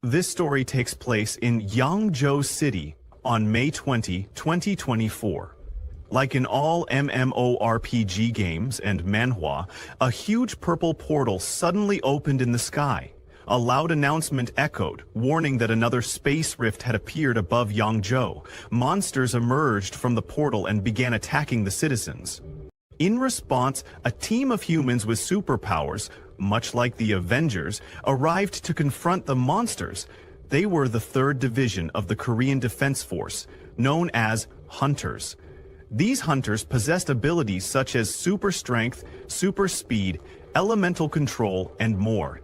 This story takes place in Yangzhou City on May 20, 2024. Like in all MMORPG games and Manhwa, a huge purple portal suddenly opened in the sky. A loud announcement echoed, warning that another space rift had appeared above Yangzhou. Monsters emerged from the portal and began attacking the citizens. In response, a team of humans with superpowers, much like the Avengers, arrived to confront the monsters. They were the 3rd Division of the Korean Defense Force, known as Hunters. These hunters possessed abilities such as super strength, super speed, elemental control, and more.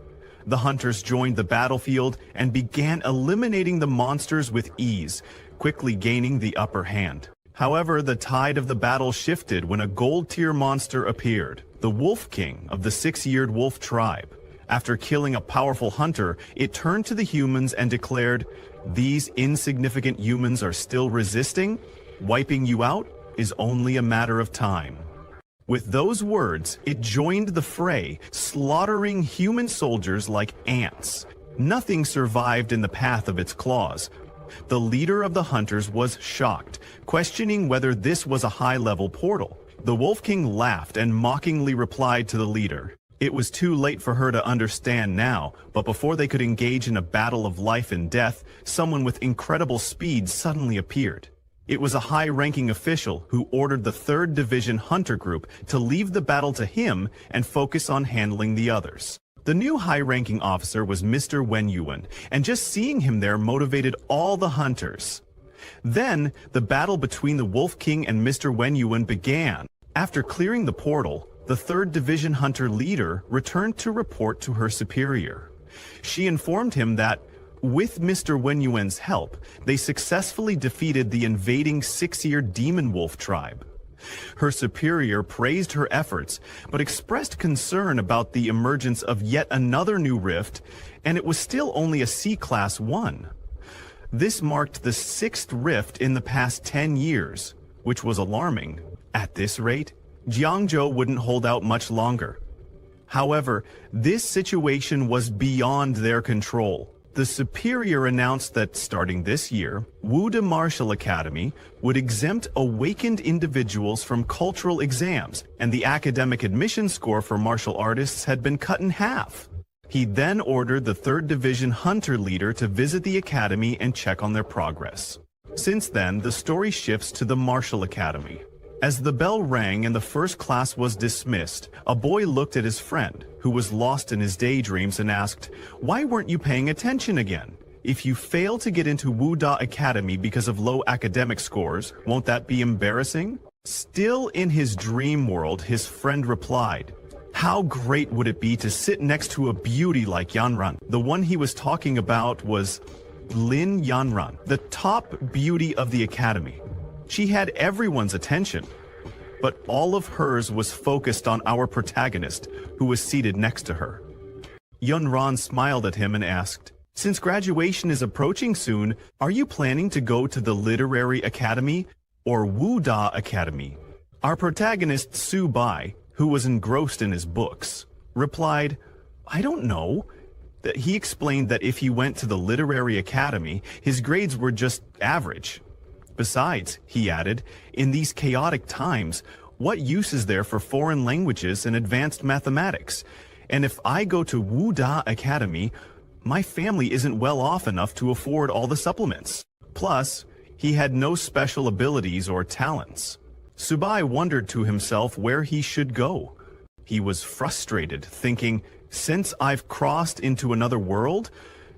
The hunters joined the battlefield and began eliminating the monsters with ease, quickly gaining the upper hand. However, the tide of the battle shifted when a gold-tier monster appeared, the Wolf King of the 6-eared wolf tribe. After killing a powerful hunter, it turned to the humans and declared, "These insignificant humans are still resisting? Wiping you out is only a matter of time." With those words, it joined the fray, slaughtering human soldiers like ants. Nothing survived in the path of its claws. The leader of the hunters was shocked, questioning whether this was a high-level portal. The Wolf King laughed and mockingly replied to the leader. It was too late for her to understand now, but before they could engage in a battle of life and death, someone with incredible speed suddenly appeared. It was a high-ranking official who ordered the 3rd Division Hunter Group to leave the battle to him and focus on handling the others. The new high-ranking officer was Mr. Wenyuan, and just seeing him there motivated all the hunters. Then, the battle between the Wolf King and Mr. Wenyuan began. After clearing the portal, the 3rd Division Hunter leader returned to report to her superior. She informed him that, with Mr. Wenyuan's help, they successfully defeated the invading 6-eared demon wolf tribe. Her superior praised her efforts, but expressed concern about the emergence of yet another new rift, and it was still only a C-Class 1. This marked the 6th rift in the past 10 years, which was alarming. At this rate, Jiangzhou wouldn't hold out much longer. However, this situation was beyond their control. The superior announced that starting this year, Wuda Martial Academy would exempt awakened individuals from cultural exams, and the academic admission score for martial artists had been cut in half. He then ordered the 3rd Division Hunter leader to visit the academy and check on their progress. Since then, the story shifts to the Martial Academy. As the bell rang and the first class was dismissed, a boy looked at his friend, who was lost in his daydreams, and asked, "Why weren't you paying attention again? If you fail to get into Wuda Academy because of low academic scores, won't that be embarrassing?" Still in his dream world, his friend replied, "How great would it be to sit next to a beauty like Yanran?" The one he was talking about was Lin Yanran, the top beauty of the academy. She had everyone's attention, but all of hers was focused on our protagonist, who was seated next to her. Yunran smiled at him and asked, "Since graduation is approaching soon, are you planning to go to the Literary Academy or Wuda Academy?" Our protagonist, Su Bai, who was engrossed in his books, replied, "I don't know." He explained that if he went to the Literary Academy, his grades were just average. Besides, he added, in these chaotic times, what use is there for foreign languages and advanced mathematics? And if I go to Wuda Academy, my family isn't well off enough to afford all the supplements. Plus, he had no special abilities or talents. Subai wondered to himself where he should go. He was frustrated, thinking, since I've crossed into another world,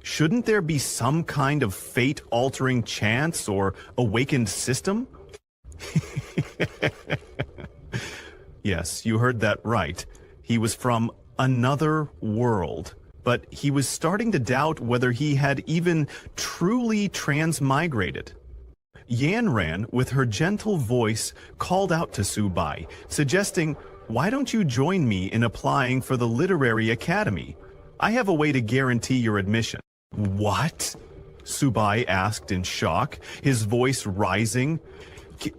shouldn't there be some kind of fate-altering chance or awakened system? Yes, you heard that right. He was from another world. But he was starting to doubt whether he had even truly transmigrated. Yanran, with her gentle voice, called out to Subai, suggesting, "Why don't you join me in applying for the Literary Academy? I have a way to guarantee your admission." "What?" Subai asked in shock, his voice rising.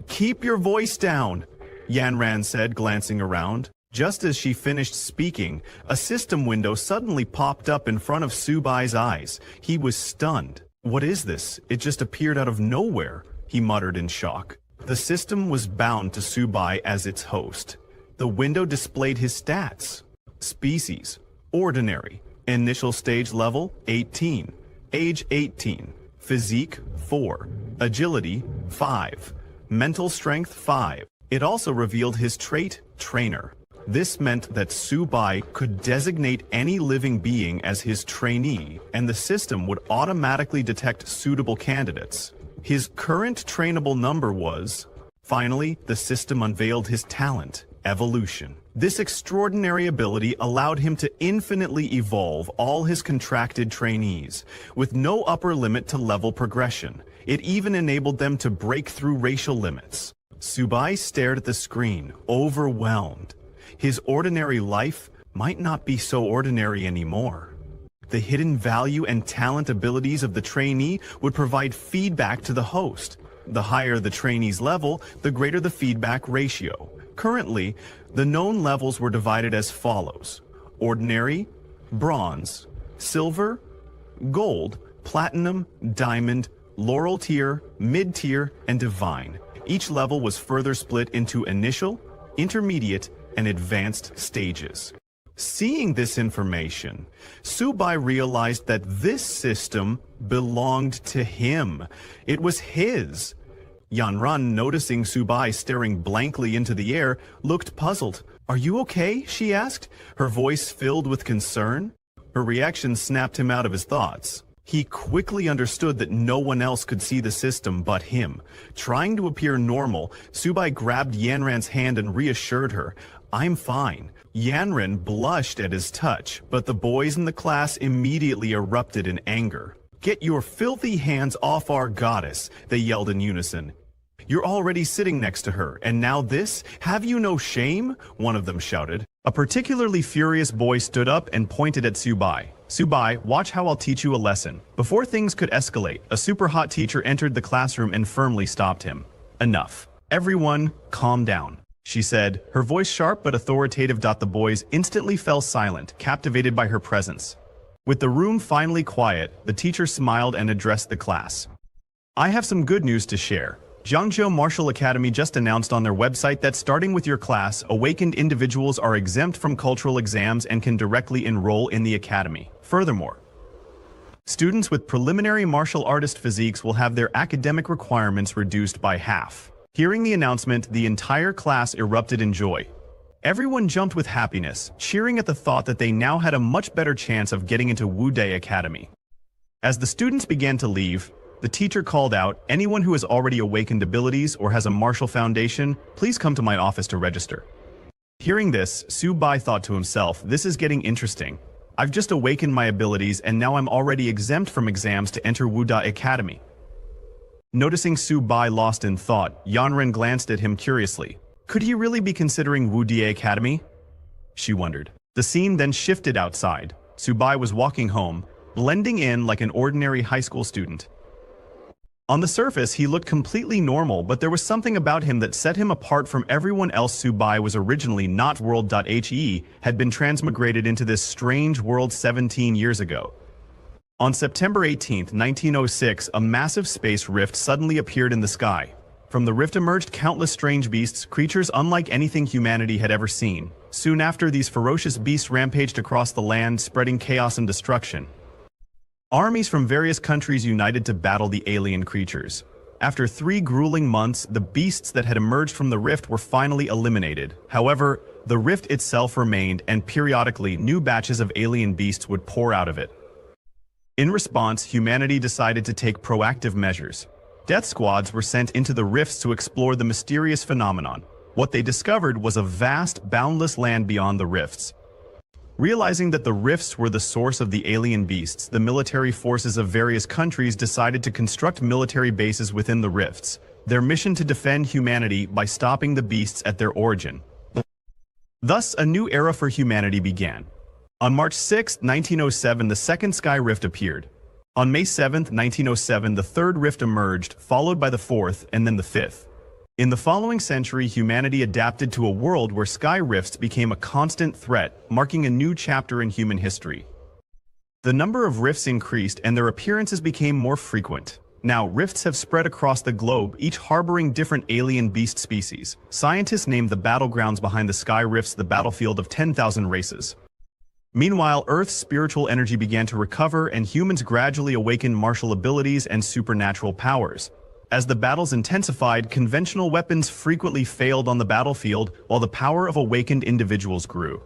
Keep your voice down," Yanran said, glancing around. Just as she finished speaking, a system window suddenly popped up in front of Subai's eyes. He was stunned. "What is this? It just appeared out of nowhere," he muttered in shock. The system was bound to Subai as its host. The window displayed his stats. Species: Ordinary. Initial stage level: 18. Age: 18. Physique: 4. Agility: 5. Mental strength: 5. It also revealed his trait: Trainer. This meant that Subai could designate any living being as his trainee, and the system would automatically detect suitable candidates. His current trainable number was... Finally, the system unveiled his talent: Evolution. This extraordinary ability allowed him to infinitely evolve all his contracted trainees, with no upper limit to level progression. It even enabled them to break through racial limits. Subai stared at the screen, overwhelmed. His ordinary life might not be so ordinary anymore. The hidden value and talent abilities of the trainee would provide feedback to the host. The higher the trainee's level, the greater the feedback ratio. Currently, the known levels were divided as follows: Ordinary, Bronze, Silver, Gold, Platinum, Diamond, Laurel Tier, Mid-Tier, and Divine. Each level was further split into Initial, Intermediate, and Advanced stages. Seeing this information, Subai realized that this system belonged to him. It was his. Yanran, noticing Subai staring blankly into the air, looked puzzled. "Are you okay?" she asked, her voice filled with concern. Her reaction snapped him out of his thoughts. He quickly understood that no one else could see the system but him. Trying to appear normal, Subai grabbed Yanran's hand and reassured her, "I'm fine." Yanran blushed at his touch, but the boys in the class immediately erupted in anger. "Get your filthy hands off our goddess," they yelled in unison. "You're already sitting next to her, and now this? Have you no shame?" one of them shouted. A particularly furious boy stood up and pointed at Subai. "Subai, watch how I'll teach you a lesson." Before things could escalate, a super hot teacher entered the classroom and firmly stopped him. "Enough. Everyone, calm down," she said, her voice sharp but authoritative. The boys instantly fell silent, captivated by her presence. With the room finally quiet, the teacher smiled and addressed the class. "I have some good news to share. Jiangzhou Martial Academy just announced on their website that starting with your class, awakened individuals are exempt from cultural exams and can directly enroll in the academy. Furthermore, students with preliminary martial artist physiques will have their academic requirements reduced by half." Hearing the announcement, the entire class erupted in joy. Everyone jumped with happiness, cheering at the thought that they now had a much better chance of getting into Wude Academy. As the students began to leave, the teacher called out, "Anyone who has already awakened abilities or has a martial foundation, please come to my office to register." Hearing this, Subai thought to himself, "This is getting interesting. I've just awakened my abilities and now I'm already exempt from exams to enter Wuda Academy." Noticing Subai lost in thought, Yanran glanced at him curiously. Could he really be considering Wuda Academy? She wondered. The scene then shifted outside. Subai was walking home, blending in like an ordinary high school student. On the surface, he looked completely normal, but there was something about him that set him apart from everyone else. Subai was originally not world.he, had been transmigrated into this strange world 17 years ago. On September 18, 1906, a massive space rift suddenly appeared in the sky. From the rift emerged countless strange beasts, creatures unlike anything humanity had ever seen. Soon after, these ferocious beasts rampaged across the land, spreading chaos and destruction. Armies from various countries united to battle the alien creatures. After 3 grueling months, the beasts that had emerged from the rift were finally eliminated. However, the rift itself remained, and periodically new batches of alien beasts would pour out of it. In response, humanity decided to take proactive measures. Death squads were sent into the rifts to explore the mysterious phenomenon. What they discovered was a vast, boundless land beyond the rifts. Realizing that the rifts were the source of the alien beasts, the military forces of various countries decided to construct military bases within the rifts, their mission to defend humanity by stopping the beasts at their origin. Thus, a new era for humanity began. On March 6, 1907, the second sky rift appeared. On May 7, 1907, the third rift emerged, followed by the fourth and then the fifth. In the following century, humanity adapted to a world where sky rifts became a constant threat, marking a new chapter in human history. The number of rifts increased and their appearances became more frequent. Now, rifts have spread across the globe, each harboring different alien beast species. Scientists named the battlegrounds behind the sky rifts the battlefield of 10,000 races. Meanwhile, Earth's spiritual energy began to recover and humans gradually awakened martial abilities and supernatural powers. As the battles intensified, conventional weapons frequently failed on the battlefield while the power of awakened individuals grew.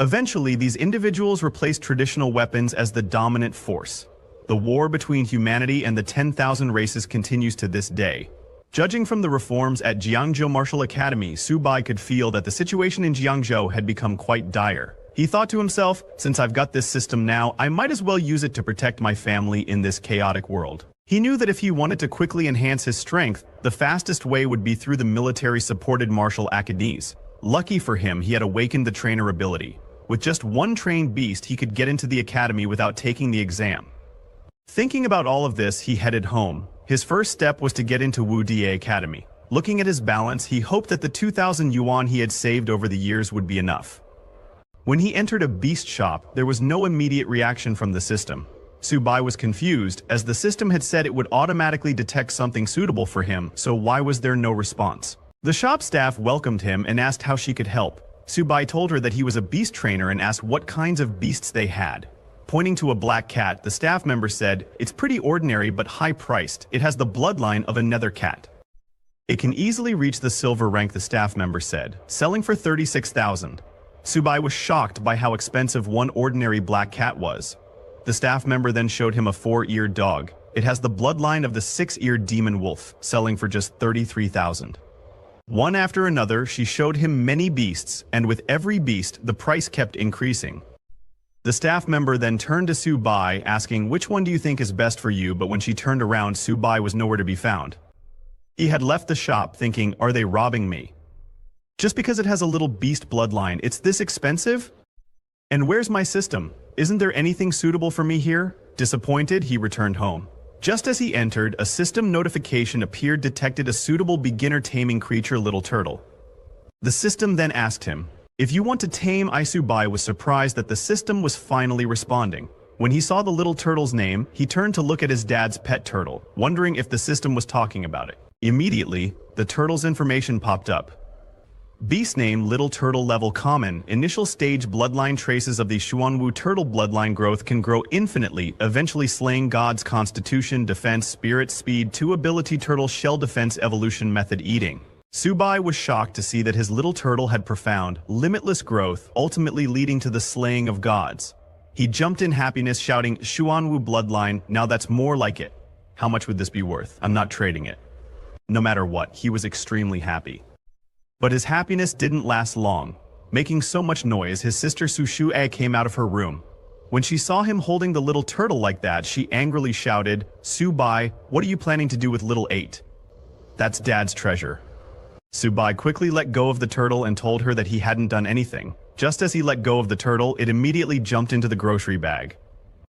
Eventually, these individuals replaced traditional weapons as the dominant force. The war between humanity and the 10,000 races continues to this day. Judging from the reforms at Jiangzhou Martial Academy, Subai could feel that the situation in Jiangzhou had become quite dire. He thought to himself, since I've got this system now, I might as well use it to protect my family in this chaotic world. He knew that if he wanted to quickly enhance his strength, the fastest way would be through the military-supported martial academies. Lucky for him, he had awakened the trainer ability. With just one trained beast, he could get into the academy without taking the exam. Thinking about all of this, he headed home. His first step was to get into Wu Da Academy. Looking at his balance, he hoped that the 2,000 yuan he had saved over the years would be enough. When he entered a beast shop, there was no immediate reaction from the system. Subai was confused, as the system had said it would automatically detect something suitable for him, so why was there no response? The shop staff welcomed him and asked how she could help. Subai told her that he was a beast trainer and asked what kinds of beasts they had. Pointing to a black cat, the staff member said, "It's pretty ordinary but high-priced. It has the bloodline of a nether cat. It can easily reach the silver rank," the staff member said, selling for 36,000. Subai was shocked by how expensive one ordinary black cat was. The staff member then showed him a 4-eared dog. It has the bloodline of the 6-eared demon wolf, selling for just 33,000. One after another, she showed him many beasts, and with every beast, the price kept increasing. The staff member then turned to Subai, asking, "Which one do you think is best for you?" But when she turned around, Subai was nowhere to be found. He had left the shop thinking, "Are they robbing me? Just because it has a little beast bloodline, it's this expensive? And where's my system? Isn't there anything suitable for me here?" Disappointed, he returned home. Just as he entered, a system notification appeared detected a suitable beginner taming creature, little turtle. The system then asked him, "If you want to tame," Subai was surprised that the system was finally responding. When he saw the little turtle's name, he turned to look at his dad's pet turtle, wondering if the system was talking about it. Immediately, the turtle's information popped up. Beast name Little Turtle, level common, initial stage bloodline, traces of the Xuanwu turtle bloodline growth can grow infinitely, eventually slaying gods, constitution, defense, spirit, speed, 2 ability turtle, shell defense, evolution method, eating. Subai was shocked to see that his little turtle had profound, limitless growth, ultimately leading to the slaying of gods. He jumped in happiness, shouting, "Xuanwu bloodline, now that's more like it. How much would this be worth? I'm not trading it." No matter what, he was extremely happy. But his happiness didn't last long. Making so much noise, his sister Su Shu-e came out of her room. When she saw him holding the little turtle like that, she angrily shouted, "Subai, what are you planning to do with little 8? That's Dad's treasure." Subai quickly let go of the turtle and told her that he hadn't done anything. Just as he let go of the turtle, it immediately jumped into the grocery bag.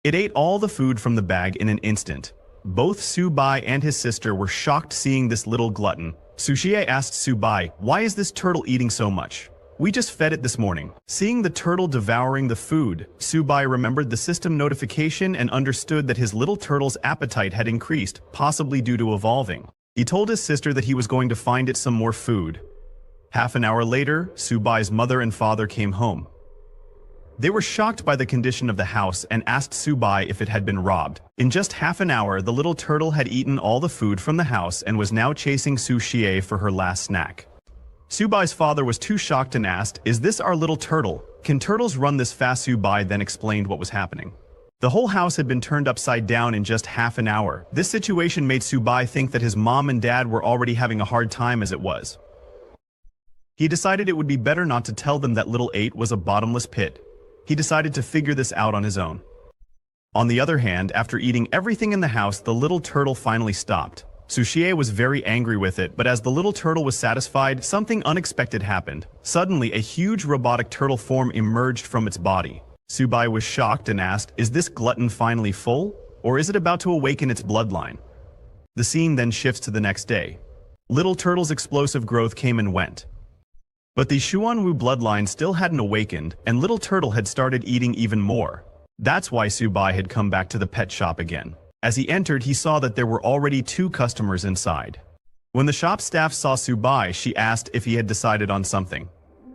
It ate all the food from the bag in an instant. Both Subai and his sister were shocked seeing this little glutton. Sushie asked Subai, "Why is this turtle eating so much? We just fed it this morning." Seeing the turtle devouring the food, Subai remembered the system notification and understood that his little turtle's appetite had increased, possibly due to evolving. He told his sister that he was going to find it some more food. Half an hour later, Subai's mother and father came home. They were shocked by the condition of the house and asked Subai if it had been robbed. In just half an hour, the little turtle had eaten all the food from the house and was now chasing Su Xie for her last snack. Subai's father was too shocked and asked, "Is this our little turtle? Can turtles run this fast?" Subai then explained what was happening. The whole house had been turned upside down in just half an hour. This situation made Subai think that his mom and dad were already having a hard time as it was. He decided it would be better not to tell them that little 8 was a bottomless pit. He decided to figure this out on his own. On the other hand, after eating everything in the house, the little turtle finally stopped. Su Xie was very angry with it, but as the little turtle was satisfied, something unexpected happened. Suddenly, a huge robotic turtle form emerged from its body. Subai was shocked and asked, "Is this glutton finally full? Or is it about to awaken its bloodline?" The scene then shifts to the next day. Little Turtle's explosive growth came and went. But the Xuanwu bloodline still hadn't awakened, and Little Turtle had started eating even more. That's why Subai had come back to the pet shop again. As he entered, he saw that there were already 2 customers inside. When the shop staff saw Subai, she asked if he had decided on something.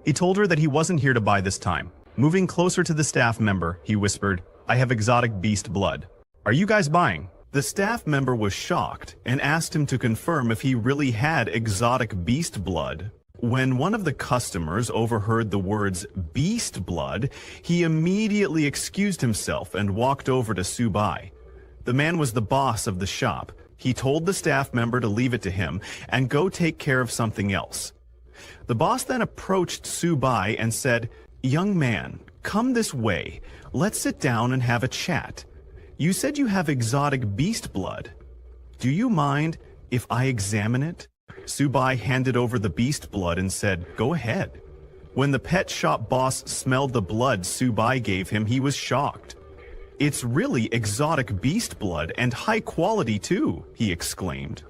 He told her that he wasn't here to buy this time. Moving closer to the staff member, he whispered, "I have exotic beast blood. Are you guys buying?" The staff member was shocked and asked him to confirm if he really had exotic beast blood. When one of the customers overheard the words beast blood, he immediately excused himself and walked over to Subai. The man was the boss of the shop. He told the staff member to leave it to him and go take care of something else. The boss then approached Subai and said, "Young man, come this way. Let's sit down and have a chat. You said you have exotic beast blood. Do you mind if I examine it?" Subai handed over the beast blood and said, "Go ahead." When the pet shop boss smelled the blood Subai gave him, he was shocked. "It's really exotic beast blood and high quality too," he exclaimed.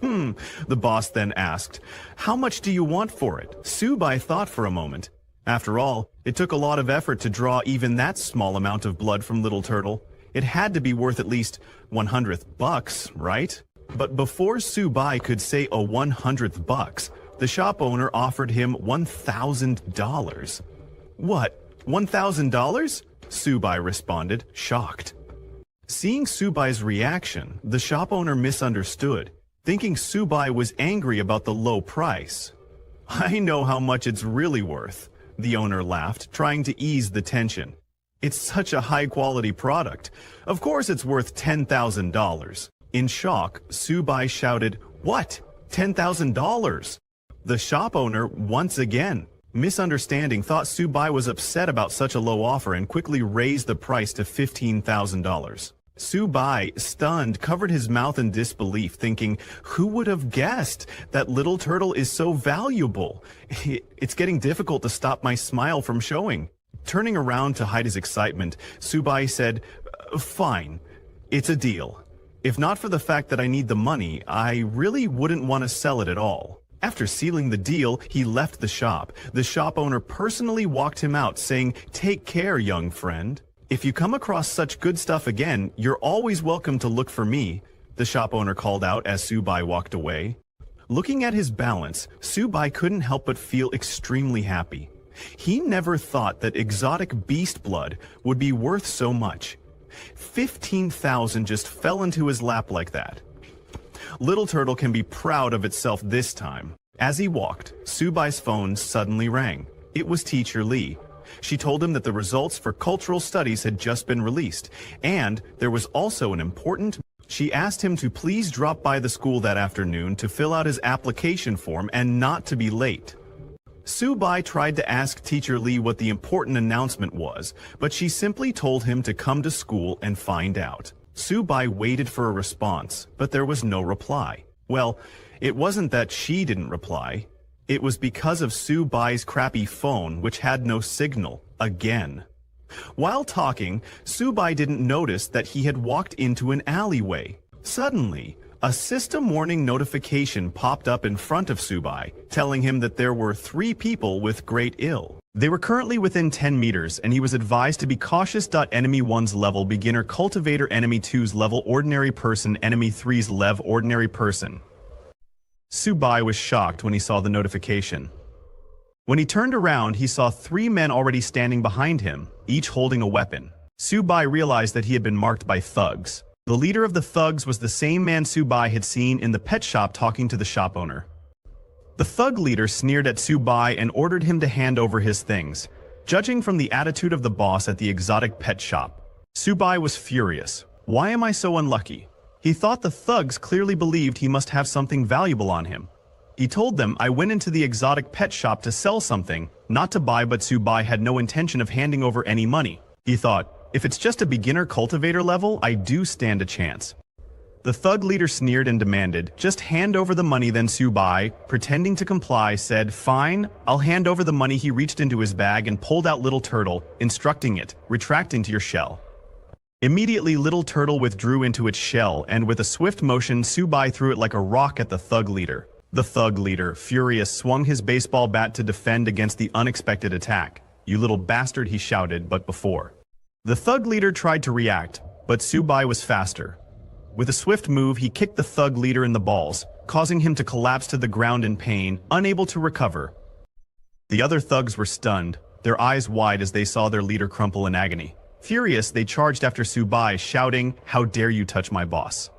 The boss then asked, "How much do you want for it?" Subai thought for a moment. After all, it took a lot of effort to draw even that small amount of blood from Little Turtle. It had to be worth at least $100, right? But before Subai could say a $100, the shop owner offered him $1,000. "What, $1,000? Subai responded, shocked. Seeing Subai's reaction, the shop owner misunderstood, thinking Subai was angry about the low price. "I know how much it's really worth," the owner laughed, trying to ease the tension. "It's such a high-quality product. Of course it's worth $10,000. In shock, Subai shouted, "What? $10,000? The shop owner, once again, misunderstanding, thought Subai was upset about such a low offer and quickly raised the price to $15,000. Subai, stunned, covered his mouth in disbelief, thinking, "Who would have guessed that Little Turtle is so valuable? It's getting difficult to stop my smile from showing." Turning around to hide his excitement, Subai said, "Fine, it's a deal. If not for the fact that I need the money, I really wouldn't want to sell it at all." After sealing the deal, he left the shop. The shop owner personally walked him out, saying, "Take care, young friend. If you come across such good stuff again, you're always welcome to look for me," the shop owner called out as Subai walked away. Looking at his balance, Subai couldn't help but feel extremely happy. He never thought that exotic beast blood would be worth so much. 15,000 just fell into his lap like that. Little Turtle can be proud of itself this time. As he walked, Subai's phone suddenly rang. It was Teacher Lee. She told him that the results for cultural studies had just been released, and there was also an important... She asked him to please drop by the school that afternoon to fill out his application form and not to be late. Subai tried to ask Teacher Lee what the important announcement was, but she simply told him to come to school and find out. Subai waited for a response, but there was no reply. Well, it wasn't that she didn't reply. It was because of Subai's crappy phone, which had no signal, again. While talking, Subai didn't notice that he had walked into an alleyway. Suddenly, a system warning notification popped up in front of Subai, telling him that there were 3 people with great ill. They were currently within 10 meters, and he was advised to be cautious. Enemy 1's level beginner cultivator, enemy 2's level ordinary person, enemy 3's level ordinary person. Subai was shocked when he saw the notification. When he turned around, he saw 3 men already standing behind him, each holding a weapon. Subai realized that he had been marked by thugs. The leader of the thugs was the same man Subai had seen in the pet shop talking to the shop owner. The thug leader sneered at Subai and ordered him to hand over his things. Judging from the attitude of the boss at the exotic pet shop, Subai was furious. Why am I so unlucky? He thought the thugs clearly believed he must have something valuable on him. He told them, "I went into the exotic pet shop to sell something, not to buy," but Subai had no intention of handing over any money. He thought, "If it's just a beginner cultivator level, I do stand a chance." The thug leader sneered and demanded, "Just hand over the money." Then Subai, pretending to comply, said, "Fine, I'll hand over the money." He reached into his bag and pulled out Little Turtle, instructing it, "Retract into your shell." Immediately, Little Turtle withdrew into its shell, and with a swift motion, Subai threw it like a rock at the thug leader. The thug leader, furious, swung his baseball bat to defend against the unexpected attack. "You little bastard," he shouted, but before the thug leader tried to react, but Subai was faster. With a swift move, he kicked the thug leader in the balls, causing him to collapse to the ground in pain, unable to recover. The other thugs were stunned, their eyes wide as they saw their leader crumple in agony. Furious, they charged after Subai, shouting, "How dare you touch my boss!"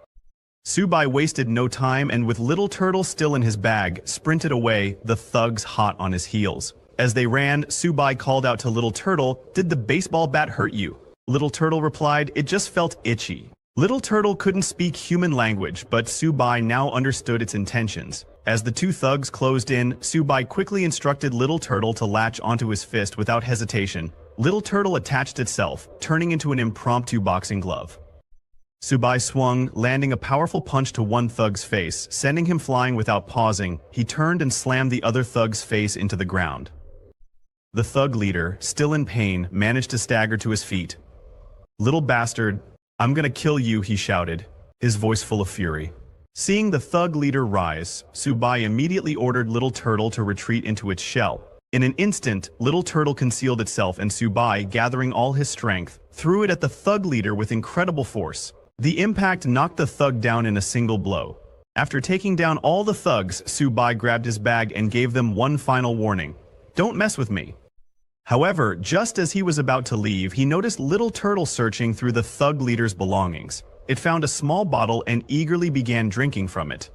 Subai wasted no time and with Little Turtle still in his bag, sprinted away, the thugs hot on his heels. As they ran, Subai called out to Little Turtle, "Did the baseball bat hurt you?" Little Turtle replied, "It just felt itchy." Little Turtle couldn't speak human language, but Subai now understood its intentions. As the two thugs closed in, Subai quickly instructed Little Turtle to latch onto his fist without hesitation. Little Turtle attached itself, turning into an impromptu boxing glove. Subai swung, landing a powerful punch to one thug's face, sending him flying without pausing. He turned and slammed the other thug's face into the ground. The thug leader, still in pain, managed to stagger to his feet. "Little bastard, I'm gonna kill you," he shouted, his voice full of fury. Seeing the thug leader rise, Subai immediately ordered Little Turtle to retreat into its shell. In an instant, Little Turtle concealed itself and Subai, gathering all his strength, threw it at the thug leader with incredible force. The impact knocked the thug down in a single blow. After taking down all the thugs, Subai grabbed his bag and gave them one final warning. "Don't mess with me." However, just as he was about to leave, he noticed Little Turtle searching through the thug leader's belongings. It found a small bottle and eagerly began drinking from it.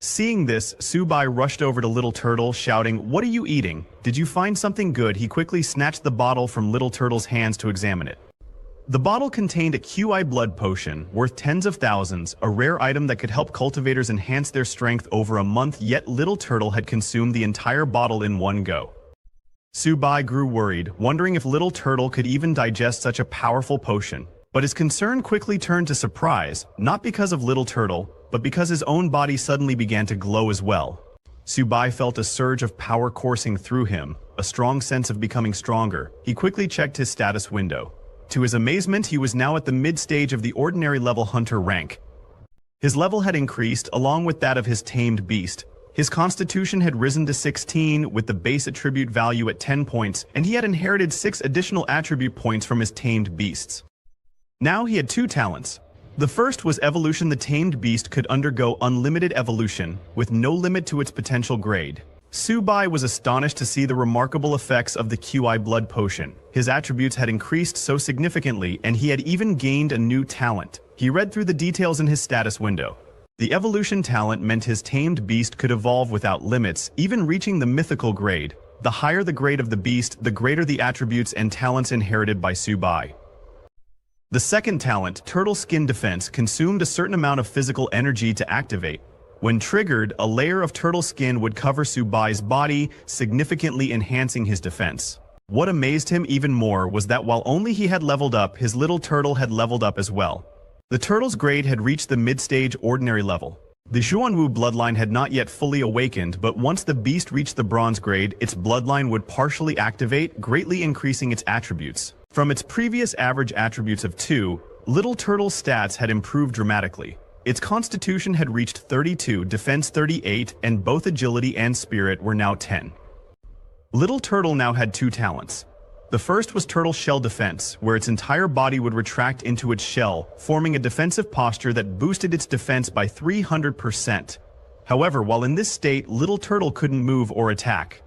Seeing this, Subai rushed over to Little Turtle, shouting, "What are you eating? Did you find something good?" He quickly snatched the bottle from Little Turtle's hands to examine it. The bottle contained a QI blood potion, worth tens of thousands, a rare item that could help cultivators enhance their strength over a month, yet Little Turtle had consumed the entire bottle in one go. Subai grew worried, wondering if Little Turtle could even digest such a powerful potion. But his concern quickly turned to surprise, not because of Little Turtle, but because his own body suddenly began to glow as well. Subai felt a surge of power coursing through him, a strong sense of becoming stronger. He quickly checked his status window. To his amazement, he was now at the mid-stage of the ordinary level hunter rank. His level had increased, along with that of his tamed beast. His constitution had risen to 16, with the base attribute value at 10 points, and he had inherited 6 additional attribute points from his tamed beasts. Now he had 2 talents. The first was evolution. The tamed beast could undergo unlimited evolution, with no limit to its potential grade. Subai was astonished to see the remarkable effects of the QI blood potion. His attributes had increased so significantly, and he had even gained a new talent. He read through the details in his status window. The evolution talent meant his tamed beast could evolve without limits, even reaching the mythical grade. The higher the grade of the beast, the greater the attributes and talents inherited by Subai. The second talent, Turtle Skin Defense, consumed a certain amount of physical energy to activate. When triggered, a layer of turtle skin would cover Subai's body, significantly enhancing his defense. What amazed him even more was that while only he had leveled up, his little turtle had leveled up as well. The turtle's grade had reached the mid-stage ordinary level. The Xuanwu bloodline had not yet fully awakened, but once the beast reached the bronze grade, its bloodline would partially activate, greatly increasing its attributes. From its previous average attributes of 2, Little Turtle's stats had improved dramatically. Its constitution had reached 32, defense 38, and both agility and spirit were now 10. Little Turtle now had 2 talents. The first was Turtle Shell Defense, where its entire body would retract into its shell, forming a defensive posture that boosted its defense by 300%. However, while in this state, Little Turtle couldn't move or attack.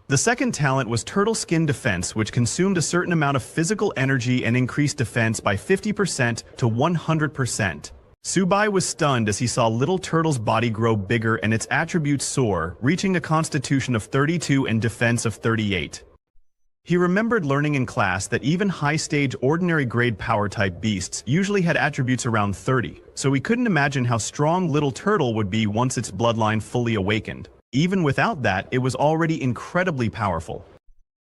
The second talent was Turtle Skin Defense, which consumed a certain amount of physical energy and increased defense by 50% to 100%. Subai was stunned as he saw Little Turtle's body grow bigger and its attributes soar, reaching a constitution of 32 and defense of 38. He remembered learning in class that even high-stage ordinary grade power-type beasts usually had attributes around 30, so he couldn't imagine how strong Little Turtle would be once its bloodline fully awakened. Even without that, it was already incredibly powerful.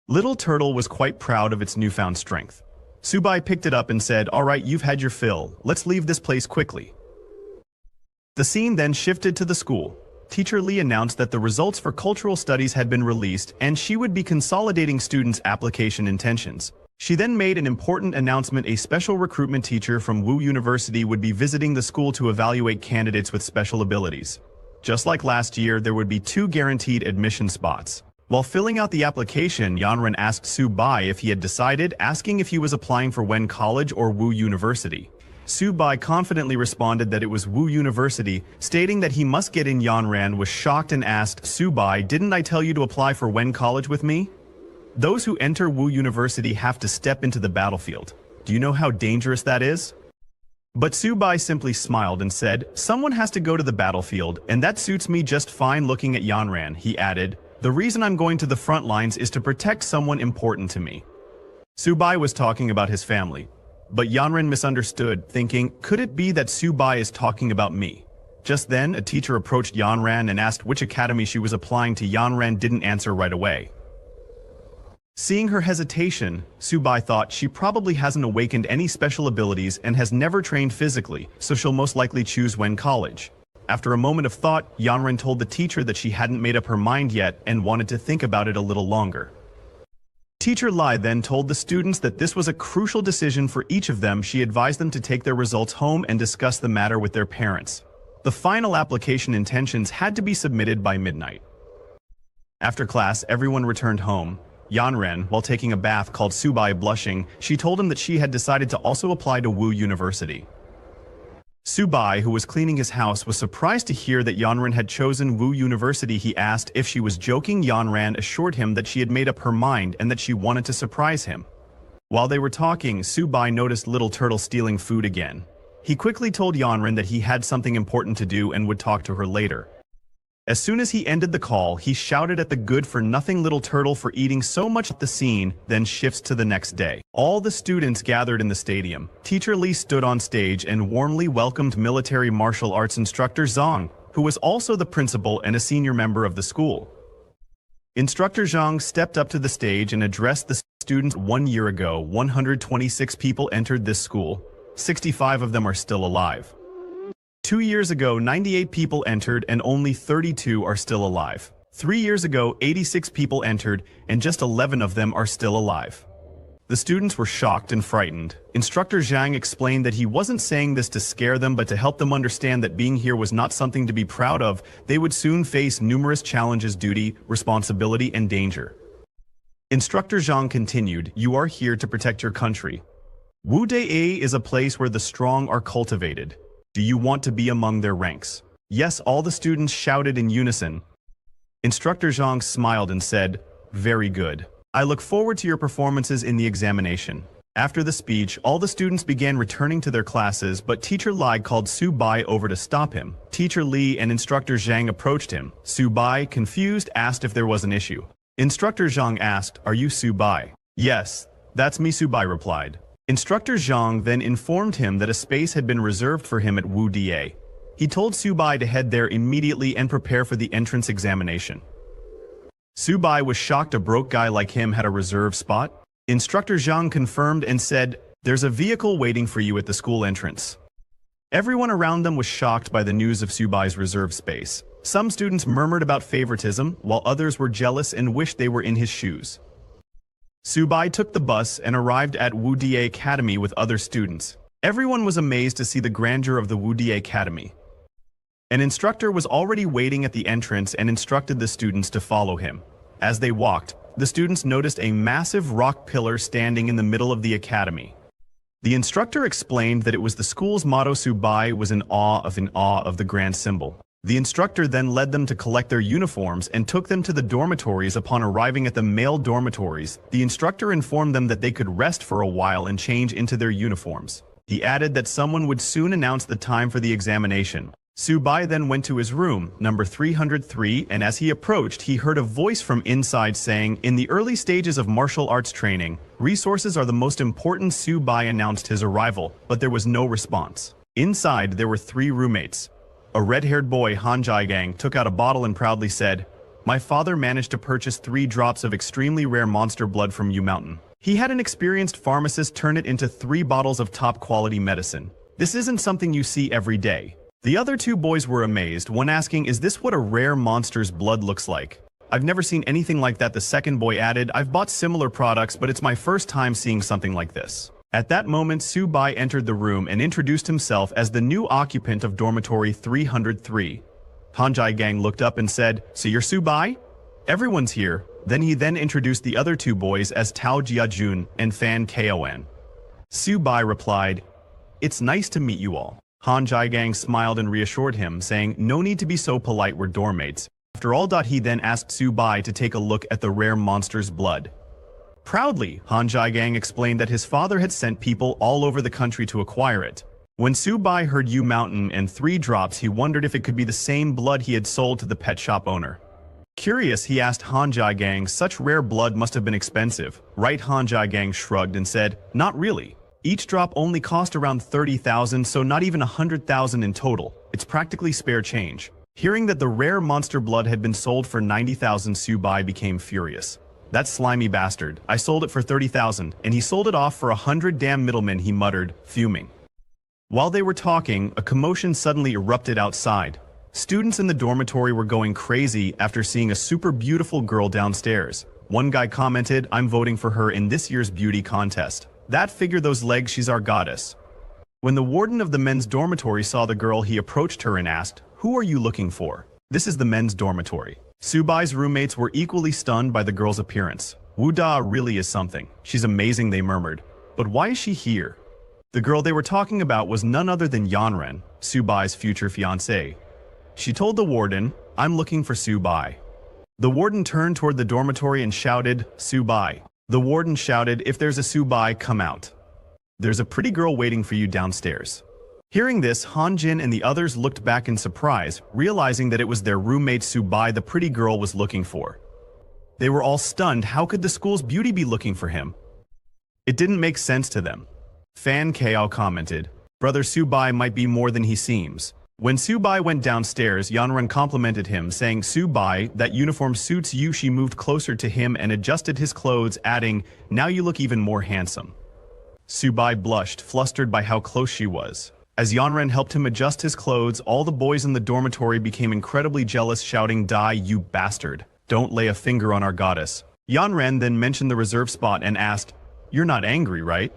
Little Turtle was quite proud of its newfound strength. Subai picked it up and said, "All right, you've had your fill. Let's leave this place quickly." The scene then shifted to the school. Teacher Lee announced that the results for cultural studies had been released and she would be consolidating students' application intentions. She then made an important announcement: a special recruitment teacher from Wu University would be visiting the school to evaluate candidates with special abilities. Just like last year, there would be 2 guaranteed admission spots. While filling out the application, Yanren asked Su-bai if he had decided, asking if he was applying for Wen College or Wu University. Su-bai confidently responded that it was Wu University, stating that he must get in. Yanren was shocked and asked, Su-bai, didn't I tell you to apply for Wen College with me? Those who enter Wu University have to step into the battlefield. Do you know how dangerous that is? But Su-bai simply smiled and said, someone has to go to the battlefield, and that suits me just fine. Looking at Yanren, he added, the reason I'm going to the front lines is to protect someone important to me. Su-bai was talking about his family. But Yanren misunderstood, thinking, could it be that Su-bai is talking about me? Just then, a teacher approached Yanren and asked which academy she was applying to. Yanren didn't answer right away. Seeing her hesitation, Su-bai thought she probably hasn't awakened any special abilities and has never trained physically, so she'll most likely choose Wen College. After a moment of thought, Yanren told the teacher that she hadn't made up her mind yet and wanted to think about it a little longer. Teacher Lai then told the students that this was a crucial decision for each of them. She advised them to take their results home and discuss the matter with their parents. The final application intentions had to be submitted by midnight. After class, everyone returned home. Yanren, while taking a bath, called Su-bai blushing. She told him that she had decided to also apply to Wu University. Su-bai, who was cleaning his house, was surprised to hear that Yanren had chosen Wu University. He asked if she was joking. Yanren assured him that she had made up her mind and that she wanted to surprise him. While they were talking, Su-bai noticed Little Turtle stealing food again. He quickly told Yanren that he had something important to do and would talk to her later. As soon as he ended the call, he shouted at the good-for-nothing Little Turtle for eating so much. The scene then shifts to the next day. All the students gathered in the stadium. Teacher Lee stood on stage and warmly welcomed military martial arts instructor Zhang, who was also the principal and a senior member of the school. Instructor Zhang stepped up to the stage and addressed the students. 1 year ago, 126 people entered this school. 65 of them are still alive. 2 years ago, 98 people entered and only 32 are still alive. 3 years ago, 86 people entered and just 11 of them are still alive. The students were shocked and frightened. Instructor Zhang explained that he wasn't saying this to scare them but to help them understand that being here was not something to be proud of. They would soon face numerous challenges, duty, responsibility, and danger. Instructor Zhang continued, you are here to protect your country. Wu Dai is a place where the strong are cultivated. Do you want to be among their ranks? Yes, all the students shouted in unison. Instructor Zhang smiled and said, very good. I look forward to your performances in the examination. After the speech, all the students began returning to their classes, but Teacher Lai called Su-bai over to stop him. Teacher Lee and Instructor Zhang approached him. Su-bai, confused, asked if there was an issue. Instructor Zhang asked, are you Su-bai? Yes, that's me, Su-bai replied. Instructor Zhang then informed him that a space had been reserved for him at Wu Da. He told Su-bai to head there immediately and prepare for the entrance examination. Su-bai was shocked a broke guy like him had a reserved spot. Instructor Zhang confirmed and said, there's a vehicle waiting for you at the school entrance. Everyone around them was shocked by the news of Su-bai's reserved space. Some students murmured about favoritism, while others were jealous and wished they were in his shoes. Su-bai took the bus and arrived at Wu Da Academy with other students. Everyone was amazed to see the grandeur of the Wu Da Academy. An instructor was already waiting at the entrance and instructed the students to follow him. As they walked, the students noticed a massive rock pillar standing in the middle of the academy. The instructor explained that it was the school's motto. Su-bai was in awe of the grand symbol. The instructor then led them to collect their uniforms and took them to the dormitories. Upon arriving at the male dormitories, the instructor informed them that they could rest for a while and change into their uniforms. He added that someone would soon announce the time for the examination. Su-bai then went to his room, number 303, and as he approached, he heard a voice from inside saying, in the early stages of martial arts training, resources are the most important. Su-bai announced his arrival, but there was no response. Inside, there were 3 roommates. A red-haired boy, Han Jigang, took out a bottle and proudly said, my father managed to purchase 3 drops of extremely rare monster blood from Yu Mountain. He had an experienced pharmacist turn it into 3 bottles of top-quality medicine. This isn't something you see every day. The other 2 boys were amazed, one asking, is this what a rare monster's blood looks like? I've never seen anything like that. The second boy added, I've bought similar products, but it's my first time seeing something like this. At that moment, Su-bai entered the room and introduced himself as the new occupant of dormitory 303. Han Gang looked up and said, "So you're Su-bai?" "Everyone's here." Then he introduced the other two boys as Tao Jiajun and Fan Kaoan. Su-bai replied, "It's nice to meet you all." Han Gang smiled and reassured him, saying, "No need to be so polite, we're dorm mates." After all, he then asked Su-bai to take a look at the rare monster's blood. Proudly, Han Gang explained that his father had sent people all over the country to acquire it. When Su-bai heard Yu Mountain and 3 drops, he wondered if it could be the same blood he had sold to the pet shop owner. Curious, he asked Han Gang, "Such rare blood must have been expensive." Right? Han Gang shrugged and said, "Not really. Each drop only cost around 30,000, so not even 100,000 in total. It's practically spare change." Hearing that the rare monster blood had been sold for 90,000, Su-bai became furious. "That slimy bastard. I sold it for 30,000, and he sold it off for 100 damn middlemen," he muttered, fuming. While they were talking, a commotion suddenly erupted outside. Students in the dormitory were going crazy after seeing a super beautiful girl downstairs. One guy commented, "I'm voting for her in this year's beauty contest. That figure, those legs, she's our goddess." When the warden of the men's dormitory saw the girl, he approached her and asked, "Who are you looking for?" "This is the men's dormitory." Su-bai's roommates were equally stunned by the girl's appearance. "Wu Da really is something. She's amazing," they murmured. "But why is she here?" The girl they were talking about was none other than Yanren, Su-bai's future fiancée. She told the warden, "I'm looking for Su-bai." The warden turned toward the dormitory and shouted, "Su-bai." The warden shouted, "If there's a Su-bai, come out. There's a pretty girl waiting for you downstairs." Hearing this, Han Jin and the others looked back in surprise, realizing that it was their roommate Su-bai the pretty girl was looking for. They were all stunned. How could the school's beauty be looking for him? It didn't make sense to them. Fan Kao commented, "Brother Su-bai might be more than he seems." When Su-bai went downstairs, Yanren complimented him, saying, "Su-bai, that uniform suits you." She moved closer to him and adjusted his clothes, adding, "Now you look even more handsome." Su-bai blushed, flustered by how close she was. As Yanren helped him adjust his clothes, all the boys in the dormitory became incredibly jealous, shouting, "Die, you bastard. Don't lay a finger on our goddess." Yanren then mentioned the reserve spot and asked, "You're not angry, right?"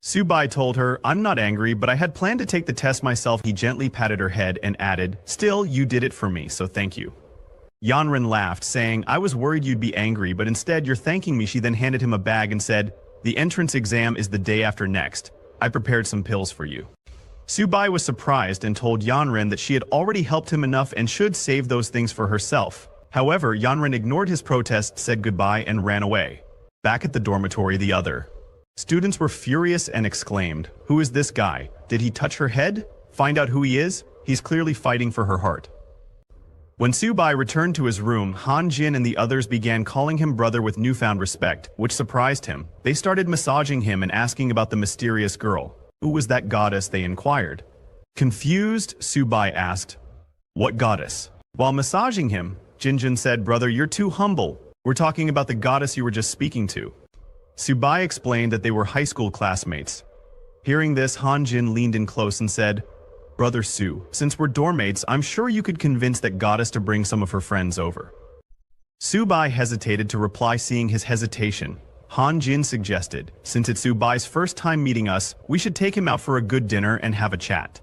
Su-bai told her, "I'm not angry, but I had planned to take the test myself." He gently patted her head and added, "Still, you did it for me, so thank you." Yanren laughed, saying, "I was worried you'd be angry, but instead you're thanking me." She then handed him a bag and said, "The entrance exam is the day after next. I prepared some pills for you." Su-bai was surprised and told Yanren that she had already helped him enough and should save those things for herself. However, Yanren ignored his protest, said goodbye, and ran away. Back at the dormitory, the other students were furious and exclaimed, "Who is this guy? Did he touch her head? Find out who he is. He's clearly fighting for her heart." When Su-bai returned to his room, Han Jin and the others began calling him brother with newfound respect, which surprised him. They started massaging him and asking about the mysterious girl. Who was that goddess, they inquired. Confused, Su-bai asked, "What goddess?" While massaging him, Jinjin said, "Brother, you're too humble. We're talking about the goddess you were just speaking to." Su-bai explained that they were high school classmates. Hearing this, Han Jin leaned in close and said, "Brother Su, since we're dorm mates, I'm sure you could convince that goddess to bring some of her friends over." Su-bai hesitated to reply. Seeing his hesitation, Han Jin suggested, "Since it's Su-bai's first time meeting us, we should take him out for a good dinner and have a chat."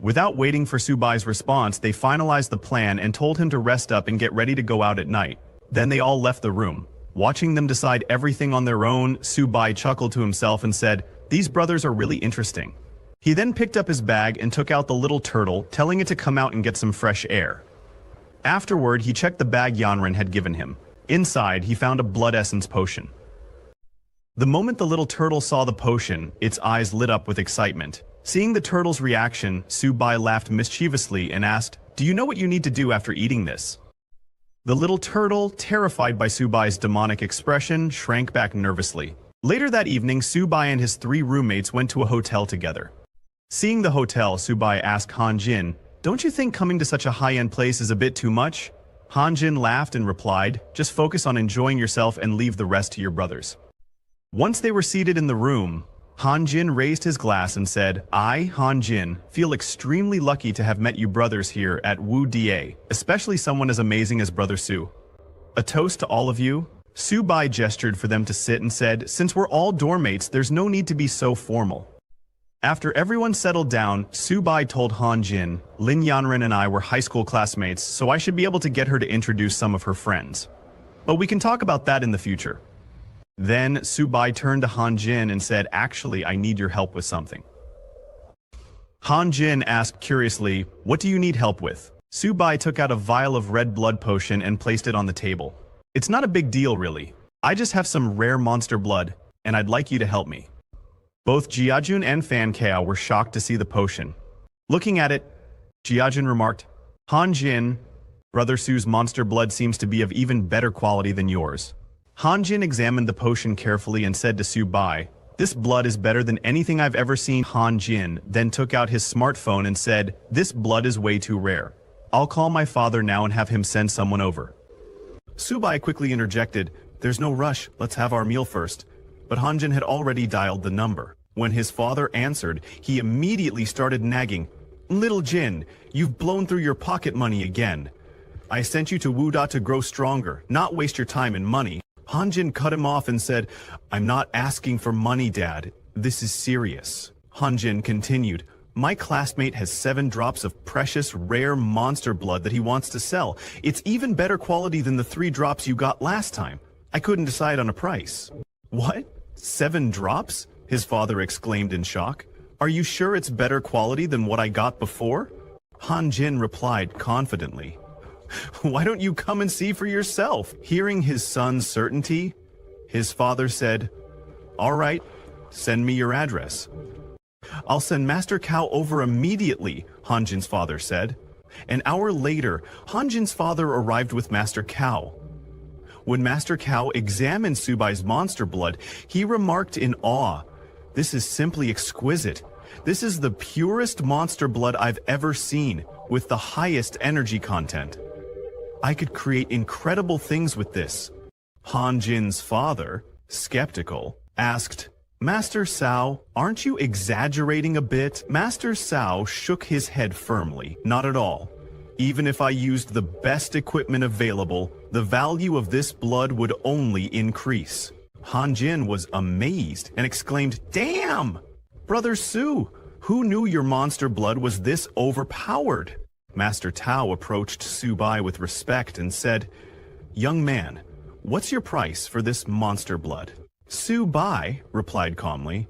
Without waiting for Su-bai's response, they finalized the plan and told him to rest up and get ready to go out at night. Then they all left the room. Watching them decide everything on their own, Su-bai chuckled to himself and said, "These brothers are really interesting." He then picked up his bag and took out the little turtle, telling it to come out and get some fresh air. Afterward, he checked the bag Yanren had given him. Inside, he found a blood essence potion. The moment the little turtle saw the potion, its eyes lit up with excitement. Seeing the turtle's reaction, Su-bai laughed mischievously and asked, "Do you know what you need to do after eating this?" The little turtle, terrified by Su-bai's demonic expression, shrank back nervously. Later that evening, Su-bai and his 3 roommates went to a hotel together. Seeing the hotel, Su-bai asked Han Jin, "Don't you think coming to such a high-end place is a bit too much?" Han Jin laughed and replied, "Just focus on enjoying yourself and leave the rest to your brothers." Once they were seated in the room, Han Jin raised his glass and said, "I, Han Jin, feel extremely lucky to have met you brothers here at Wu Da, especially someone as amazing as Brother Su. A toast to all of you." Su-bai gestured for them to sit and said, "Since we're all dorm mates, there's no need to be so formal." After everyone settled down, Subai told Han Jin, Lin Yanren and I were high school classmates, so I should be able to get her to introduce some of her friends. But we can talk about that in the future. Then Subai turned to Han Jin and said, actually, I need your help with something. Han Jin asked curiously, what do you need help with? Subai took out a vial of red blood potion and placed it on the table. It's not a big deal, really. I just have some rare monster blood, and I'd like you to help me. Both Jiajun and Fan Kao were shocked to see the potion. Looking at it, Jiajun remarked, Han Jin, Brother Su's monster blood seems to be of even better quality than yours. Han Jin examined the potion carefully and said to Subai, this blood is better than anything I've ever seen. Han Jin then took out his smartphone and said, this blood is way too rare. I'll call my father now and have him send someone over. Subai quickly interjected, there's no rush, let's have our meal first. But Han Jin had already dialed the number. When his father answered, he immediately started nagging, Little Jin, you've blown through your pocket money again. I sent you to Wuda to grow stronger, not waste your time and money. Han Jin cut him off and said, I'm not asking for money, Dad. This is serious. Han Jin continued, my classmate has 7 drops of precious, rare monster blood that he wants to sell. It's even better quality than the 3 drops you got last time. I couldn't decide on a price. What? 7 drops? His father exclaimed in shock. Are you sure it's better quality than what I got before? Han Jin replied confidently. Why don't you come and see for yourself? Hearing his son's certainty, his father said, all right, send me your address. I'll send Master Kao over immediately, Han Jin's father said. An hour later, Han Jin's father arrived with Master Kao. When Master Kao examined Subai's monster blood, he remarked in awe, this is simply exquisite. This is the purest monster blood I've ever seen, with the highest energy content. I could create incredible things with this. Han Jin's father, skeptical, asked, Master Cao, aren't you exaggerating a bit? Master Cao shook his head firmly, not at all. Even if I used the best equipment available, the value of this blood would only increase. Han Jin was amazed and exclaimed, damn! Brother Su, who knew your monster blood was this overpowered? Master Tao approached Subai with respect and said, young man, what's your price for this monster blood? Subai replied calmly,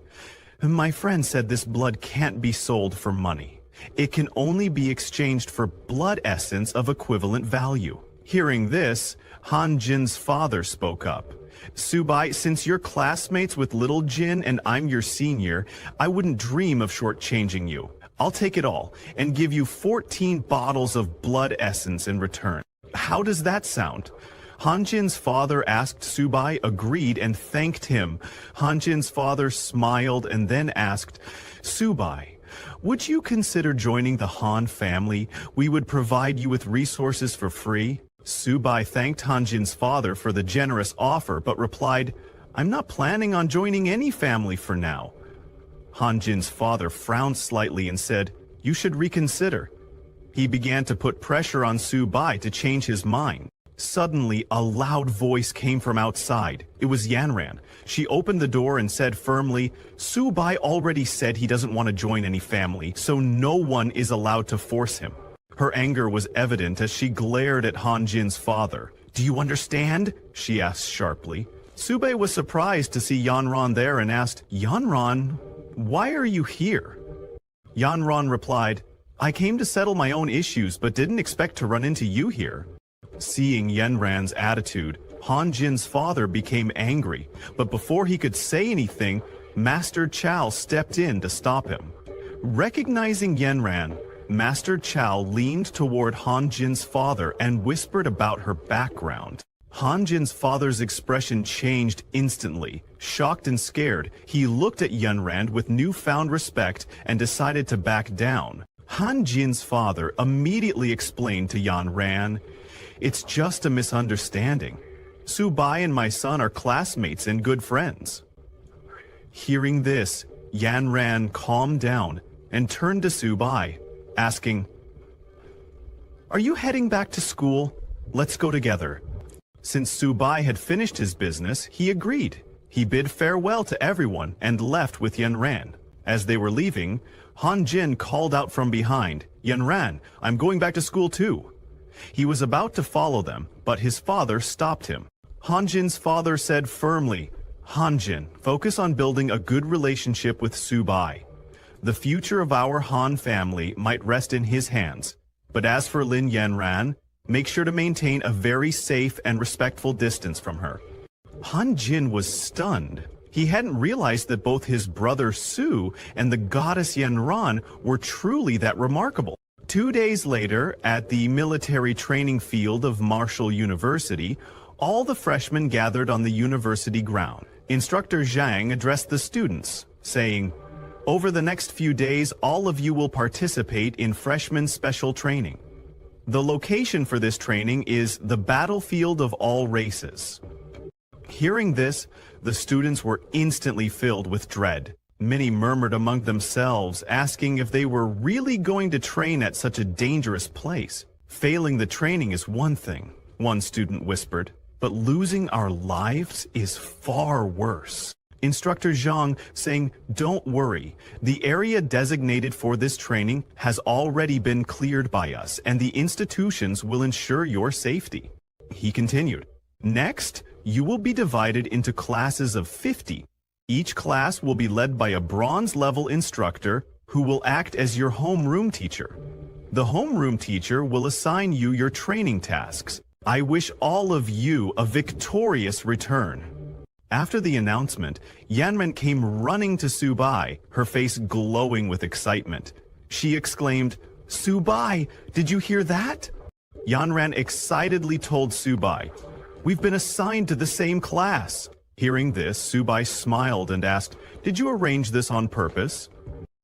my friend said this blood can't be sold for money. It can only be exchanged for blood essence of equivalent value. Hearing this, Han Jin's father spoke up. Subai, since you're classmates with Little Jin and I'm your senior, I wouldn't dream of shortchanging you. I'll take it all and give you 14 bottles of blood essence in return. How does that sound? Han Jin's father asked. Subai agreed and thanked him. Han Jin's father smiled and then asked, Subai, would you consider joining the Han family? We would provide you with resources for free. Subai thanked Han Jin's father for the generous offer, but replied, I'm not planning on joining any family for now. Han Jin's father frowned slightly and said, you should reconsider. He began to put pressure on Subai to change his mind. Suddenly, a loud voice came from outside. It was Yanran. She opened the door and said firmly, Subai already said he doesn't want to join any family, so no one is allowed to force him. Her anger was evident as she glared at Han Jin's father. Do you understand? She asked sharply. Subai was surprised to see Yanran there and asked, Yanran, why are you here? Yanran replied, I came to settle my own issues but didn't expect to run into you here. Seeing Yanran's attitude, Han Jin's father became angry, but before he could say anything, Master Chow stepped in to stop him. Recognizing Yanran, Master Chow leaned toward Han Jin's father and whispered about her background. Han Jin's father's expression changed instantly. Shocked and scared, he looked at Yanran with newfound respect and decided to back down. Han Jin's father immediately explained to Yanran, it's just a misunderstanding. Subai and my son are classmates and good friends. Hearing this, Yanran calmed down and turned to Subai, asking, are you heading back to school? Let's go together. Since Subai had finished his business, he agreed. He bid farewell to everyone and left with Yanran. As they were leaving, Han Jin called out from behind, "Yanran, I'm going back to school too." He was about to follow them, but his father stopped him. Han Jin's father said firmly, "Han Jin, focus on building a good relationship with Su-bai. The future of our Han family might rest in his hands, but as for Lin Yanran, make sure to maintain a very safe and respectful distance from her." Han Jin was stunned. He hadn't realized that both his brother Su and the goddess Yanran were truly that remarkable. 2 days later, at the military training field of Marshall University, all the freshmen gathered on the university ground. Instructor Zhang addressed the students, saying, "Over the next few days, all of you will participate in freshman special training. The location for this training is the battlefield of all races." Hearing this, the students were instantly filled with dread. Many murmured among themselves, asking if they were really going to train at such a dangerous place. "Failing the training is one thing," one student whispered, "but losing our lives is far worse." Instructor Zhang saying, "Don't worry, the area designated for this training has already been cleared by us, and the institutions will ensure your safety." He continued, "Next, you will be divided into classes of 50. Each class will be led by a bronze-level instructor who will act as your homeroom teacher. The homeroom teacher will assign you your training tasks. I wish all of you a victorious return." After the announcement, Yanran came running to Su-bai, her face glowing with excitement. She exclaimed, "Su-bai, did you hear that?" Yanran excitedly told Su-bai, "We've been assigned to the same class." Hearing this, Su-bai smiled and asked, "Did you arrange this on purpose?"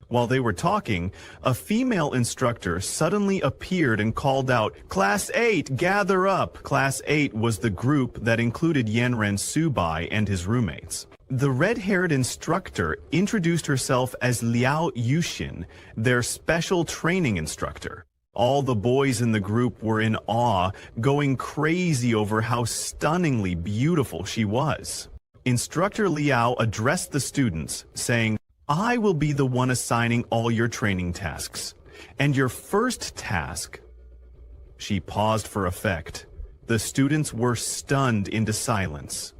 While they were talking, a female instructor suddenly appeared and called out, "Class 8, gather up!" Class 8 was the group that included Yanran Su-bai and his roommates. The red-haired instructor introduced herself as Liao Yushin, their special training instructor. All the boys in the group were in awe, going crazy over how stunningly beautiful she was. Instructor Liao addressed the students, saying, "I will be the one assigning all your training tasks. And your first task..." She paused for effect. The students were stunned into silence.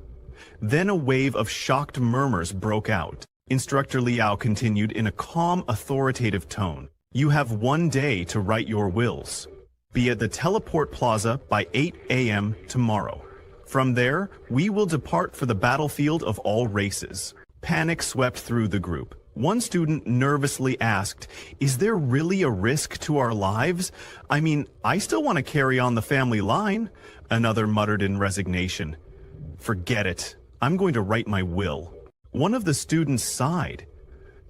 Then a wave of shocked murmurs broke out. Instructor Liao continued in a calm, authoritative tone. "You have 1 day to write your wills. Be at the teleport plaza by 8 a.m. tomorrow. From there, we will depart for the battlefield of all races." Panic swept through the group. One student nervously asked, "Is there really a risk to our lives? I mean, I still want to carry on the family line." Another muttered in resignation, "Forget it. I'm going to write my will." One of the students sighed.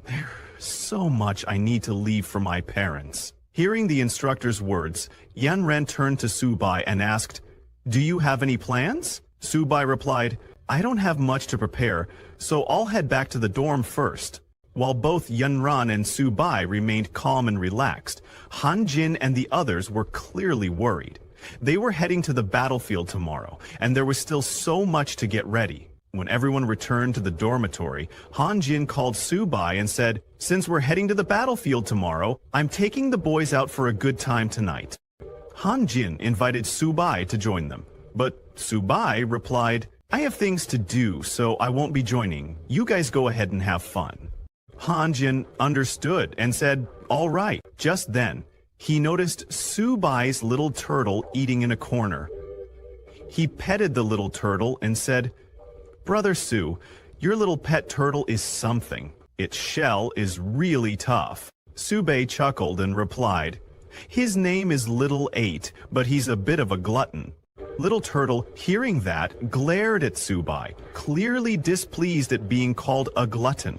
"There's so much I need to leave for my parents." Hearing the instructor's words, Yanran turned to Su-bai and asked, "Do you have any plans?" Su-bai replied, "I don't have much to prepare, so I'll head back to the dorm first." While both Yanran and Su-bai remained calm and relaxed, Han Jin and the others were clearly worried. They were heading to the battlefield tomorrow, and there was still so much to get ready. When everyone returned to the dormitory, Han Jin called Su-bai and said, "Since we're heading to the battlefield tomorrow, I'm taking the boys out for a good time tonight." Han Jin invited Su-bai to join them, but Su-bai replied, "I have things to do, so I won't be joining. You guys go ahead and have fun." Han Jin understood and said, "All right." Just then, he noticed Su-bai's little turtle eating in a corner. He petted the little turtle and said, "Brother Su, your little pet turtle is something. Its shell is really tough." Su-bai chuckled and replied, "His name is Little 8, but he's a bit of a glutton." Little Turtle, hearing that, glared at Su-bai, clearly displeased at being called a glutton.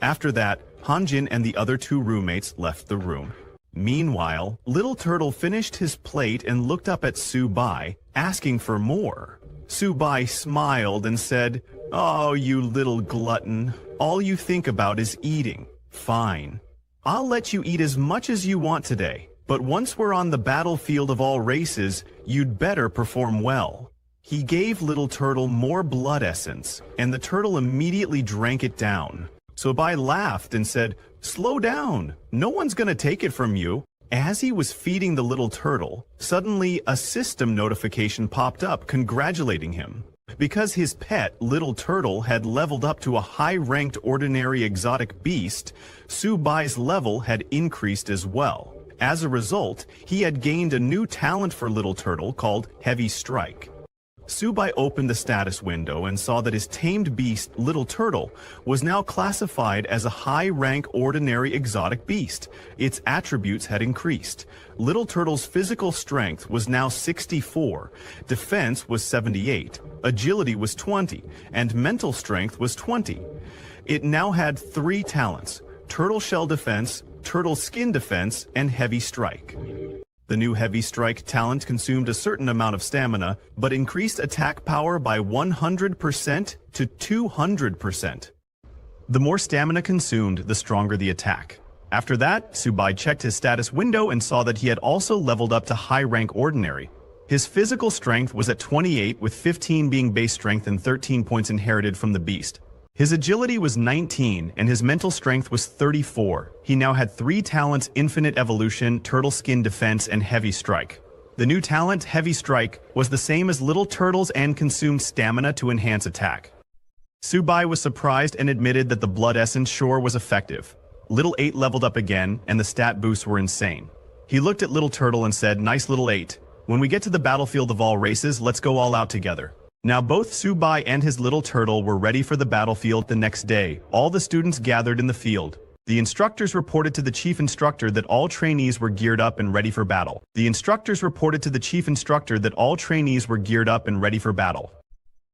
After that, Han Jin and the other 2 roommates left the room. Meanwhile, Little Turtle finished his plate and looked up at Su-bai, asking for more. Su-bai smiled and said, "Oh, you little glutton, all you think about is eating. Fine. I'll let you eat as much as you want today, but once we're on the battlefield of all races, you'd better perform well." He gave Little Turtle more blood essence, and the turtle immediately drank it down. Subai laughed and said, "Slow down, no one's gonna take it from you." As he was feeding the little turtle, suddenly a system notification popped up congratulating him. Because his pet, little turtle, had leveled up to a high-ranked ordinary exotic beast, Subai's level had increased as well. As a result, he had gained a new talent for little turtle called Heavy Strike. Subai opened the status window and saw that his tamed beast, Little Turtle, was now classified as a high-rank ordinary exotic beast. Its attributes had increased. Little Turtle's physical strength was now 64, defense was 78, agility was 20, and mental strength was 20. It now had 3 talents: Turtle Shell Defense, Turtle Skin Defense, and Heavy Strike. The new Heavy Strike talent consumed a certain amount of stamina, but increased attack power by 100% to 200%. The more stamina consumed, the stronger the attack. After that, Subai checked his status window and saw that he had also leveled up to high-rank ordinary. His physical strength was at 28, with 15 being base strength and 13 points inherited from the beast. His agility was 19, and his mental strength was 34. He now had 3 talents: Infinite Evolution, Turtle Skin Defense, and Heavy Strike. The new talent, Heavy Strike, was the same as Little Turtle's and consumed stamina to enhance attack. Subai was surprised and admitted that the Blood Essence sure was effective. Little 8 leveled up again, and the stat boosts were insane. He looked at Little Turtle and said, "Nice Little 8. When we get to the battlefield of all races, let's go all out together." Now both Subai and his little turtle were ready for the battlefield the next day. All the students gathered in the field. The instructors reported to the chief instructor that all trainees were geared up and ready for battle.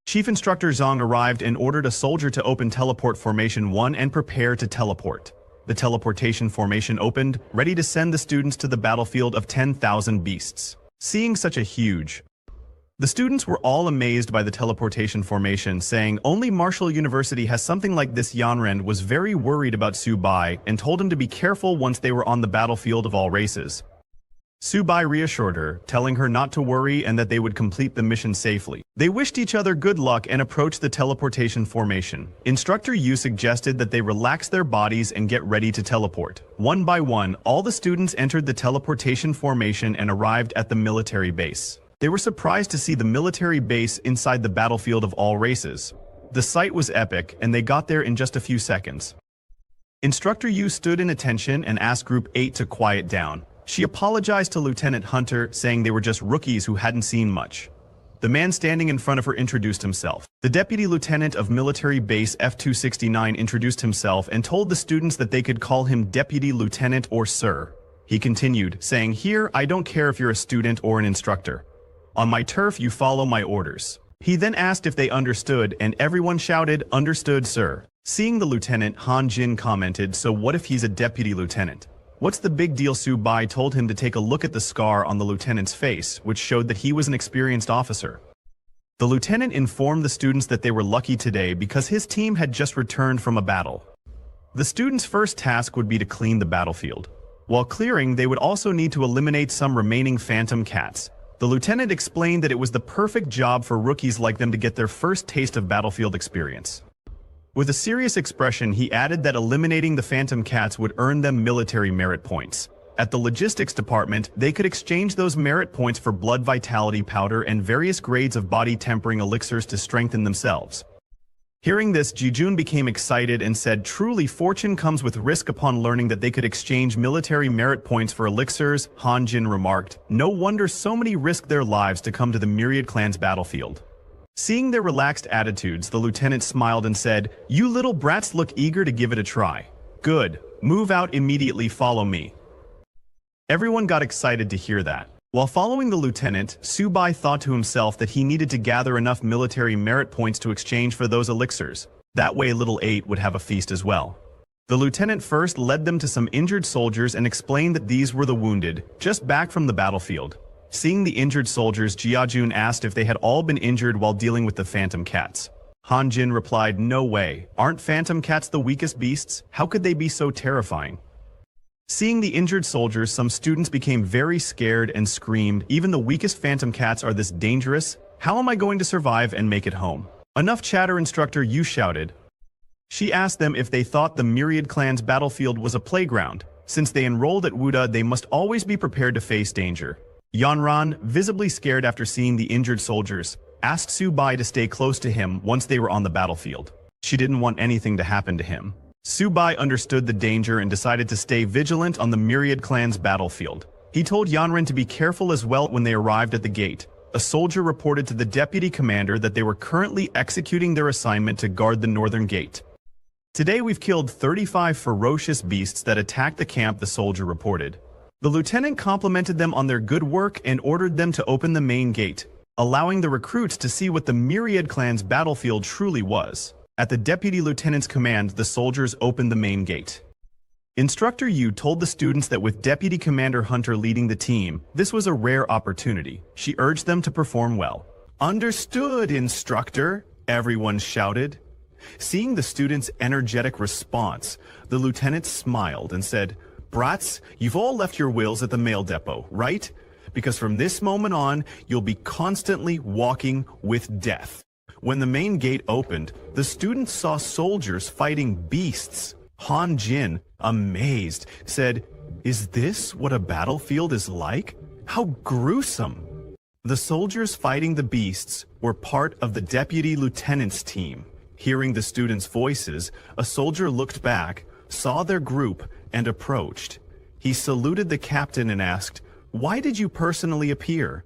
Chief Instructor Zhang arrived and ordered a soldier to open Teleport Formation 1 and prepare to teleport. The teleportation formation opened, ready to send the students to the battlefield of 10,000 beasts. Seeing such a huge The students were all amazed by the teleportation formation, saying only Martial University has something like this. Yanren was very worried about Subai and told him to be careful once they were on the battlefield of all races. Subai reassured her, telling her not to worry and that they would complete the mission safely. They wished each other good luck and approached the teleportation formation. Instructor Yu suggested that they relax their bodies and get ready to teleport. One by one, all the students entered the teleportation formation and arrived at the military base. They were surprised to see the military base inside the battlefield of all races. The sight was epic, and they got there in just a few seconds. Instructor Yu stood in attention and asked Group 8 to quiet down. She apologized to Lieutenant Hunter, saying they were just rookies who hadn't seen much. The man standing in front of her introduced himself. The Deputy Lieutenant of Military Base F-269 introduced himself and told the students that they could call him Deputy Lieutenant or Sir. He continued, saying, "Here, I don't care if you're a student or an instructor. On my turf, you follow my orders." He then asked if they understood, and everyone shouted, "Understood, sir." Seeing the lieutenant, Han Jin commented, "So what if he's a deputy lieutenant? What's the big deal?" Subai told him to take a look at the scar on the lieutenant's face, which showed that he was an experienced officer. The lieutenant informed the students that they were lucky today because his team had just returned from a battle. The students' first task would be to clean the battlefield. While clearing, they would also need to eliminate some remaining phantom cats. The lieutenant explained that it was the perfect job for rookies like them to get their first taste of battlefield experience. With a serious expression, he added that eliminating the phantom cats would earn them military merit points. At the logistics department, they could exchange those merit points for blood vitality powder and various grades of body tempering elixirs to strengthen themselves. Hearing this, Jijun became excited and said, "Truly, fortune comes with risk." Upon learning that they could exchange military merit points for elixirs, Han Jin remarked, "No wonder so many risk their lives to come to the Myriad Clan's battlefield." Seeing their relaxed attitudes, the lieutenant smiled and said, "You little brats look eager to give it a try. Good. Move out immediately, follow me." Everyone got excited to hear that. While following the lieutenant, Subai thought to himself that he needed to gather enough military merit points to exchange for those elixirs. That way Little 8 would have a feast as well. The lieutenant first led them to some injured soldiers and explained that these were the wounded, just back from the battlefield. Seeing the injured soldiers, Jiajun asked if they had all been injured while dealing with the phantom cats. Han Jin replied, "No way. Aren't phantom cats the weakest beasts? How could they be so terrifying?" Seeing the injured soldiers, some students became very scared and screamed, "Even the weakest phantom cats are this dangerous? How am I going to survive and make it home?" "Enough chatter," Instructor Yu shouted. She asked them if they thought the Myriad Clan's battlefield was a playground. Since they enrolled at Wuda, they must always be prepared to face danger. Yanran, visibly scared after seeing the injured soldiers, asked Su Bai to stay close to him once they were on the battlefield. She didn't want anything to happen to him. Su Bai understood the danger and decided to stay vigilant on the Myriad Clan's battlefield. He told Yanran to be careful as well. When they arrived at the gate, a soldier reported to the deputy commander that they were currently executing their assignment to guard the northern gate. Today we've killed 35 ferocious beasts that attacked the camp, the soldier reported. The lieutenant complimented them on their good work and ordered them to open the main gate, allowing the recruits to see what the Myriad Clan's battlefield truly was. At the deputy lieutenant's command, the soldiers opened the main gate. Instructor Yu told the students that with Deputy Commander Hunter leading the team, this was a rare opportunity. She urged them to perform well. "Understood, Instructor," everyone shouted. Seeing the students' energetic response, the lieutenant smiled and said, "Brats, you've all left your wills at the mail depot, right? Because from this moment on, you'll be constantly walking with death." When the main gate opened, the students saw soldiers fighting beasts. Han Jin, amazed, said, "Is this what a battlefield is like? How gruesome!" The soldiers fighting the beasts were part of the deputy lieutenant's team. Hearing the students' voices, a soldier looked back, saw their group, and approached. He saluted the captain and asked, "Why did you personally appear?"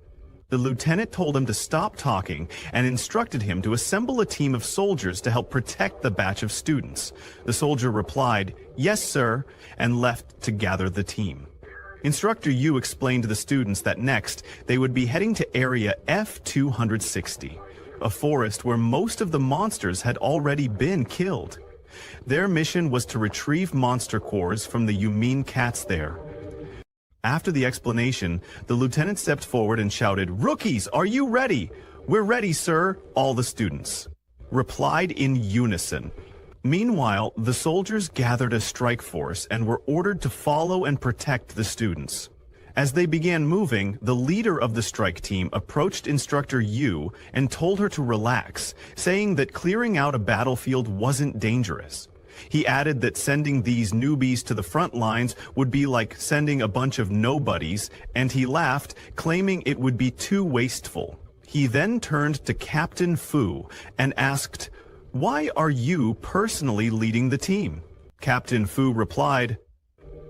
The lieutenant told him to stop talking and instructed him to assemble a team of soldiers to help protect the batch of students. The soldier replied, "Yes, sir," and left to gather the team. Instructor Yu explained to the students that next they would be heading to area F-260, a forest where most of the monsters had already been killed. Their mission was to retrieve monster cores from the Yumin cats there. After the explanation, the lieutenant stepped forward and shouted, "Rookies, are you ready?" "We're ready, sir," all the students replied in unison. Meanwhile, the soldiers gathered a strike force and were ordered to follow and protect the students. As they began moving, the leader of the strike team approached Instructor Yu and told her to relax, saying that clearing out a battlefield wasn't dangerous. He added that sending these newbies to the front lines would be like sending a bunch of nobodies, and he laughed, claiming it would be too wasteful. He then turned to Captain Fu and asked, "Why are you personally leading the team?" Captain Fu replied,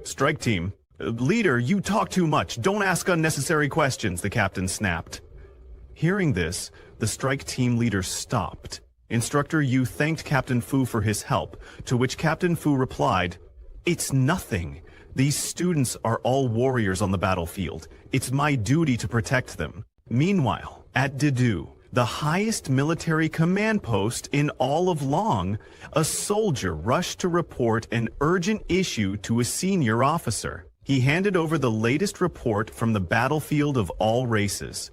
"Strike team. Leader, you talk too much. Don't ask unnecessary questions," the captain snapped. Hearing this, the strike team leader stopped. Instructor Yu thanked Captain Fu for his help, to which Captain Fu replied, "It's nothing. These students are all warriors on the battlefield. It's my duty to protect them." Meanwhile, at Dedu, the highest military command post in all of Long, a soldier rushed to report an urgent issue to a senior officer. He handed over the latest report from the battlefield of all races.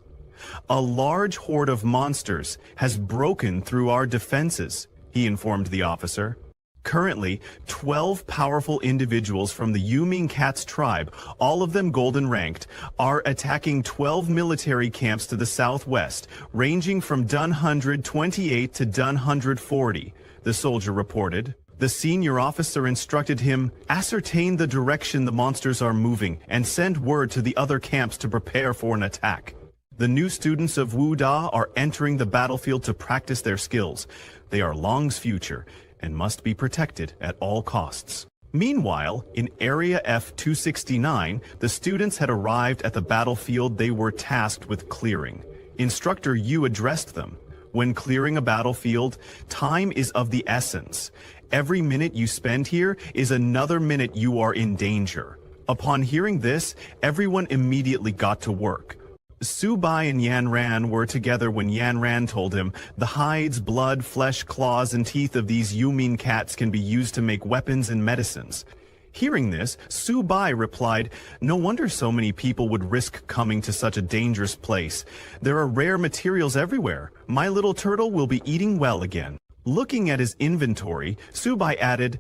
"A large horde of monsters has broken through our defenses," he informed the officer. Currently, 12 powerful individuals from the Yumin Cats tribe, all of them golden ranked, are attacking 12 military camps to the southwest, ranging from Dun 128 to Dun 140, the soldier reported. The senior officer instructed him, "Ascertain the direction the monsters are moving and send word to the other camps to prepare for an attack." The new students of Wuda are entering the battlefield to practice their skills. They are Long's future and must be protected at all costs. Meanwhile, in Area F-269, the students had arrived at the battlefield they were tasked with clearing. Instructor Yu addressed them. When clearing a battlefield, time is of the essence. Every minute you spend here is another minute you are in danger. Upon hearing this, everyone immediately got to work. Su Bai and Yan Ran were together when Yan Ran told him, "The hides, blood, flesh, claws, and teeth of these Yumin cats can be used to make weapons and medicines." Hearing this, Su Bai replied, "No wonder so many people would risk coming to such a dangerous place. There are rare materials everywhere. My little turtle will be eating well again." Looking at his inventory, Su Bai added,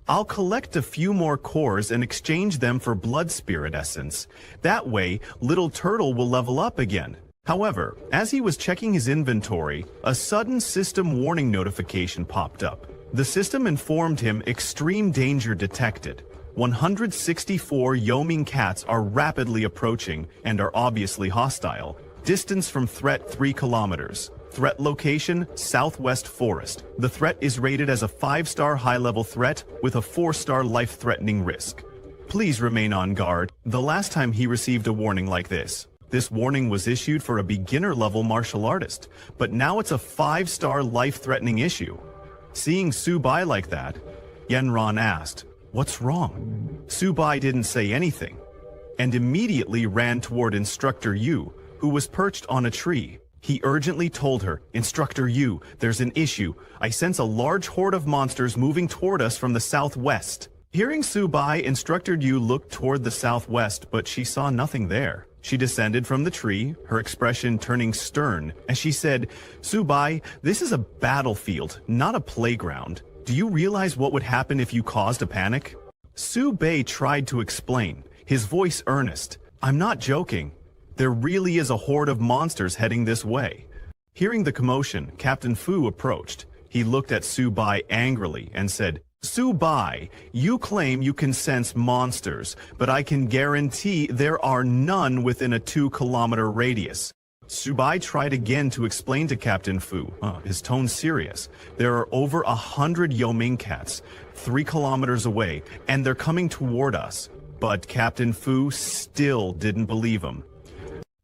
"I'll collect a few more cores and exchange them for blood spirit essence. That way, little turtle will level up again." However, as he was checking his inventory, a sudden system warning notification popped up. The system informed him extreme danger detected. 164 Yoming cats are rapidly approaching and are obviously hostile. Distance from threat 3 kilometers. Threat location, Southwest Forest. The threat is rated as a 5-star high-level threat with a 4-star life-threatening risk. Please remain on guard. The last time he received a warning like this warning was issued for a beginner-level martial artist, but now it's a 5-star life-threatening issue. Seeing Subai like that, Yenron asked, "What's wrong?" Subai didn't say anything, and immediately ran toward Instructor Yu, who was perched on a tree. He urgently told her, "Instructor Yu, there's an issue. I sense a large horde of monsters moving toward us from the southwest." Hearing Subai, Instructor Yu looked toward the southwest, but she saw nothing there. She descended from the tree, her expression turning stern, as she said, "Subai, this is a battlefield, not a playground. Do you realize what would happen if you caused a panic?" Subai tried to explain, his voice earnest. "I'm not joking. There really is a horde of monsters heading this way." Hearing the commotion, Captain Fu approached. He looked at Subai angrily and said, "Subai, you claim you can sense monsters, but I can guarantee there are none within a 2-kilometer radius." Subai tried again to explain to Captain Fu, his tone serious. "There are over 100 Yoming cats, 3 kilometers away, and they're coming toward us." But Captain Fu still didn't believe him.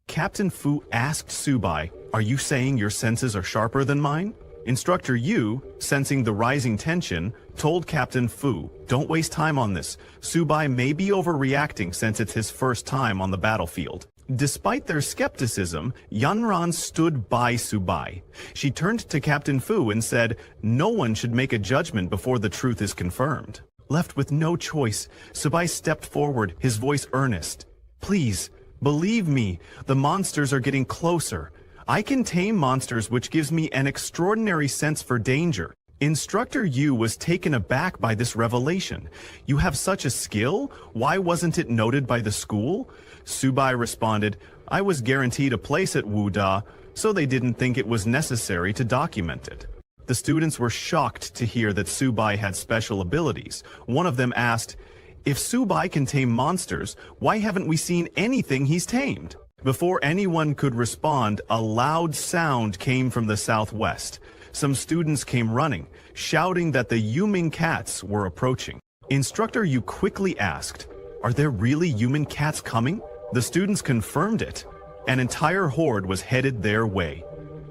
Captain Fu asked Subai, "Are you saying your senses are sharper than mine?" Instructor Yu, sensing the rising tension, told Captain Fu, "Don't waste time on this. Subai may be overreacting since it's his first time on the battlefield." Despite their skepticism, Yanran stood by Subai. She turned to Captain Fu and said, "No one should make a judgment before the truth is confirmed." Left with no choice, Subai stepped forward, his voice earnest. "Please, believe me, the monsters are getting closer. I can tame monsters, which gives me an extraordinary sense for danger." Instructor Yu was taken aback by this revelation. "You have such a skill? Why wasn't it noted by the school?" Subai responded, "I was guaranteed a place at Wuda, so they didn't think it was necessary to document it." The students were shocked to hear that Subai had special abilities. One of them asked, "If Subai can tame monsters, why haven't we seen anything he's tamed?" Before anyone could respond, a loud sound came from the southwest. Some students came running, shouting that the Yuming cats were approaching. Instructor Yu quickly asked, "Are there really human cats coming?" The students confirmed it. An entire horde was headed their way.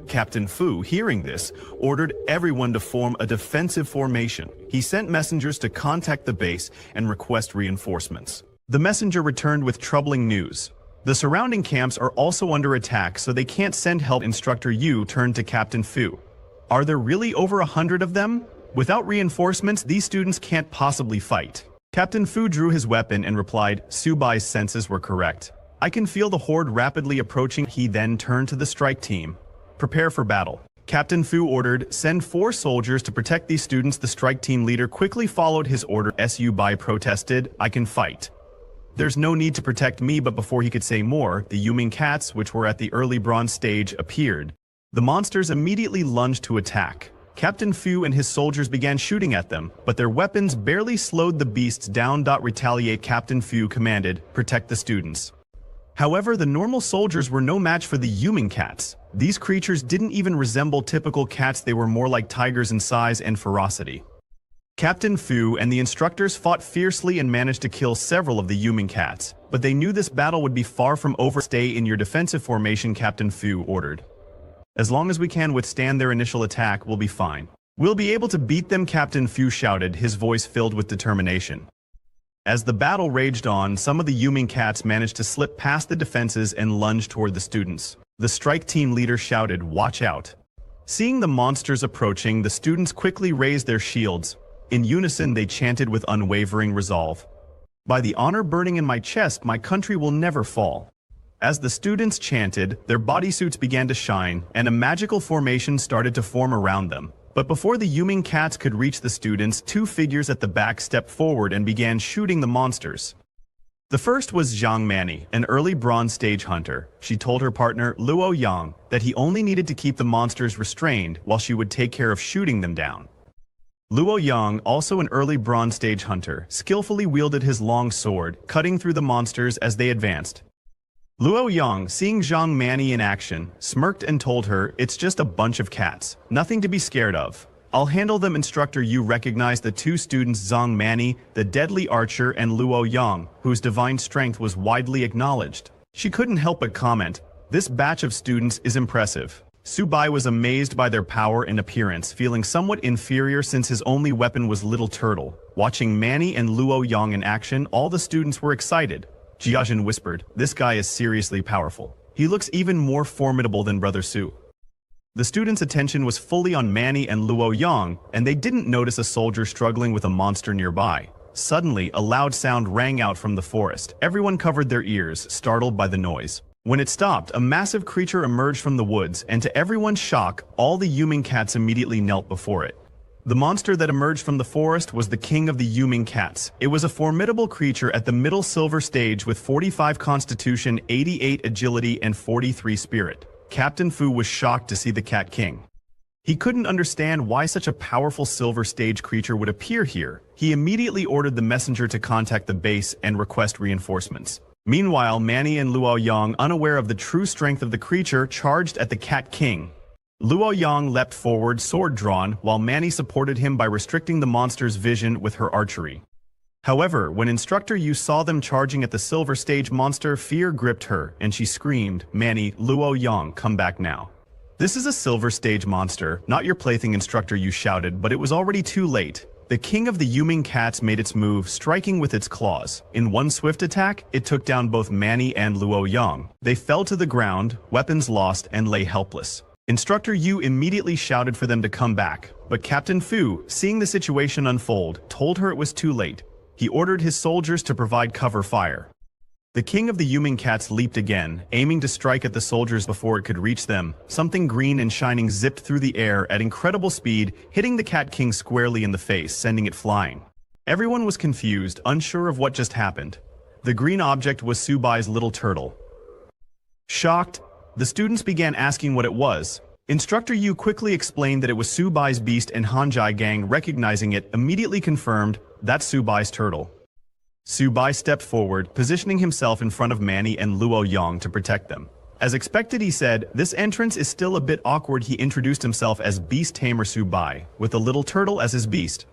Captain Fu, hearing this, ordered everyone to form a defensive formation. He sent messengers to contact the base and request reinforcements. The messenger returned with troubling news. The surrounding camps are also under attack, so they can't send help. Instructor Yu turned to Captain Fu. "Are there really over 100 of them? Without reinforcements, these students can't possibly fight." Captain Fu drew his weapon and replied, "Subai's senses were correct. I can feel the horde rapidly approaching." He then turned to the strike team. "Prepare for battle." Captain Fu ordered, "Send 4 soldiers to protect these students." The strike team leader quickly followed his order. Subai protested, "I can fight. There's no need to protect me." But before he could say more, the Yuming cats, which were at the early bronze stage, appeared. The monsters immediately lunged to attack. Captain Fu and his soldiers began shooting at them, but their weapons barely slowed the beasts down. Retaliate. Captain Fu commanded, "Protect the students." However, the normal soldiers were no match for the Yuming cats. These creatures didn't even resemble typical cats. They were more like tigers in size and ferocity. Captain Fu and the instructors fought fiercely and managed to kill several of the Yuming cats, but they knew this battle would be far from over. "Stay in your defensive formation," Captain Fu ordered. "As long as we can withstand their initial attack, we'll be fine. We'll be able to beat them," Captain Fu shouted, his voice filled with determination. As the battle raged on, some of the Yuming cats managed to slip past the defenses and lunge toward the students. The strike team leader shouted, "Watch out." Seeing the monsters approaching, the students quickly raised their shields. In unison, they chanted with unwavering resolve, "By the honor burning in my chest, my country will never fall." As the students chanted, their bodysuits began to shine, and a magical formation started to form around them. But before the Yuming cats could reach the students, 2 figures at the back stepped forward and began shooting the monsters. The first was Zhang Mani, an early bronze stage hunter. She told her partner, Luo Yang, that he only needed to keep the monsters restrained while she would take care of shooting them down. Luo Yang, also an early Bronze Stage hunter, skillfully wielded his long sword, cutting through the monsters as they advanced. Luo Yang, seeing Zhang Manny in action, smirked and told her, "It's just a bunch of cats, nothing to be scared of. I'll handle them." Instructor Yu recognized the two students Zhang Manny, the deadly archer, and Luo Yang, whose divine strength was widely acknowledged. She couldn't help but comment, "This batch of students is impressive." Su Bai was amazed by their power and appearance, feeling somewhat inferior since his only weapon was Little Turtle. Watching Manny and Luo Yang in action, all the students were excited. Jiajin whispered, "This guy is seriously powerful. He looks even more formidable than Brother Su." The students' attention was fully on Manny and Luo Yang, and they didn't notice a soldier struggling with a monster nearby. Suddenly, a loud sound rang out from the forest. Everyone covered their ears, startled by the noise. When it stopped, a massive creature emerged from the woods, and to everyone's shock, all the Yuming cats immediately knelt before it. The monster that emerged from the forest was the king of the Yuming cats. It was a formidable creature at the middle silver stage with 45 constitution, 88 agility, and 43 spirit. Captain Fu was shocked to see the Cat King. He couldn't understand why such a powerful silver stage creature would appear here. He immediately ordered the messenger to contact the base and request reinforcements. Meanwhile, Manny and Luo Yang, unaware of the true strength of the creature, charged at the Cat King. Luo Yang leapt forward, sword drawn, while Manny supported him by restricting the monster's vision with her archery. However, when Instructor Yu saw them charging at the silver stage monster, fear gripped her, and she screamed, "Manny, Luo Yang, come back now." "This is a silver stage monster, not your plaything," Instructor Yu shouted, but it was already too late. The king of the Yuming cats made its move, striking with its claws. In one swift attack, it took down both Manny and Luo Yang. They fell to the ground, weapons lost, and lay helpless. Instructor Yu immediately shouted for them to come back, but Captain Fu, seeing the situation unfold, told her it was too late. He ordered his soldiers to provide cover fire. The king of the Yuming cats leaped again, aiming to strike at the soldiers before it could reach them. Something green and shining zipped through the air at incredible speed, hitting the Cat King squarely in the face, sending it flying. Everyone was confused, unsure of what just happened. The green object was Su Bai's little turtle. Shocked, the students began asking what it was. Instructor Yu quickly explained that it was Su Bai's beast, and Hanjai Gang, recognizing it, immediately confirmed, "That's Su Bai's turtle." Su Bai stepped forward, positioning himself in front of Manny and Luo Yang to protect them. As expected, he said, "This entrance is still a bit awkward." He introduced himself as Beast Tamer Su Bai, with the little turtle as his beast.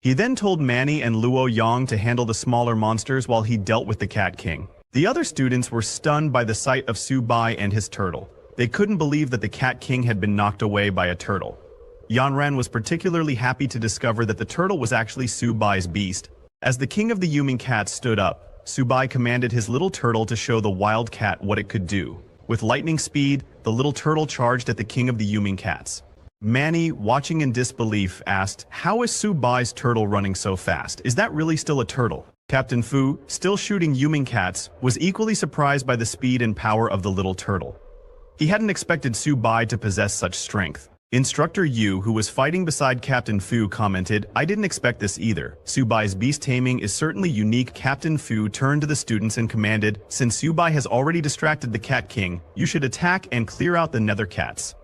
He then told Manny and Luo Yang to handle the smaller monsters while he dealt with the Cat King. The other students were stunned by the sight of Su Bai and his turtle. They couldn't believe that the Cat King had been knocked away by a turtle. Yanran was particularly happy to discover that the turtle was actually Su Bai's beast. As the king of the Yuming cats stood up, Su Bai commanded his little turtle to show the wild cat what it could do. With lightning speed, the little turtle charged at the king of the Yuming cats. Manny, watching in disbelief, asked, "How is Su Bai's turtle running so fast? Is that really still a turtle?" Captain Fu, still shooting Yuming cats, was equally surprised by the speed and power of the little turtle. He hadn't expected Su Bai to possess such strength. Instructor Yu, who was fighting beside Captain Fu, commented, "I didn't expect this either. Su Bai's beast taming is certainly unique." Captain Fu turned to the students and commanded, "Since Su Bai has already distracted the Cat King, you should attack and clear out the nether cats."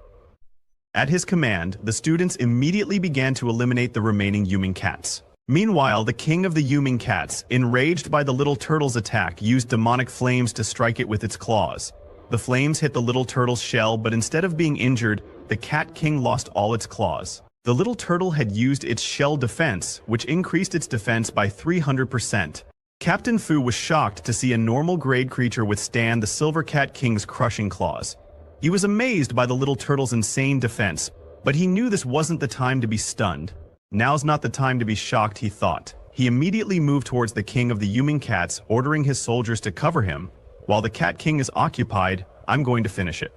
At his command, the students immediately began to eliminate the remaining Yuming cats. Meanwhile, the king of the Yuming cats, enraged by the little turtle's attack, used demonic flames to strike it with its claws. The flames hit the little turtle's shell, but instead of being injured, the Cat King lost all its claws. The little turtle had used its shell defense, which increased its defense by 300%. Captain Fu was shocked to see a normal grade creature withstand the Silver Cat King's crushing claws. He was amazed by the little turtle's insane defense, but he knew this wasn't the time to be stunned. Now's not the time to be shocked, he thought. He immediately moved towards the king of the Yuming cats, ordering his soldiers to cover him. While the Cat King is occupied, I'm going to finish it.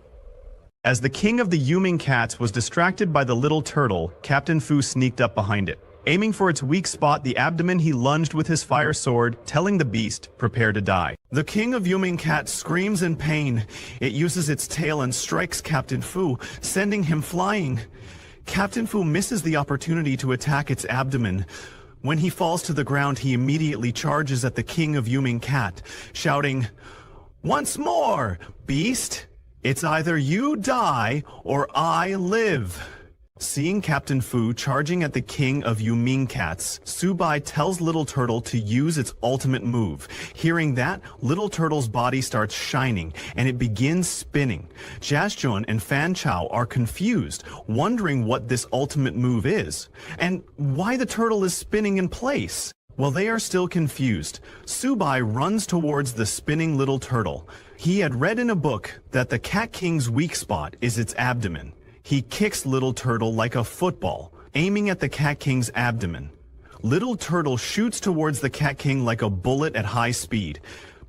As the king of the Yuming cats was distracted by the little turtle, Captain Fu sneaked up behind it. Aiming for its weak spot, the abdomen, he lunged with his fire sword, telling the beast, "Prepare to die." The king of Yuming cats screams in pain. It uses its tail and strikes Captain Fu, sending him flying. Captain Fu misses the opportunity to attack its abdomen. When he falls to the ground, he immediately charges at the king of Yuming cat, shouting, "Once more, beast! It's either you die or I live." Seeing Captain Fu charging at the king of Yuming cats, Subai tells Little Turtle to use its ultimate move. Hearing that, Little Turtle's body starts shining, and it begins spinning. Jiazhun and Fan Chao are confused, wondering what this ultimate move is, and why the turtle is spinning in place. While they are still confused, Subai runs towards the spinning Little Turtle. He had read in a book that the Cat King's weak spot is its abdomen. He kicks Little Turtle like a football, aiming at the Cat King's abdomen. Little Turtle shoots towards the Cat King like a bullet at high speed.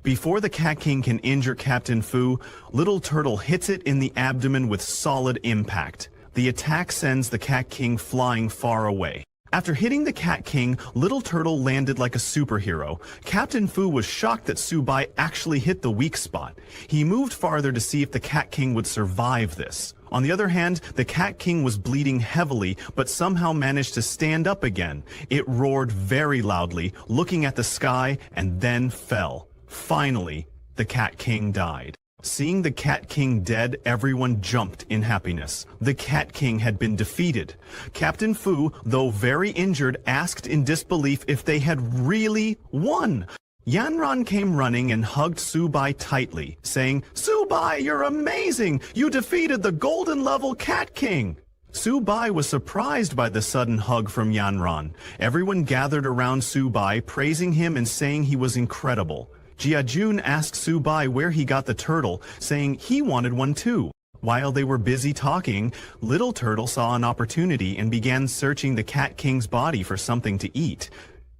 Before the Cat King can injure Captain Fu, Little Turtle hits it in the abdomen with solid impact. The attack sends the Cat King flying far away. After hitting the Cat King, Little Turtle landed like a superhero. Captain Fu was shocked that Subai actually hit the weak spot. He moved farther to see if the Cat King would survive this. On the other hand, the Cat King was bleeding heavily, but somehow managed to stand up again. It roared very loudly, looking at the sky, and then fell. Finally, the Cat King died. Seeing the Cat King dead, everyone jumped in happiness. The Cat King had been defeated. Captain Fu, though very injured, asked in disbelief if they had really won. Yanran came running and hugged Subai tightly, saying, "Subai, you're amazing! You defeated the golden level Cat King!" Subai was surprised by the sudden hug from Yanran. Everyone gathered around Subai, praising him and saying he was incredible. Jiajun asked Subai where he got the turtle, saying he wanted one too. While they were busy talking, Little Turtle saw an opportunity and began searching the Cat King's body for something to eat.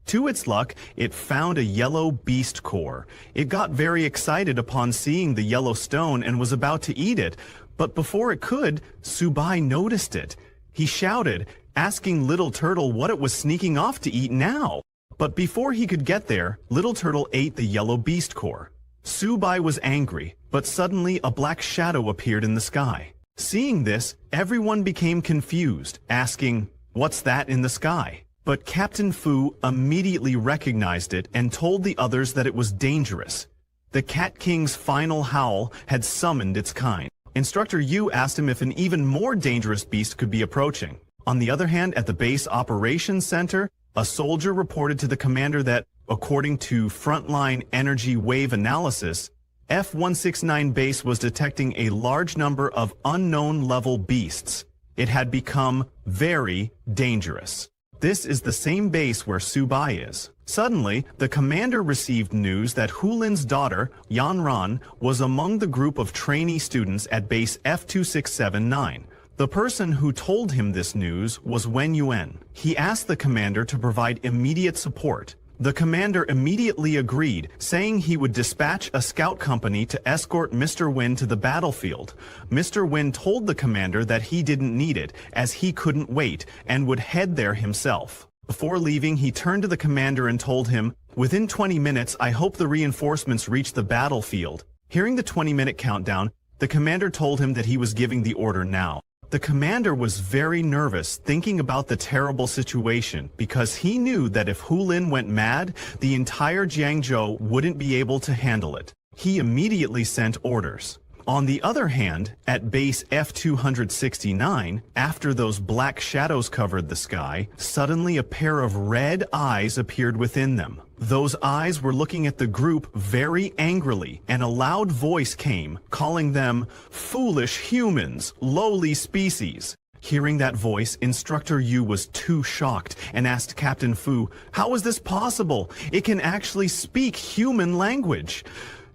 To its luck, it found a yellow beast core. It got very excited upon seeing the yellow stone and was about to eat it, but before it could, Subai noticed it. He shouted, asking Little Turtle what it was sneaking off to eat now. But before he could get there, Little Turtle ate the yellow beast core. Subai was angry, but suddenly a black shadow appeared in the sky. Seeing this, everyone became confused, asking, "What's that in the sky?" But Captain Fu immediately recognized it and told the others that it was dangerous. The Cat King's final howl had summoned its kind. Instructor Yu asked him if an even more dangerous beast could be approaching. On the other hand, at the base operations center, a soldier reported to the commander that, according to frontline energy wave analysis, F-169 base was detecting a large number of unknown level beasts. It had become very dangerous. This is the same base where Subai is. Suddenly, the commander received news that Hulin's daughter, Yanran, was among the group of trainee students at base F-2679. The person who told him this news was Wen Yuan. He asked the commander to provide immediate support. The commander immediately agreed, saying he would dispatch a scout company to escort Mr. Wen to the battlefield. Mr. Wen told the commander that he didn't need it, as he couldn't wait, and would head there himself. Before leaving, he turned to the commander and told him, "Within 20 minutes, I hope the reinforcements reach the battlefield." Hearing the 20-minute countdown, the commander told him that he was giving the order now. The commander was very nervous, thinking about the terrible situation, because he knew that if Hulin went mad, the entire Jiangzhou wouldn't be able to handle it. He immediately sent orders. On the other hand, at base F-269, after those black shadows covered the sky, suddenly a pair of red eyes appeared within them. Those eyes were looking at the group very angrily, and a loud voice came, calling them foolish humans, lowly species. Hearing that voice, Instructor Yu was too shocked and asked Captain Fu, "How is this possible? It can actually speak human language."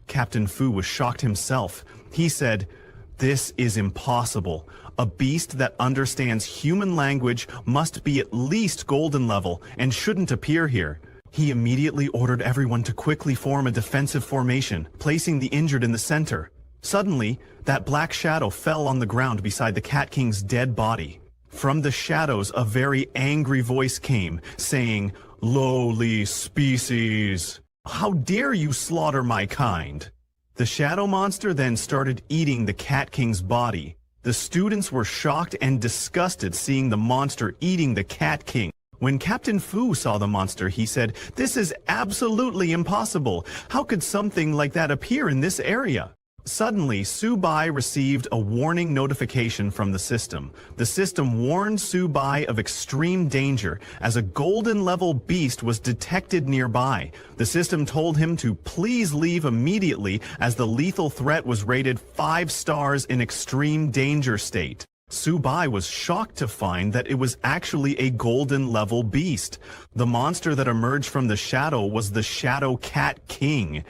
Captain Fu was shocked himself. He said, "This is impossible. A beast that understands human language must be at least golden level and shouldn't appear here." He immediately ordered everyone to quickly form a defensive formation, placing the injured in the center. Suddenly, that black shadow fell on the ground beside the Cat King's dead body. From the shadows, a very angry voice came, saying, "Lowly species! How dare you slaughter my kind?" The shadow monster then started eating the Cat King's body. The students were shocked and disgusted seeing the monster eating the Cat King. When Captain Fu saw the monster, he said, "This is absolutely impossible. How could something like that appear in this area?" Suddenly, Subai received a warning notification from the system. The system warned Subai of extreme danger as a golden-level beast was detected nearby. The system told him to please leave immediately as the lethal threat was rated 5 stars in extreme danger state. Subai was shocked to find that it was actually a golden-level beast. The monster that emerged from the shadow was the Shadow Cat King.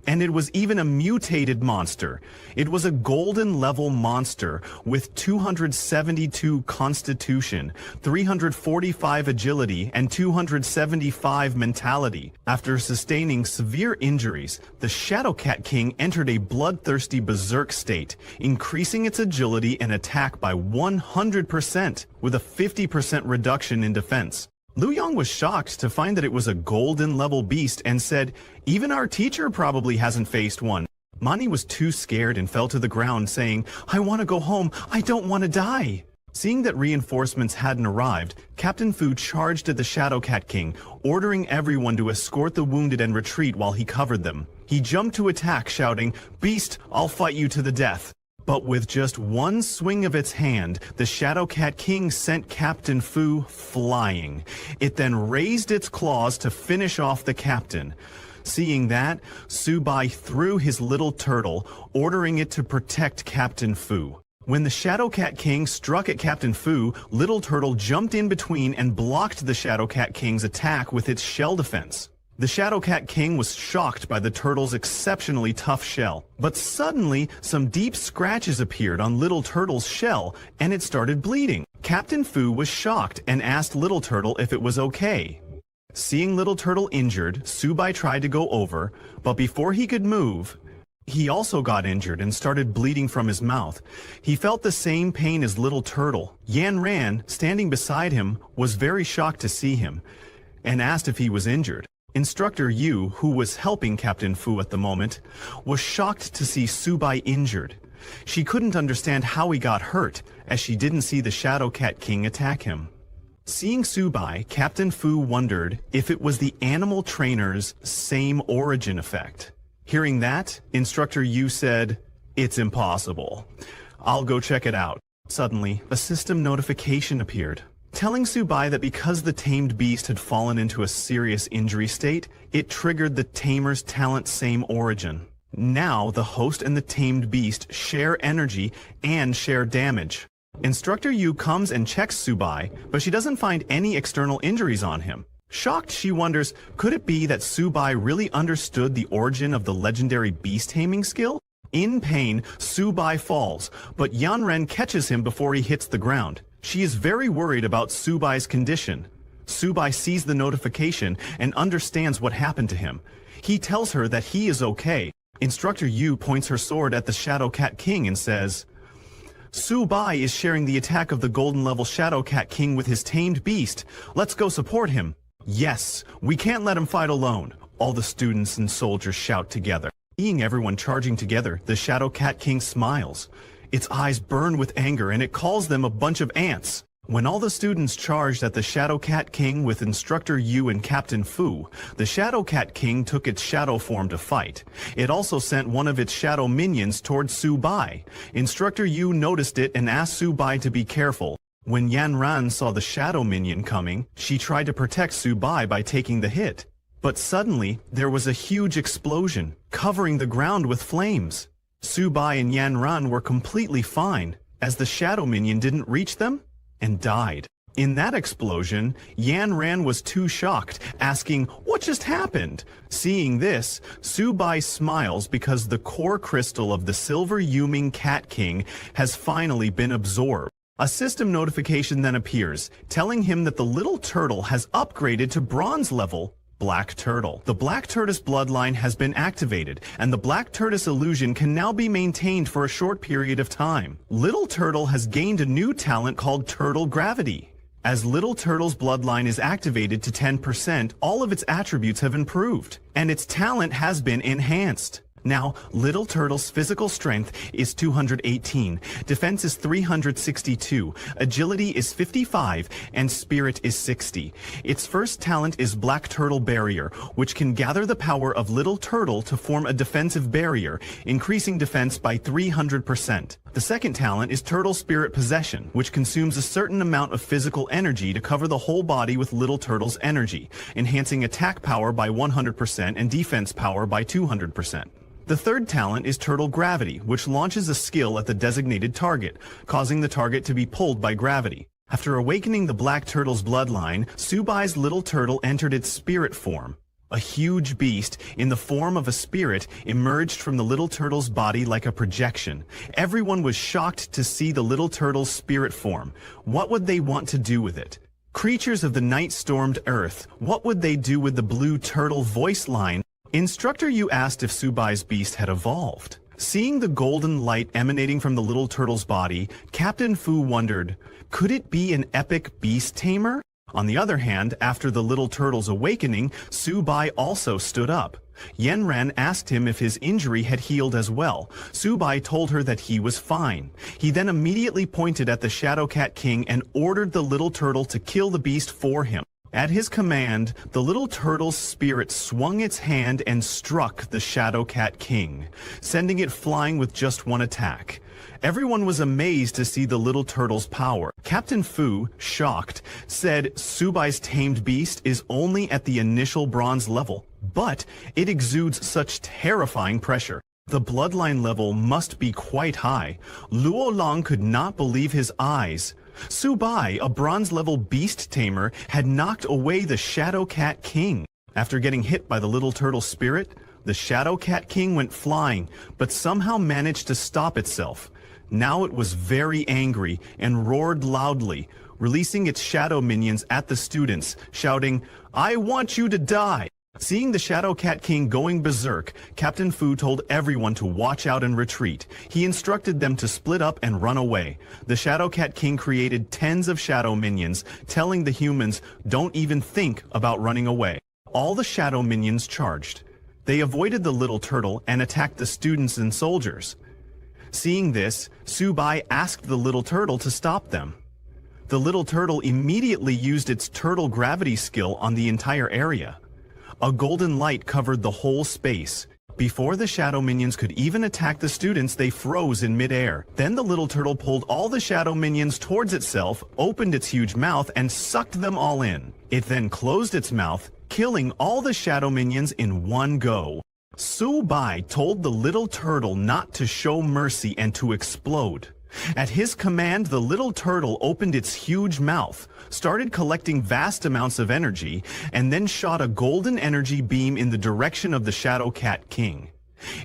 And it was even a mutated monster. It was a golden-level monster with 272 constitution, 345 agility, and 275 mentality. After sustaining severe injuries, the Shadow Cat King entered a bloodthirsty berserk state, increasing its agility and attack by 100%, with a 50% reduction in defense. Liu Yang was shocked to find that it was a golden-level beast and said, "Even our teacher probably hasn't faced one." Mani was too scared and fell to the ground saying, "I want to go home, I don't want to die." Seeing that reinforcements hadn't arrived, Captain Fu charged at the Shadow Cat King, ordering everyone to escort the wounded and retreat while he covered them. He jumped to attack, shouting, "Beast, I'll fight you to the death." But with just one swing of its hand, the Shadow Cat King sent Captain Fu flying. It then raised its claws to finish off the captain. Seeing that, Subai threw his little turtle, ordering it to protect Captain Fu. When the Shadow Cat King struck at Captain Fu, Little Turtle jumped in between and blocked the Shadow Cat King's attack with its shell defense. The Shadow Cat King was shocked by the turtle's exceptionally tough shell, but suddenly some deep scratches appeared on Little Turtle's shell and it started bleeding. Captain Fu was shocked and asked Little Turtle if it was okay. Seeing Little Turtle injured, Subai tried to go over, but before he could move, he also got injured and started bleeding from his mouth. He felt the same pain as Little Turtle. Yan Ran, standing beside him, was very shocked to see him and asked if he was injured. Instructor Yu, who was helping Captain Fu at the moment, was shocked to see Subai injured. She couldn't understand how he got hurt, as she didn't see the Shadow Cat King attack him. Seeing Subai, Captain Fu wondered if it was the animal trainer's same origin effect. Hearing that, Instructor Yu said, "It's impossible. I'll go check it out." Suddenly, a system notification appeared, telling Subai that because the tamed beast had fallen into a serious injury state, it triggered the tamer's talent same origin. Now, the host and the tamed beast share energy and share damage. Instructor Yu comes and checks Subai, but she doesn't find any external injuries on him. Shocked, she wonders, could it be that Subai really understood the origin of the legendary beast taming skill? In pain, Subai falls, but Yanren catches him before he hits the ground. She is very worried about Subai's condition. Subai sees the notification and understands what happened to him. He tells her that he is okay. Instructor Yu points her sword at the Shadow Cat King and says, "Subai is sharing the attack of the golden-level Shadow Cat King with his tamed beast. Let's go support him." "Yes, we can't let him fight alone," all the students and soldiers shout together. Seeing everyone charging together, the Shadow Cat King smiles. Its eyes burn with anger and it calls them a bunch of ants. When all the students charged at the Shadow Cat King with Instructor Yu and Captain Fu, the Shadow Cat King took its shadow form to fight. It also sent one of its shadow minions towards Subai. Instructor Yu noticed it and asked Subai to be careful. When Yan Ran saw the shadow minion coming, she tried to protect Subai by taking the hit. But suddenly, there was a huge explosion, covering the ground with flames. Subai and Yan Ran were completely fine, as the shadow minion didn't reach them, and died. In that explosion, Yan Ran was too shocked, asking, "What just happened?" Seeing this, Subai smiles because the core crystal of the Silver Yuming Cat King has finally been absorbed. A system notification then appears, telling him that the little turtle has upgraded to bronze level, Black Turtle. The Black Tortoise bloodline has been activated, and the Black Tortoise illusion can now be maintained for a short period of time. Little Turtle has gained a new talent called Turtle Gravity. As Little Turtle's bloodline is activated to 10%, all of its attributes have improved, and its talent has been enhanced. Now, Little Turtle's physical strength is 218, defense is 362, agility is 55, and spirit is 60. Its first talent is Black Turtle Barrier, which can gather the power of Little Turtle to form a defensive barrier, increasing defense by 300%. The second talent is Turtle Spirit Possession, which consumes a certain amount of physical energy to cover the whole body with Little Turtle's energy, enhancing attack power by 100% and defense power by 200%. The third talent is Turtle Gravity, which launches a skill at the designated target, causing the target to be pulled by gravity. After awakening the Black Turtle's bloodline, Subai's Little Turtle entered its spirit form. A huge beast, in the form of a spirit, emerged from the Little Turtle's body like a projection. Everyone was shocked to see the Little Turtle's spirit form. What would they want to do with it? Creatures of the night stormed Earth. What would they do with the Blue Turtle voice line? Instructor Yu asked if Subai's beast had evolved. Seeing the golden light emanating from the Little Turtle's body, Captain Fu wondered, could it be an epic beast tamer? On the other hand, after the Little Turtle's awakening, Subai also stood up. Yanran asked him if his injury had healed as well. Subai told her that he was fine. He then immediately pointed at the Shadow Cat King and ordered the Little Turtle to kill the beast for him. At his command, the Little Turtle's spirit swung its hand and struck the Shadow Cat King, sending it flying with just one attack. Everyone was amazed to see the Little Turtle's power. Captain Fu, shocked, said Subai's tamed beast is only at the initial bronze level, but it exudes such terrifying pressure. The bloodline level must be quite high. Luo Long could not believe his eyes. Subai, a bronze-level beast tamer, had knocked away the Shadow Cat King. After getting hit by the Little Turtle spirit, the Shadow Cat King went flying, but somehow managed to stop itself. Now it was very angry and roared loudly, releasing its shadow minions at the students, shouting, "I want you to die!" Seeing the Shadow Cat King going berserk, Captain Fu told everyone to watch out and retreat. He instructed them to split up and run away. The Shadow Cat King created tens of shadow minions, telling the humans, don't even think about running away. All the shadow minions charged. They avoided the Little Turtle and attacked the students and soldiers. Seeing this, Subai asked the Little Turtle to stop them. The Little Turtle immediately used its turtle gravity skill on the entire area. A golden light covered the whole space. Before the shadow minions could even attack the students, they froze in midair. Then the Little Turtle pulled all the shadow minions towards itself, opened its huge mouth, and sucked them all in. It then closed its mouth, killing all the shadow minions in one go. Subai told the Little Turtle not to show mercy and to explode. At his command, the Little Turtle opened its huge mouth, started collecting vast amounts of energy, and then shot a golden energy beam in the direction of the Shadow Cat King.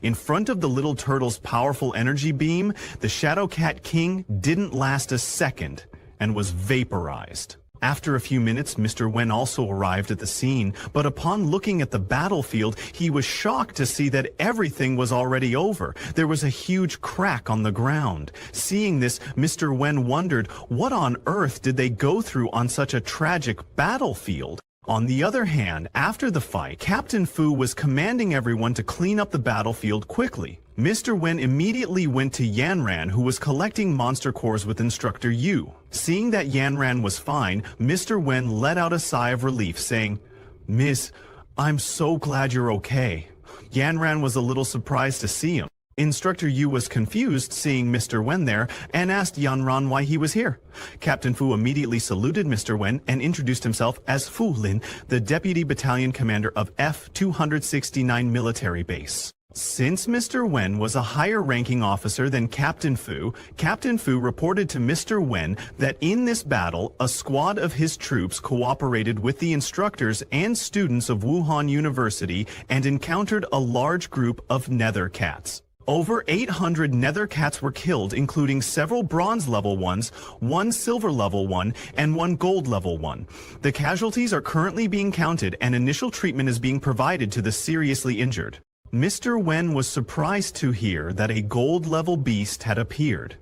In front of the Little Turtle's powerful energy beam, the Shadow Cat King didn't last a second and was vaporized. After a few minutes, Mr. Wen also arrived at the scene, but upon looking at the battlefield, he was shocked to see that everything was already over. There was a huge crack on the ground. Seeing this, Mr. Wen wondered, what on earth did they go through on such a tragic battlefield? On the other hand, after the fight, Captain Fu was commanding everyone to clean up the battlefield quickly. Mr. Wen immediately went to Yanran, who was collecting monster cores with Instructor Yu. Seeing that Yanran was fine, Mr. Wen let out a sigh of relief, saying, "Miss, I'm so glad you're okay." Yanran was a little surprised to see him. Instructor Yu was confused seeing Mr. Wen there and asked Yanran why he was here. Captain Fu immediately saluted Mr. Wen and introduced himself as Fu Lin, the Deputy Battalion Commander of F-269 Military Base. Since Mr. Wen was a higher-ranking officer than Captain Fu reported to Mr. Wen that in this battle, a squad of his troops cooperated with the instructors and students of Wuhan University and encountered a large group of nether cats. Over 800 nether cats were killed, including several bronze level ones, one silver level one, and one gold level one. The casualties are currently being counted and initial treatment is being provided to the seriously injured. Mr. Wen was surprised to hear that a gold-level beast had appeared.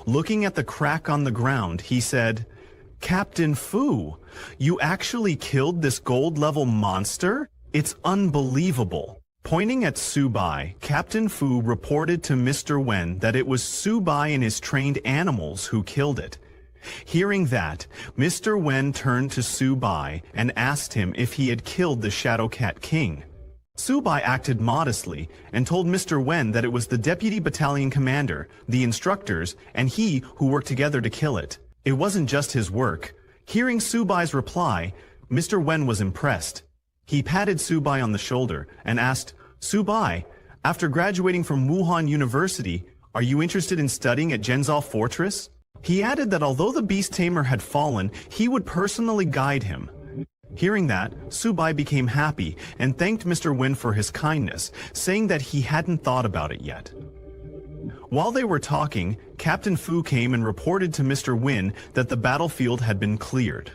Looking at the crack on the ground, he said, "Captain Fu, you actually killed this gold-level monster? It's unbelievable." Pointing at Subai, Captain Fu reported to Mr. Wen that it was Subai and his trained animals who killed it. Hearing that, Mr. Wen turned to Subai and asked him if he had killed the Shadow Cat King. Subai acted modestly and told Mr. Wen that it was the deputy battalion commander, the instructors, and he who worked together to kill it. It wasn't just his work. Hearing Subai's reply, Mr. Wen was impressed. He patted Subai on the shoulder and asked, "Subai, after graduating from Wuhan University, are you interested in studying at Zhenzhou Fortress?" He added that although the beast tamer had fallen, he would personally guide him. Hearing that, Subai became happy and thanked Mr. Wen for his kindness, saying that he hadn't thought about it yet. While they were talking, Captain Fu came and reported to Mr. Wen that the battlefield had been cleared.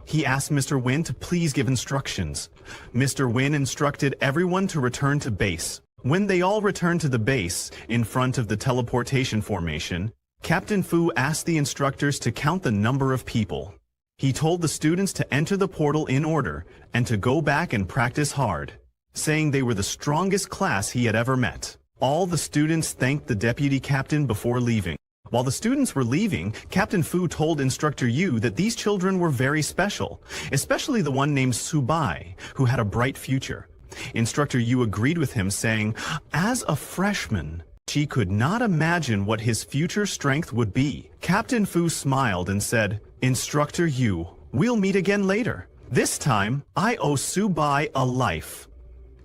He asked Mr. Wen to please give instructions. Mr. Wen instructed everyone to return to base. When they all returned to the base, in front of the teleportation formation, Captain Fu asked the instructors to count the number of people. He told the students to enter the portal in order and to go back and practice hard, saying they were the strongest class he had ever met. All the students thanked the deputy captain before leaving. While the students were leaving, Captain Fu told Instructor Yu that these children were very special, especially the one named Subai, who had a bright future. Instructor Yu agreed with him, saying, "As a freshman, she could not imagine what his future strength would be." Captain Fu smiled and said, "Instructor Yu, we'll meet again later. This time, I owe Subai a life."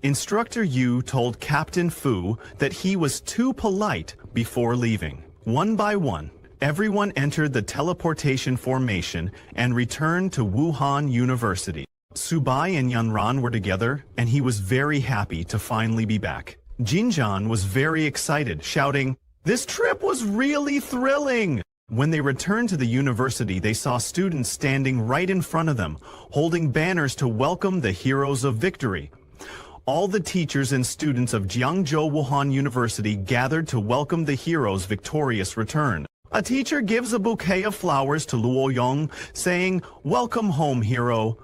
Instructor Yu told Captain Fu that he was too polite before leaving. One by one, everyone entered the teleportation formation and returned to Wuhan University. Subai and Yanran were together, and he was very happy to finally be back. Jinjian was very excited, shouting, "This trip was really thrilling!" When they returned to the university, they saw students standing right in front of them, holding banners to welcome the heroes of victory. All the teachers and students of Jiangzhou Wuhan University gathered to welcome the heroes' victorious return. A teacher gives a bouquet of flowers to Luo Yong, saying, "Welcome home, hero."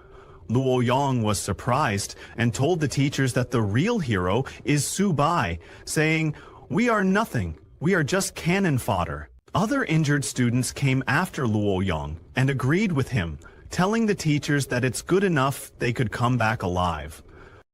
Luo Yong was surprised and told the teachers that the real hero is Subai, saying, "We are nothing, we are just cannon fodder." Other injured students came after Luo Yong and agreed with him, telling the teachers that it's good enough they could come back alive.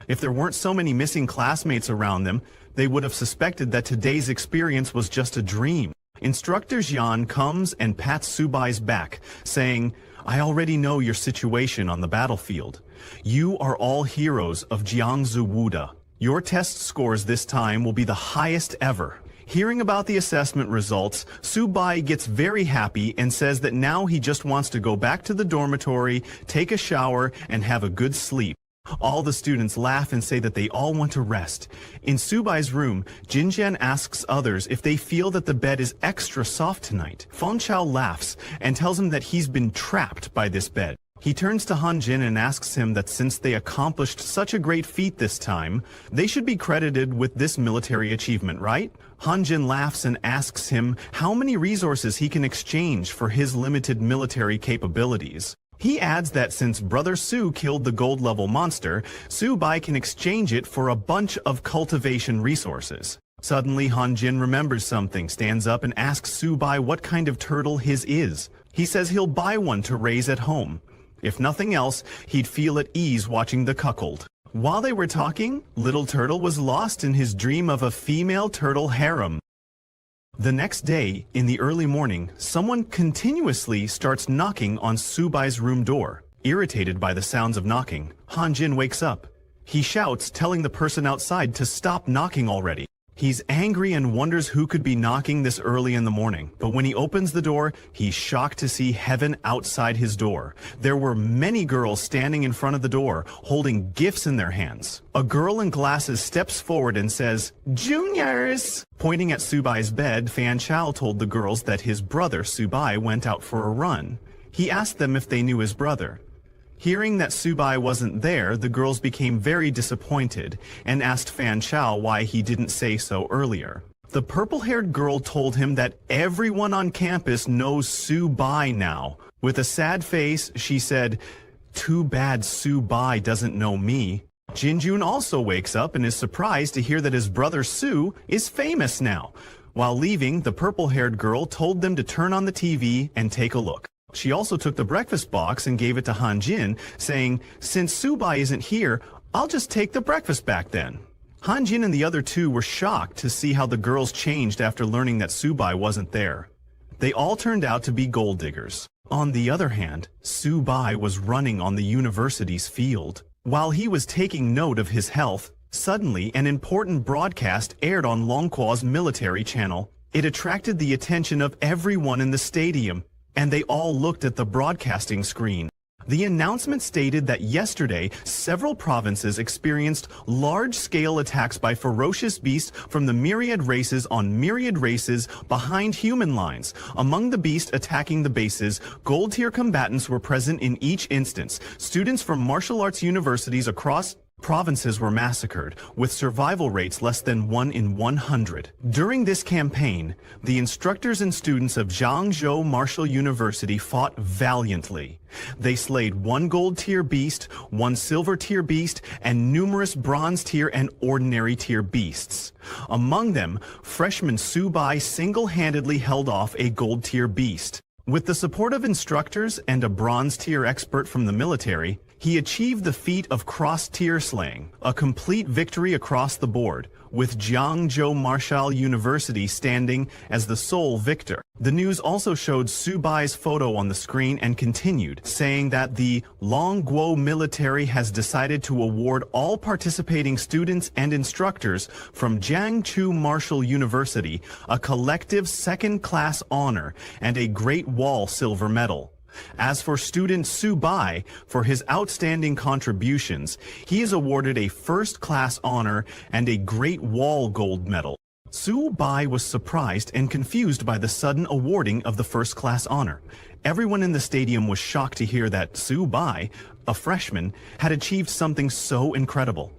If there weren't so many missing classmates around them, they would have suspected that today's experience was just a dream. Instructor Jian comes and pats Subai's back, saying, "I already know your situation on the battlefield. You are all heroes of Jiangsu Wuda. Your test scores this time will be the highest ever." Hearing about the assessment results, Subai gets very happy and says that now he just wants to go back to the dormitory, take a shower, and have a good sleep. All the students laugh and say that they all want to rest. In Subai's room, Jinjian asks others if they feel that the bed is extra soft tonight. Feng Chao laughs and tells him that he's been trapped by this bed. He turns to Han Jin and asks him that since they accomplished such a great feat this time, they should be credited with this military achievement, right? Han Jin laughs and asks him how many resources he can exchange for his limited military capabilities. He adds that since Brother Su killed the gold-level monster, Subai can exchange it for a bunch of cultivation resources. Suddenly, Han Jin remembers something, stands up and asks Subai what kind of turtle his is. He says he'll buy one to raise at home. If nothing else, he'd feel at ease watching the cuckold. While they were talking, Little Turtle was lost in his dream of a female turtle harem. The next day, in the early morning, someone continuously starts knocking on Subai's room door. Irritated by the sounds of knocking, Han Jin wakes up. He shouts, telling the person outside to stop knocking already. He's angry and wonders who could be knocking this early in the morning, but when he opens the door, he's shocked to see heaven outside his door. There were many girls standing in front of the door, holding gifts in their hands. A girl in glasses steps forward and says, "Juniors!" Pointing at Subai's bed, Fan Chao told the girls that his brother Subai went out for a run. He asked them if they knew his brother. Hearing that Subai wasn't there, the girls became very disappointed and asked Fan Chao why he didn't say so earlier. The purple-haired girl told him that everyone on campus knows Subai now. With a sad face, she said, "Too bad Subai doesn't know me." Jinjun also wakes up and is surprised to hear that his brother Sue is famous now. While leaving, the purple-haired girl told them to turn on the TV and take a look. She also took the breakfast box and gave it to Hanjin, saying, "Since Subai isn't here, I'll just take the breakfast back then." Hanjin and the other two were shocked to see how the girls changed after learning that Subai wasn't there. They all turned out to be gold diggers. On the other hand, Subai was running on the university's field. While he was taking note of his health, suddenly an important broadcast aired on Longqua's military channel. It attracted the attention of everyone in the stadium, and they all looked at the broadcasting screen. The announcement stated that yesterday, several provinces experienced large-scale attacks by ferocious beasts from the myriad races on myriad races behind human lines. Among the beasts attacking the bases, gold-tier combatants were present in each instance. Students from martial arts universities across provinces were massacred, with survival rates less than 1 in 100. During this campaign, the instructors and students of Zhangzhou Martial University fought valiantly. They slayed 1 gold-tier beast, 1 silver-tier beast, and numerous bronze-tier and ordinary-tier beasts. Among them, freshman Subai single-handedly held off a gold-tier beast. With the support of instructors and a bronze-tier expert from the military, he achieved the feat of cross-tier slaying, a complete victory across the board, with Jiangzhou Martial University standing as the sole victor. The news also showed Subai's photo on the screen and continued, saying that the Longguo military has decided to award all participating students and instructors from Jiangchu Martial University a collective second-class honor and a Great Wall silver medal. As for student Subai, for his outstanding contributions, he is awarded a first-class honor and a Great Wall gold medal. Subai was surprised and confused by the sudden awarding of the first-class honor. Everyone in the stadium was shocked to hear that Subai, a freshman, had achieved something so incredible.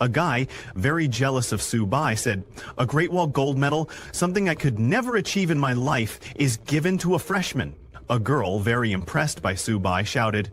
A guy, very jealous of Subai, said, "A Great Wall gold medal, something I could never achieve in my life, is given to a freshman." A girl, very impressed by Subai, shouted,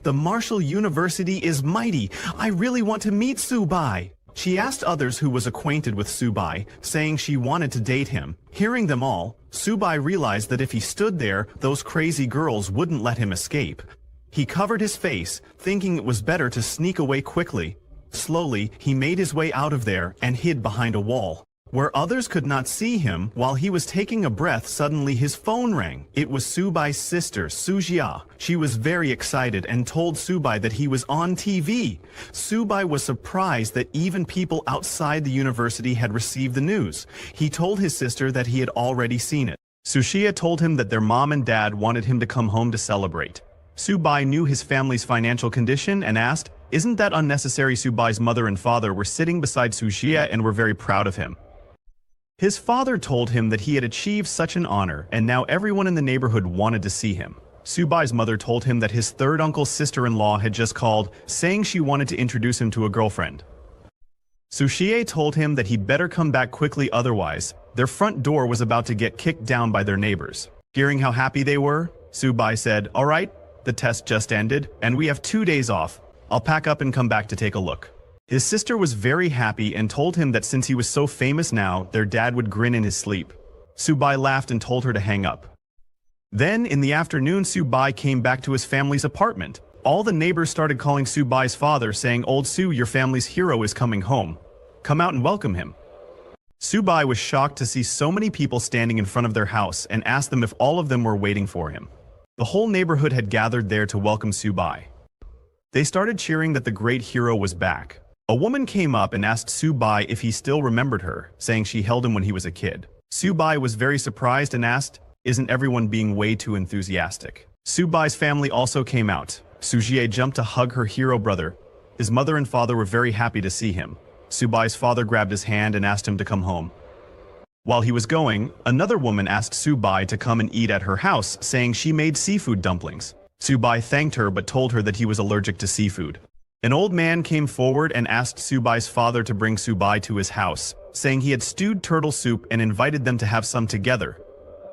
"The Martial University is mighty. I really want to meet Subai." She asked others who was acquainted with Subai, saying she wanted to date him. Hearing them all, Subai realized that if he stood there, those crazy girls wouldn't let him escape. He covered his face, thinking it was better to sneak away quickly. Slowly, he made his way out of there and hid behind a wall. Where others could not see him, while he was taking a breath, suddenly his phone rang. It was Subai's sister, Sujia. She was very excited and told Subai that he was on TV. Subai was surprised that even people outside the university had received the news. He told his sister that he had already seen it. Sushia told him that their mom and dad wanted him to come home to celebrate. Subai knew his family's financial condition and asked, "Isn't that unnecessary?" Subai's mother and father were sitting beside Sushia and were very proud of him. His father told him that he had achieved such an honor, and now everyone in the neighborhood wanted to see him. Subai's mother told him that his third uncle's sister-in-law had just called, saying she wanted to introduce him to a girlfriend. Sushie told him that he better come back quickly, otherwise, their front door was about to get kicked down by their neighbors. Hearing how happy they were, Subai said, "All right, the test just ended, and we have 2 days off. I'll pack up and come back to take a look." His sister was very happy and told him that since he was so famous now, their dad would grin in his sleep. Subai laughed and told her to hang up. Then, in the afternoon, Subai came back to his family's apartment. All the neighbors started calling Subai's father, saying, "Old Su, your family's hero is coming home. Come out and welcome him." Subai was shocked to see so many people standing in front of their house and asked them if all of them were waiting for him. The whole neighborhood had gathered there to welcome Subai. They started cheering that the great hero was back. A woman came up and asked Subai if he still remembered her, saying she held him when he was a kid. Subai was very surprised and asked, "Isn't everyone being way too enthusiastic?" Subai's family also came out. Sujie jumped to hug her hero brother. His mother and father were very happy to see him. Subai's father grabbed his hand and asked him to come home. While he was going, another woman asked Subai to come and eat at her house, saying she made seafood dumplings. Subai thanked her but told her that he was allergic to seafood. An old man came forward and asked Subai's father to bring Subai to his house, saying he had stewed turtle soup and invited them to have some together.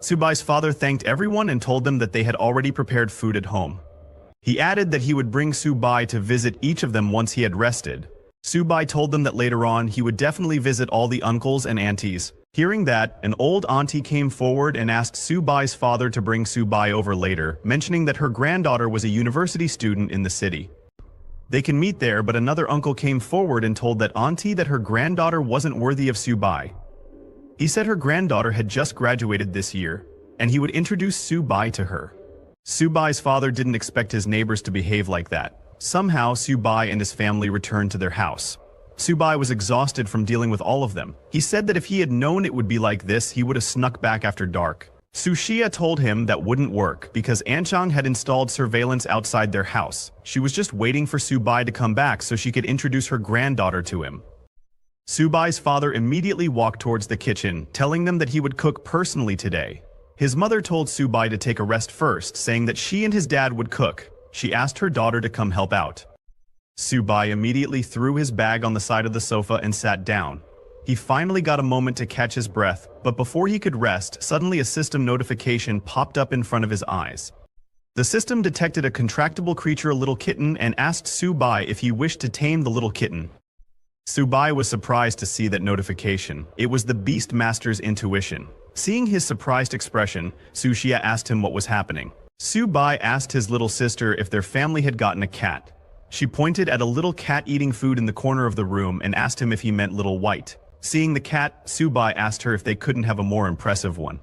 Subai's father thanked everyone and told them that they had already prepared food at home. He added that he would bring Subai to visit each of them once he had rested. Subai told them that later on he would definitely visit all the uncles and aunties. Hearing that, an old auntie came forward and asked Subai's father to bring Subai over later, mentioning that her granddaughter was a university student in the city. They can meet there, but another uncle came forward and told that auntie that her granddaughter wasn't worthy of Subai. He said her granddaughter had just graduated this year, and he would introduce Subai to her. Subai's father didn't expect his neighbors to behave like that. Somehow, Subai and his family returned to their house. Subai was exhausted from dealing with all of them. He said that if he had known it would be like this, he would have snuck back after dark. Sushia told him that wouldn't work because Anchang had installed surveillance outside their house. She was just waiting for Subai to come back so she could introduce her granddaughter to him. Subai's father immediately walked towards the kitchen, telling them that he would cook personally today. His mother told Subai to take a rest first, saying that she and his dad would cook. She asked her daughter to come help out. Subai immediately threw his bag on the side of the sofa and sat down. He finally got a moment to catch his breath, but before he could rest, suddenly a system notification popped up in front of his eyes. The system detected a contractible creature, a little kitten, and asked Subai if he wished to tame the little kitten. Subai was surprised to see that notification. It was the Beast Master's intuition. Seeing his surprised expression, Sushia asked him what was happening. Subai asked his little sister if their family had gotten a cat. She pointed at a little cat eating food in the corner of the room and asked him if he meant Little White. Seeing the cat, Subai asked her if they couldn't have a more impressive one.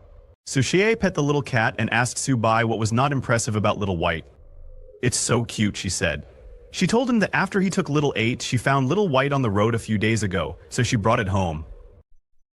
Sushie pet the little cat and asked Subai what was not impressive about Little White. "It's so cute," she said. She told him that after he took Little 8, she found Little White on the road a few days ago, so she brought it home.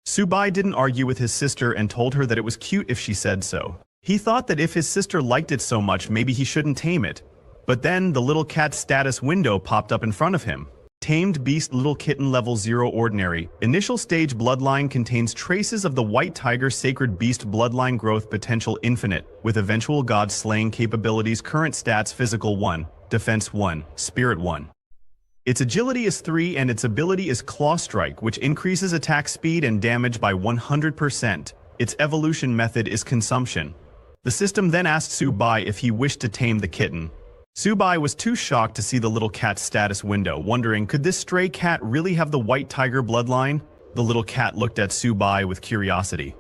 Subai didn't argue with his sister and told her that it was cute if she said so. He thought that if his sister liked it so much, maybe he shouldn't tame it. But then the little cat's status window popped up in front of him. Tamed Beast Little Kitten Level 0 Ordinary. Initial stage bloodline contains traces of the White Tiger Sacred Beast bloodline growth potential infinite, with eventual god slaying capabilities. Current stats: Physical 1, Defense 1, Spirit 1. Its agility is 3 and its ability is Claw Strike, which increases attack speed and damage by 100%. Its evolution method is consumption. The system then asked Subai if he wished to tame the kitten. Subai was too shocked to see the little cat's status window, wondering, could this stray cat really have the White Tiger bloodline? The little cat looked at Subai with curiosity.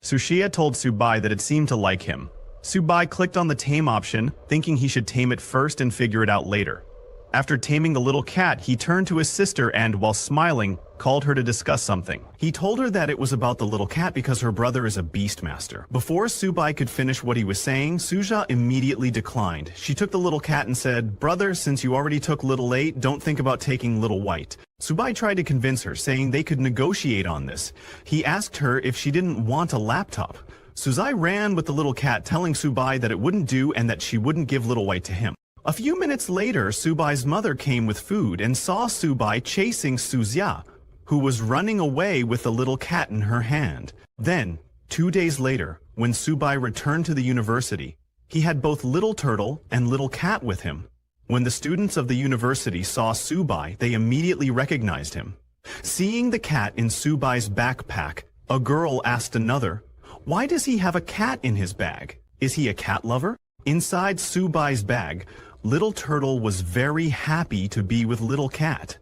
Sushia told Subai that it seemed to like him. Subai clicked on the tame option, thinking he should tame it first and figure it out later. After taming the little cat, he turned to his sister and, while smiling, called her to discuss something. He told her that it was about the little cat because her brother is a beast master. Before Subai could finish what he was saying, Suja immediately declined. She took the little cat and said, "Brother, since you already took Little 8, don't think about taking Little White." Subai tried to convince her, saying they could negotiate on this. He asked her if she didn't want a laptop. Suzai ran with the little cat, telling Subai that it wouldn't do and that she wouldn't give Little White to him. A few minutes later, Subai's mother came with food and saw Subai chasing Suzia, who was running away with the little cat in her hand. Then, 2 days later, when Subai returned to the university, he had both Little Turtle and Little Cat with him. When the students of the university saw Subai, they immediately recognized him. Seeing the cat in Subai's backpack, a girl asked another, "Why does he have a cat in his bag? Is he a cat lover?" Inside Subai's bag, Little Turtle was very happy to be with Little Cat.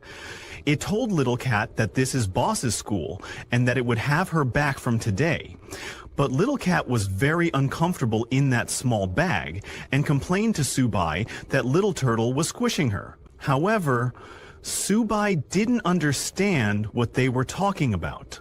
It told Little Cat that this is Boss's school and that it would have her back from today. But Little Cat was very uncomfortable in that small bag and complained to Subai that Little Turtle was squishing her. However, Subai didn't understand what they were talking about.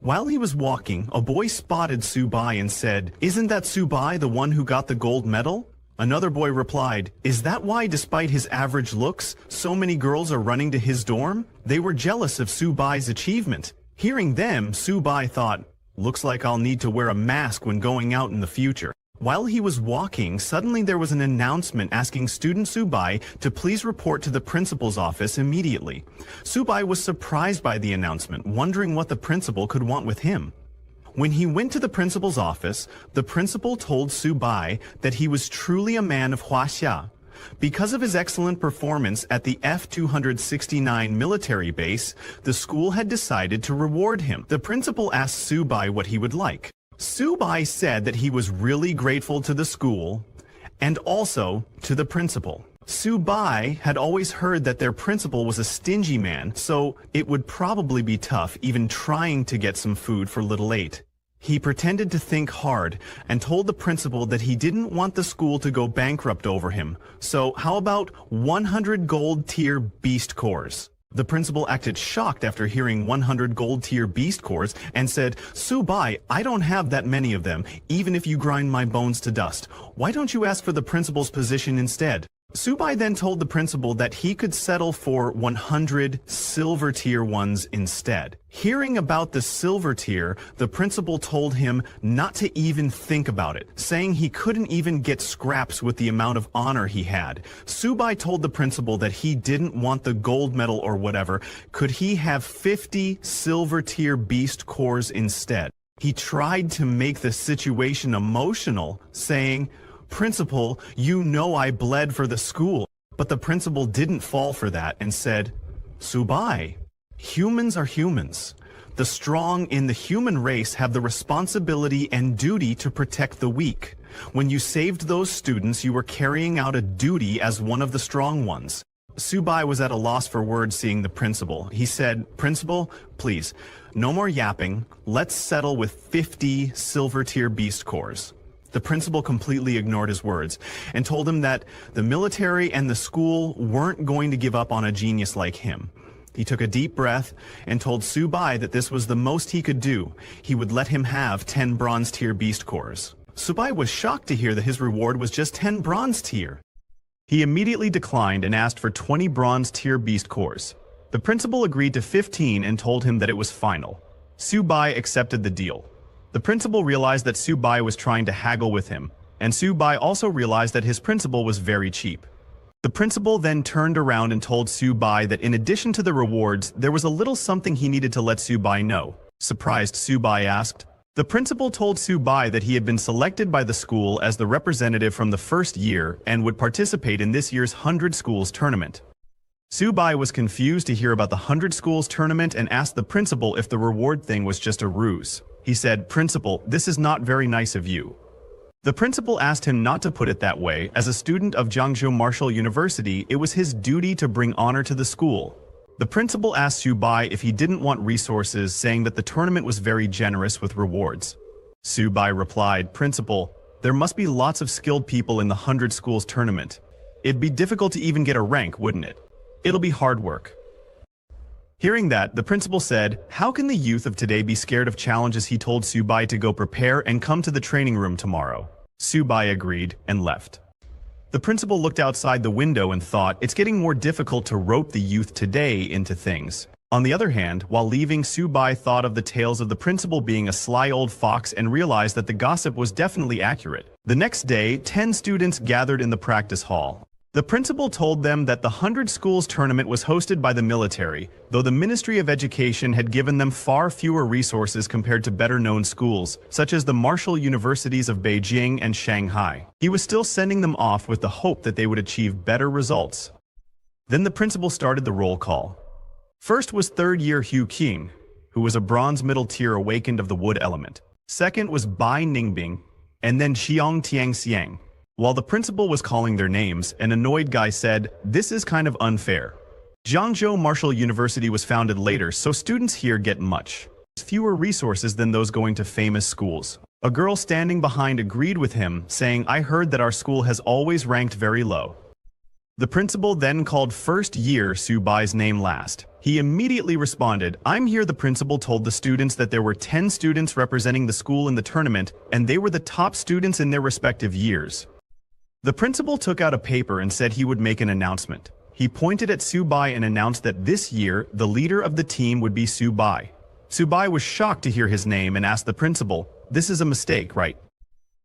While he was walking, a boy spotted Subai and said, "Isn't that Subai, the one who got the gold medal?" Another boy replied, "Is that why, despite his average looks, so many girls are running to his dorm?" They were jealous of Subai's achievement. Hearing them, Subai thought, "Looks like I'll need to wear a mask when going out in the future." While he was walking, suddenly there was an announcement asking student Subai to please report to the principal's office immediately. Subai was surprised by the announcement, wondering what the principal could want with him. When he went to the principal's office, the principal told Subai that he was truly a man of Huaxia. Because of his excellent performance at the F-269 military base, the school had decided to reward him. The principal asked Subai what he would like. Subai said that he was really grateful to the school and also to the principal. Su-bai had always heard that their principal was a stingy man, so it would probably be tough even trying to get some food for little 8. He pretended to think hard and told the principal that he didn't want the school to go bankrupt over him. So how about 100 gold tier beast cores? The principal acted shocked after hearing 100 gold tier beast cores and said, "Su-bai, I don't have that many of them, even if you grind my bones to dust. Why don't you ask for the principal's position instead?" Su-bai then told the principal that he could settle for 100 silver tier ones instead. Hearing about the silver tier, the principal told him not to even think about it, saying he couldn't even get scraps with the amount of honor he had. Su-bai told the principal that he didn't want the gold medal or whatever. Could he have 50 silver tier beast cores instead? He tried to make the situation emotional, saying, "Principal, you know I bled for the school." But the principal didn't fall for that and said, "Su-bai, humans are humans. The strong in the human race have the responsibility and duty to protect the weak. When you saved those students, you were carrying out a duty as one of the strong ones." Su-bai was at a loss for words seeing the principal. He said, "Principal, please, no more yapping. Let's settle with 50 silver tier beast cores." The principal completely ignored his words and told him that the military and the school weren't going to give up on a genius like him. He took a deep breath and told Su-bai that this was the most he could do. He would let him have 10 bronze tier beast cores. Su-bai was shocked to hear that his reward was just 10 bronze tier. He immediately declined and asked for 20 bronze tier beast cores. The principal agreed to 15 and told him that it was final. Su-bai accepted the deal. The principal realized that Su-bai was trying to haggle with him, and Su-bai also realized that his principal was very cheap. The principal then turned around and told Su-bai that in addition to the rewards, there was a little something he needed to let Su-bai know. Surprised, Su-bai asked. The principal told Su-bai that he had been selected by the school as the representative from the first year and would participate in this year's 100 Schools tournament. Su-bai was confused to hear about the 100 Schools tournament and asked the principal if the reward thing was just a ruse. He said, "Principal, this is not very nice of you." The principal asked him not to put it that way. As a student of Jiangzhou Martial University, it was his duty to bring honor to the school. The principal asked Su-bai if he didn't want resources, saying that the tournament was very generous with rewards. Su-bai replied, "Principal, there must be lots of skilled people in the 100 Schools tournament. It'd be difficult to even get a rank, wouldn't it? It'll be hard work." Hearing that, the principal said, "How can the youth of today be scared of challenges?" He told Su-bai to go prepare and come to the training room tomorrow. Su-bai agreed and left. The principal looked outside the window and thought, it's getting more difficult to rope the youth today into things. On the other hand, while leaving, Su-bai thought of the tales of the principal being a sly old fox and realized that the gossip was definitely accurate. The next day, 10 students gathered in the practice hall. The principal told them that the 100 Schools tournament was hosted by the military, though the Ministry of Education had given them far fewer resources compared to better-known schools, such as the martial universities of Beijing and Shanghai. He was still sending them off with the hope that they would achieve better results. Then the principal started the roll call. First was third-year Hu Qing, who was a bronze middle tier awakened of the wood element. Second was Bai Ningbing, and then Xiong Tiangxiang. While the principal was calling their names, an annoyed guy said, "This is kind of unfair. Jiangzhou Martial University was founded later, so students here get much fewer resources than those going to famous schools." A girl standing behind agreed with him, saying, "I heard that our school has always ranked very low." The principal then called first year Su-bai's name last. He immediately responded, "I'm here." The principal told the students that there were 10 students representing the school in the tournament, and they were the top students in their respective years. The principal took out a paper and said he would make an announcement. He pointed at Su-bai and announced that this year, the leader of the team would be Su-bai. Su-bai was shocked to hear his name and asked the principal, "This is a mistake, right?"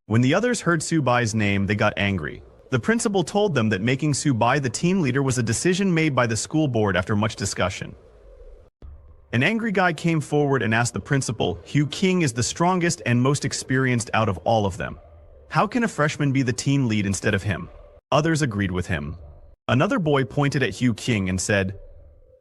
When the others heard Su-bai's name, they got angry. The principal told them that making Su-bai the team leader was a decision made by the school board after much discussion. An angry guy came forward and asked the principal, "Hu Qing is the strongest and most experienced out of all of them. How can a freshman be the team lead instead of him?" Others agreed with him. Another boy pointed at Hu Qing and said,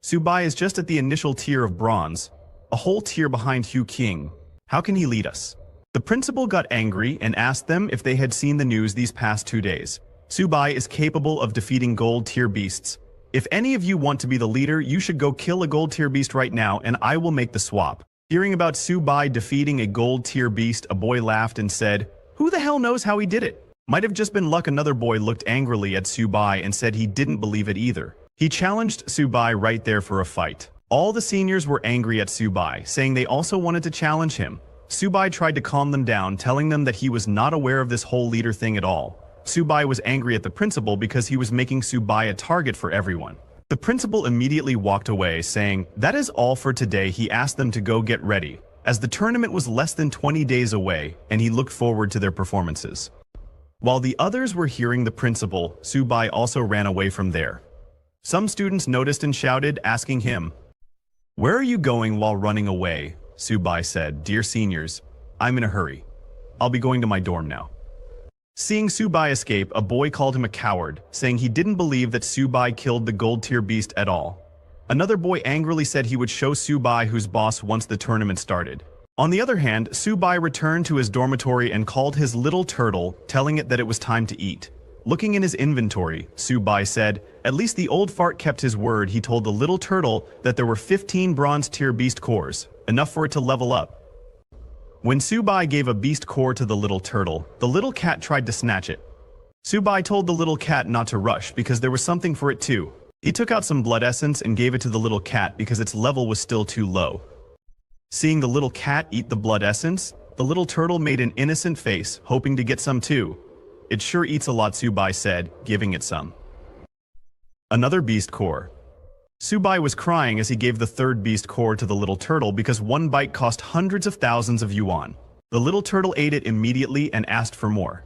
"Su-bai is just at the initial tier of bronze, a whole tier behind Hu Qing. How can he lead us?" The principal got angry and asked them if they had seen the news these past 2 days. Subai is capable of defeating gold tier beasts. If any of you want to be the leader, you should go kill a gold tier beast right now and I will make the swap. Hearing about Subai defeating a gold tier beast, a boy laughed and said, "Who the hell knows how he did it? Might have just been luck." Another boy looked angrily at Subai and said he didn't believe it either. He challenged Subai right there for a fight. All the seniors were angry at Subai, saying they also wanted to challenge him. Subai tried to calm them down, telling them that he was not aware of this whole leader thing at all. Subai was angry at the principal because he was making Subai a target for everyone. The principal immediately walked away, saying, "That is all for today." He asked them to go get ready, as the tournament was less than 20 days away, and he looked forward to their performances. While the others were hearing the principal, Subai also ran away from there. Some students noticed and shouted, asking him, "Where are you going while running away?" Subai said, "Dear seniors, I'm in a hurry. I'll be going to my dorm now." Seeing Subai escape, a boy called him a coward, saying he didn't believe that Subai killed the gold tier beast at all. Another boy angrily said he would show Subai who's boss once the tournament started. On the other hand, Subai returned to his dormitory and called his little turtle, telling it that it was time to eat. Looking in his inventory, Subai said, "At least the old fart kept his word." He told the little turtle that there were 15 bronze tier beast cores, enough for it to level up. When Subai gave a beast core to the little turtle, the little cat tried to snatch it. Subai told the little cat not to rush because there was something for it too. He took out some blood essence and gave it to the little cat because its level was still too low. Seeing the little cat eat the blood essence, the little turtle made an innocent face, hoping to get some too. "It sure eats a lot," Subai said, giving it some. Another beast core. Subai was crying as he gave the third beast core to the little turtle because one bite cost hundreds of thousands of yuan. The little turtle ate it immediately and asked for more.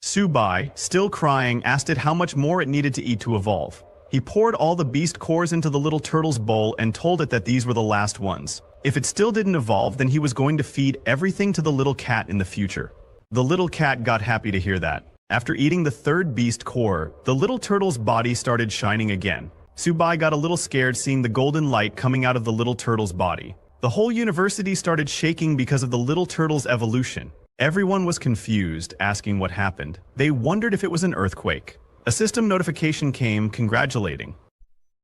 Subai, still crying, asked it how much more it needed to eat to evolve. He poured all the beast cores into the little turtle's bowl and told it that these were the last ones. If it still didn't evolve, then he was going to feed everything to the little cat in the future. The little cat got happy to hear that. After eating the third beast core, the little turtle's body started shining again. Subai got a little scared seeing the golden light coming out of the little turtle's body. The whole university started shaking because of the little turtle's evolution. Everyone was confused, asking what happened. They wondered if it was an earthquake. A system notification came congratulating.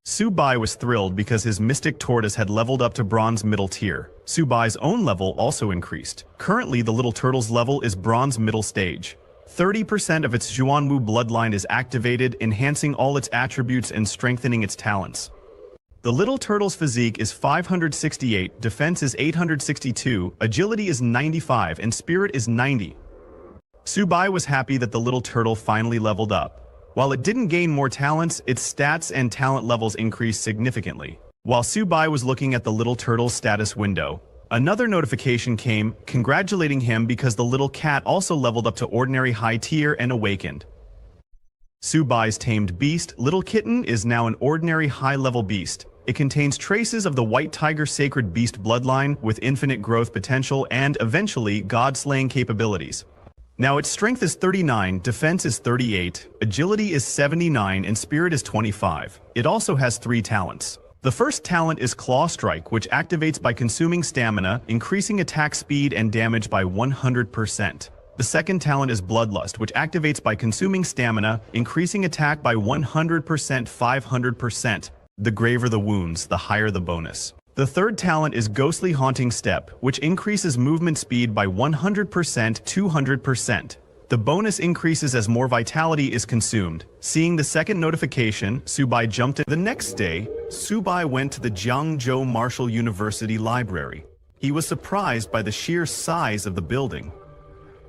Subai was thrilled because his mystic tortoise had leveled up to bronze middle tier. Subai's own level also increased. Currently, the little turtle's level is bronze middle stage. 30% of its Zhuanwu bloodline is activated, enhancing all its attributes and strengthening its talents. The little turtle's physique is 568, defense is 862, agility is 95, and spirit is 90. Subai was happy that the little turtle finally leveled up. While it didn't gain more talents, its stats and talent levels increased significantly. While Subai was looking at the little turtle's status window, another notification came, congratulating him because the little cat also leveled up to ordinary high tier and awakened. Subai's tamed beast, Little Kitten, is now an ordinary high-level beast. It contains traces of the White Tiger Sacred Beast bloodline with infinite growth potential and, eventually, god-slaying capabilities. Now its strength is 39, defense is 38, agility is 79, and spirit is 25. It also has 3 talents. The first talent is Claw Strike, which activates by consuming stamina, increasing attack speed and damage by 100%. The second talent is Bloodlust, which activates by consuming stamina, increasing attack by 100%, 500%. The graver the wounds, the higher the bonus. The third talent is Ghostly Haunting Step, which increases movement speed by 100%, 200%. The bonus increases as more vitality is consumed. Seeing the second notification, Subai jumped in. The next day, Subai went to the Jiangzhou Martial University Library. He was surprised by the sheer size of the building.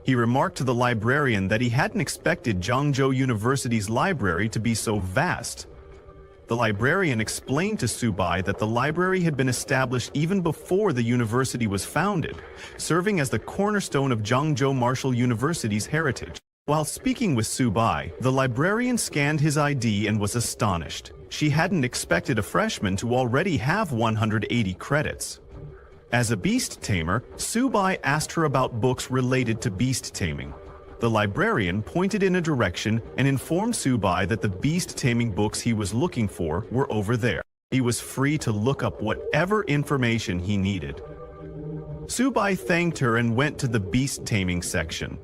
He remarked to the librarian that he hadn't expected Jiangzhou University's library to be so vast. The librarian explained to Subai that the library had been established even before the university was founded, serving as the cornerstone of Jiangzhou Martial University's heritage. While speaking with Subai, the librarian scanned his ID and was astonished. She hadn't expected a freshman to already have 180 credits. As a beast tamer, Subai asked her about books related to beast taming. The librarian pointed in a direction and informed Subai that the beast taming books he was looking for were over there. He was free to look up whatever information he needed. Subai thanked her and went to the beast taming section.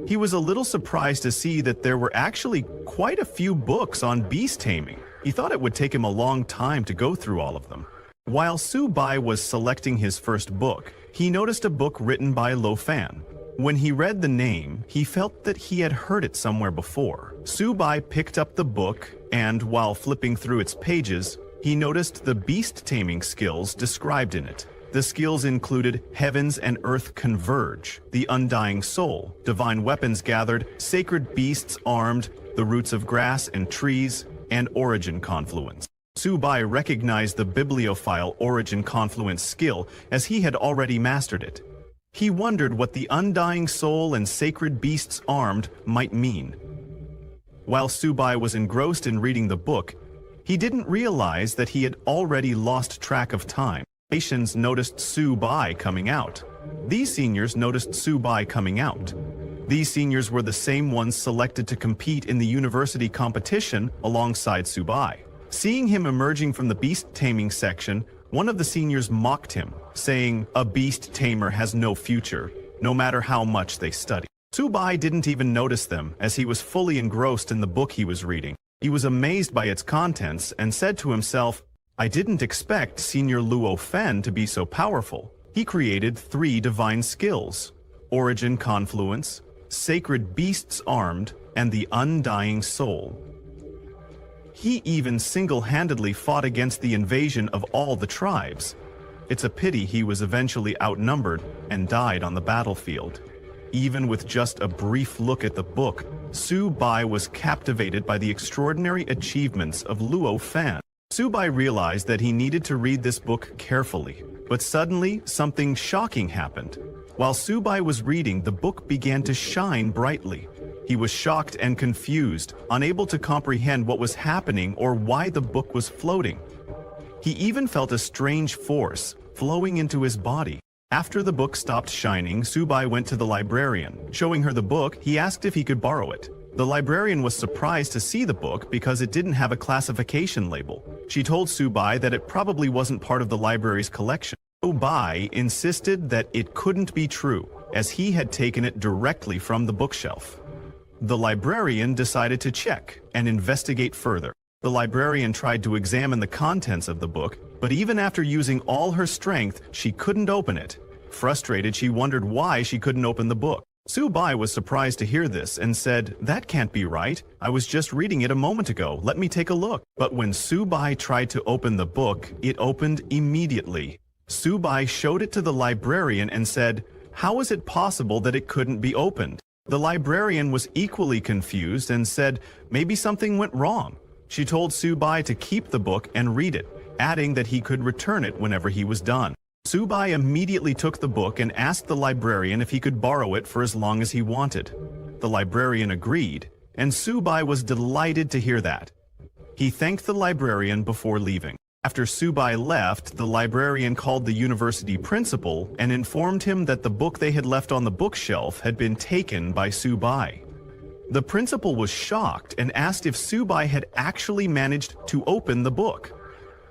He was a little surprised to see that there were actually quite a few books on beast taming. He thought it would take him a long time to go through all of them. While Su Bai was selecting his first book, he noticed a book written by Lo Fan. When he read the name, he felt that he had heard it somewhere before. Su Bai picked up the book, and while flipping through its pages, he noticed the beast taming skills described in it. The skills included Heavens and Earth Converge, the Undying Soul, Divine Weapons Gathered, Sacred Beasts Armed, the Roots of Grass and Trees, and Origin Confluence. Su Bai recognized the bibliophile Origin Confluence skill as he had already mastered it. He wondered what the Undying Soul and Sacred Beasts Armed might mean. While Su Bai was engrossed in reading the book, he didn't realize that he had already lost track of time. Nations noticed Su Bai coming out. These seniors noticed Su Bai coming out. These seniors were the same ones selected to compete in the university competition alongside Su Bai. Seeing him emerging from the beast taming section, one of the seniors mocked him, saying, "A beast tamer has no future, no matter how much they study." Su Bai didn't even notice them, as he was fully engrossed in the book he was reading. He was amazed by its contents and said to himself, "I didn't expect Senior Luo Fen to be so powerful." He created 3 divine skills: Origin Confluence, Sacred Beasts Armed, and the Undying Soul. He even single-handedly fought against the invasion of all the tribes. It's a pity he was eventually outnumbered and died on the battlefield. Even with just a brief look at the book, Su Bai was captivated by the extraordinary achievements of Luo Fan. Su Bai realized that he needed to read this book carefully, but suddenly something shocking happened. While Su Bai was reading, the book began to shine brightly. He was shocked and confused, unable to comprehend what was happening or why the book was floating. He even felt a strange force flowing into his body. After the book stopped shining, Su Bai went to the librarian. Showing her the book, he asked if he could borrow it. The librarian was surprised to see the book because it didn't have a classification label. She told Su Bai that it probably wasn't part of the library's collection. Su Bai insisted that it couldn't be true, as he had taken it directly from the bookshelf. The librarian decided to check and investigate further. The librarian tried to examine the contents of the book, but even after using all her strength, she couldn't open it. Frustrated, she wondered why she couldn't open the book. Su Bai was surprised to hear this and said, "That can't be right. I was just reading it a moment ago. Let me take a look." But when Su Bai tried to open the book, it opened immediately. Su Bai showed it to the librarian and said, "How is it possible that it couldn't be opened?" The librarian was equally confused and said, "Maybe something went wrong." She told Su Bai to keep the book and read it, adding that he could return it whenever he was done. Su Bai immediately took the book and asked the librarian if he could borrow it for as long as he wanted. The librarian agreed, and Su Bai was delighted to hear that. He thanked the librarian before leaving. After Su Bai left, the librarian called the university principal and informed him that the book they had left on the bookshelf had been taken by Su Bai. The principal was shocked and asked if Su Bai had actually managed to open the book.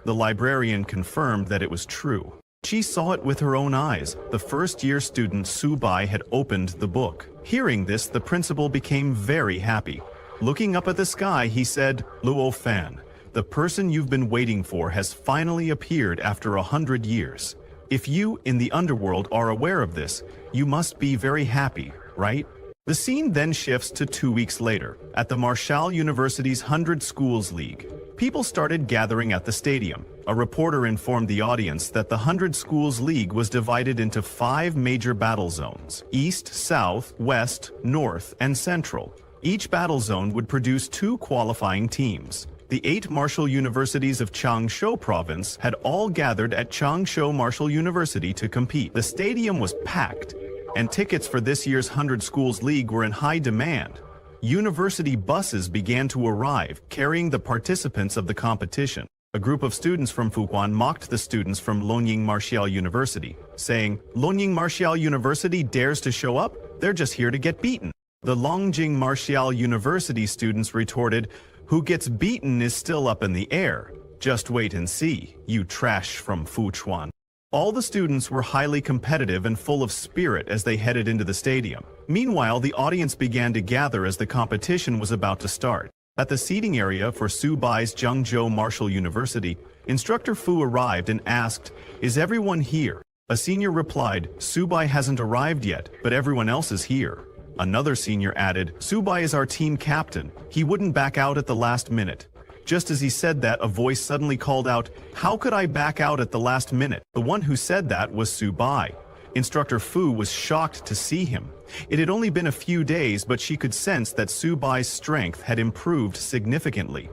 The librarian confirmed that it was true. She saw it with her own eyes. The first-year student Su Bai had opened the book. Hearing this, the principal became very happy. Looking up at the sky, he said, "Luo Fan, the person you've been waiting for has finally appeared after 100 years. If you, in the underworld, are aware of this, you must be very happy, right?" The scene then shifts to 2 weeks later, at the Marshall University's 100 Schools League. People started gathering at the stadium. A reporter informed the audience that the 100 Schools League was divided into 5 major battle zones: East, South, West, North, and Central. Each battle zone would produce 2 qualifying teams. The 8 Marshall Universities of Changsha Province had all gathered at Changsha Marshall University to compete. The stadium was packed, and tickets for this year's 100 Schools League were in high demand. University buses began to arrive, carrying the participants of the competition. A group of students from Fuquan mocked the students from Lonying Marshall University, saying, "Lonying Marshall University dares to show up? They're just here to get beaten." The Longjing Marshall University students retorted, "Who gets beaten is still up in the air. Just wait and see, you trash from Fuquan." All the students were highly competitive and full of spirit as they headed into the stadium. Meanwhile, the audience began to gather as the competition was about to start. At the seating area for Subai's Zhengzhou Martial University, Instructor Fu arrived and asked, "Is everyone here?" A senior replied, "Subai hasn't arrived yet, but everyone else is here." Another senior added, "Subai is our team captain. He wouldn't back out at the last minute." Just as he said that, a voice suddenly called out, "How could I back out at the last minute?" The one who said that was Subai. Instructor Fu was shocked to see him. It had only been a few days, but she could sense that Subai's strength had improved significantly.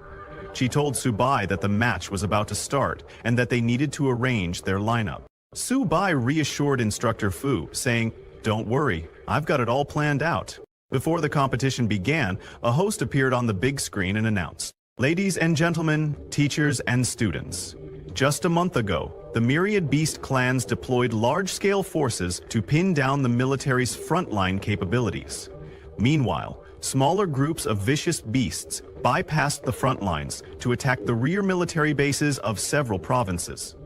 She told Subai that the match was about to start and that they needed to arrange their lineup. Subai reassured Instructor Fu, saying, "Don't worry, I've got it all planned out." Before the competition began, a host appeared on the big screen and announced, "Ladies and gentlemen, teachers and students. Just a month ago, the myriad beast clans deployed large-scale forces to pin down the military's frontline capabilities. Meanwhile, smaller groups of vicious beasts bypassed the front lines to attack the rear military bases of several provinces.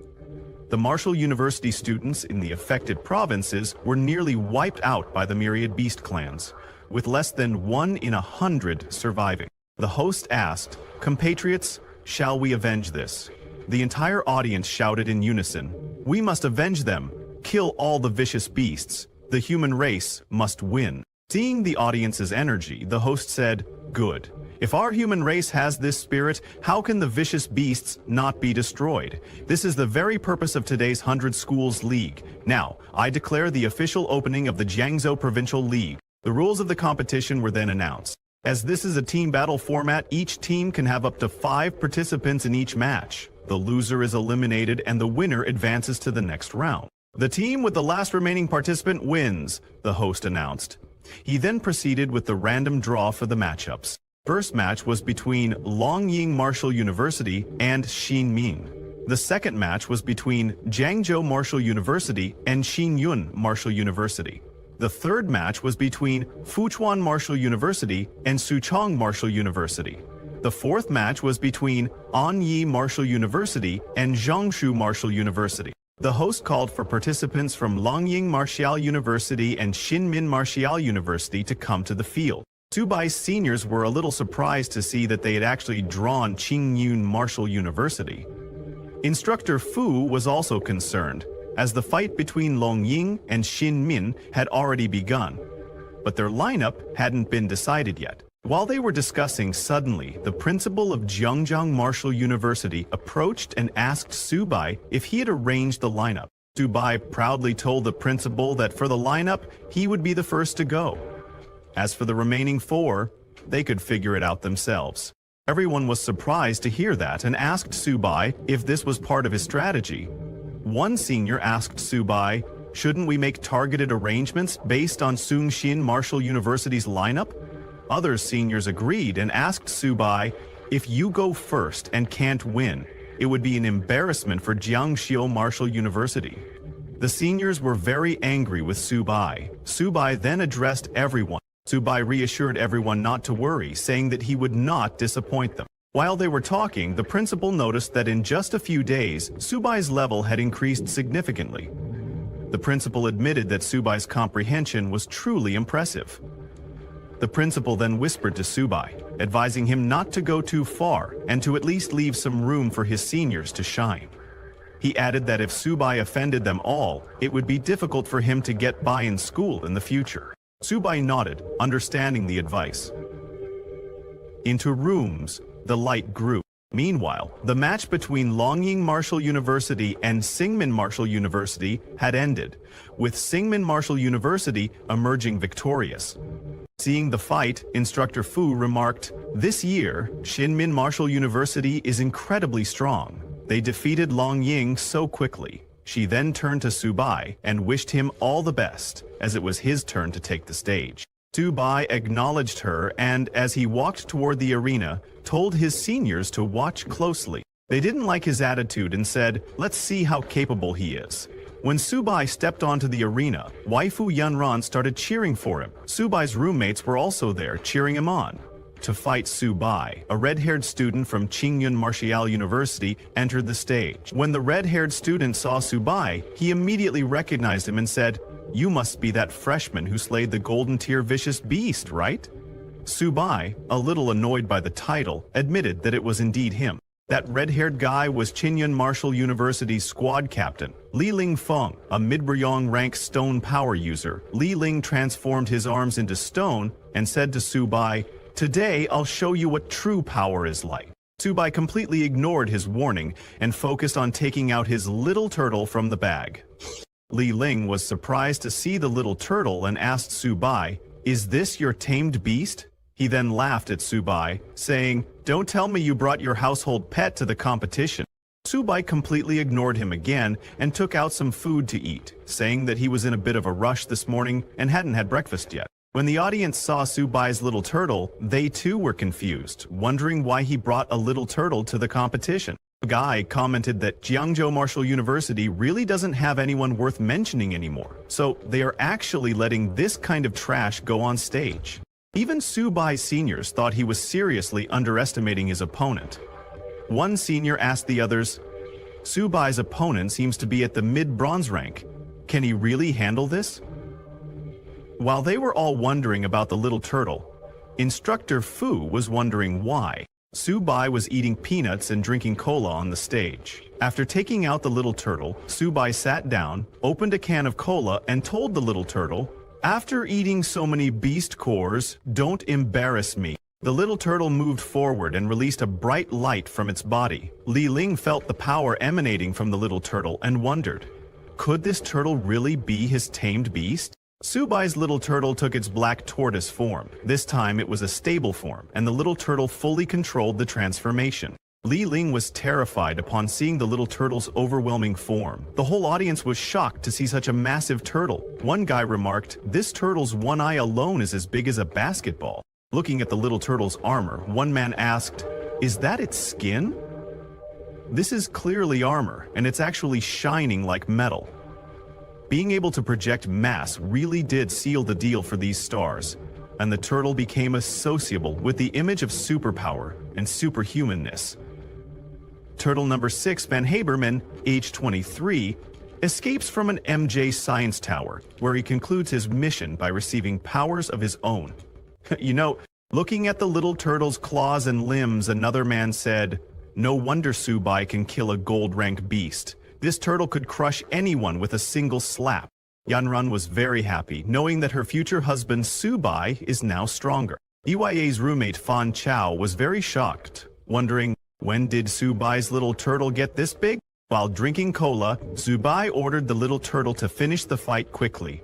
The Martial University students in the affected provinces were nearly wiped out by the myriad beast clans, with less than 1 in 100 surviving. The host asked, "Compatriots, shall we avenge this?" The entire audience shouted in unison, "We must avenge them! Kill all the vicious beasts! The human race must win!" Seeing the audience's energy, the host said, "Good. If our human race has this spirit, how can the vicious beasts not be destroyed? This is the very purpose of today's 100 Schools League. Now, I declare the official opening of the Jiangzhou Provincial League." The rules of the competition were then announced. As this is a team battle format, each team can have up to 5 participants in each match. The loser is eliminated and the winner advances to the next round. "The team with the last remaining participant wins," the host announced. He then proceeded with the random draw for the matchups. First match was between Longying Martial University and Xinmin. The second match was between Jiangzhou Martial University and Xinyun Martial University. The third match was between Fuchuan Martial University and Suchong Martial University. The fourth match was between Anyi Martial University and Jiangsu Martial University. The host called for participants from Longying Martial University and Xinmin Martial University to come to the field. Subai's seniors were a little surprised to see that they had actually drawn Qingyun Martial University. Instructor Fu was also concerned, as the fight between Longying and Xinmin had already begun, but their lineup hadn't been decided yet. While they were discussing, suddenly, the principal of Zhengzhou Martial University approached and asked Subai if he had arranged the lineup. Subai proudly told the principal that for the lineup, he would be the first to go. As for the remaining 4, they could figure it out themselves. Everyone was surprised to hear that and asked Subai if this was part of his strategy. One senior asked Subai, "Shouldn't we make targeted arrangements based on Sungxin Martial University's lineup?" Other seniors agreed and asked Subai, "If you go first and can't win, it would be an embarrassment for Jiangxiu Martial University." The seniors were very angry with Subai. Subai then addressed everyone. Subai reassured everyone not to worry, saying that he would not disappoint them. While they were talking, the principal noticed that in just a few days, Subai's level had increased significantly. The principal admitted that Subai's comprehension was truly impressive. The principal then whispered to Subai, advising him not to go too far and to at least leave some room for his seniors to shine. He added that if Subai offended them all, it would be difficult for him to get by in school in the future. Subai nodded, understanding the advice. Into rooms, the light grew. Meanwhile, the match between Longying Martial University and Xinmin Martial University had ended, with Xinmin Martial University emerging victorious. Seeing the fight, Instructor Fu remarked, "This year, Xinmin Martial University is incredibly strong. They defeated Longying so quickly." She then turned to Subai and wished him all the best, as it was his turn to take the stage. Subai acknowledged her and, as he walked toward the arena, told his seniors to watch closely. They didn't like his attitude and said, "Let's see how capable he is." When Subai stepped onto the arena, waifu Yunran started cheering for him. Subai's roommates were also there, cheering him on. to fight Subai, a red-haired student from Qingyun Martial University, entered the stage. When the red-haired student saw Subai, he immediately recognized him and said, "You must be that freshman who slayed the golden tier vicious beast, right?" Subai, a little annoyed by the title, admitted that it was indeed him. That red-haired guy was Qingyun Martial University's squad captain, Li Ling Feng, a mid-Ryong rank stone power user. Li Ling transformed his arms into stone and said to Subai, "Today I'll show you what true power is like." Subai completely ignored his warning and focused on taking out his little turtle from the bag. Li Ling was surprised to see the little turtle and asked Subai, "Is this your tamed beast?" He then laughed at Subai, saying, "Don't tell me you brought your household pet to the competition." Subai completely ignored him again and took out some food to eat, saying that he was in a bit of a rush this morning and hadn't had breakfast yet. When the audience saw Subai's little turtle, they too were confused, wondering why he brought a little turtle to the competition. A guy commented that Jiangzhou Martial University really doesn't have anyone worth mentioning anymore, so they are actually letting this kind of trash go on stage. Even Subai's seniors thought he was seriously underestimating his opponent. One senior asked the others, "Subai's opponent seems to be at the mid-bronze rank. Can he really handle this?" While they were all wondering about the little turtle, Instructor Fu was wondering why. Subai was eating peanuts and drinking cola on the stage. After taking out the little turtle, Subai sat down, opened a can of cola, and told the little turtle, "After eating so many beast cores, don't embarrass me." The little turtle moved forward and released a bright light from its body. Li Ling felt the power emanating from the little turtle and wondered, could this turtle really be his tamed beast? Subai's little turtle took its black tortoise form. This time it was a stable form, and the little turtle fully controlled the transformation. Li Ling was terrified upon seeing the little turtle's overwhelming form. The whole audience was shocked to see such a massive turtle. One guy remarked, "This turtle's one eye alone is as big as a basketball." Looking at the little turtle's armor, one man asked, "Is that its skin?" This is clearly armor, and it's actually shining like metal. Being able to project mass really did seal the deal for these stars, and the turtle became associable with the image of superpower and superhumanness. Turtle number 6, Van Haberman, age 23, escapes from an MJ science tower, where he concludes his mission by receiving powers of his own. You know, looking at the little turtle's claws and limbs, another man said, "No wonder Subai can kill a gold-rank beast. This turtle could crush anyone with a single slap." Yanran was very happy, knowing that her future husband Subai is now stronger. EYA's roommate Fan Chao was very shocked, wondering, when did Subai's little turtle get this big? While drinking cola, Subai ordered the little turtle to finish the fight quickly.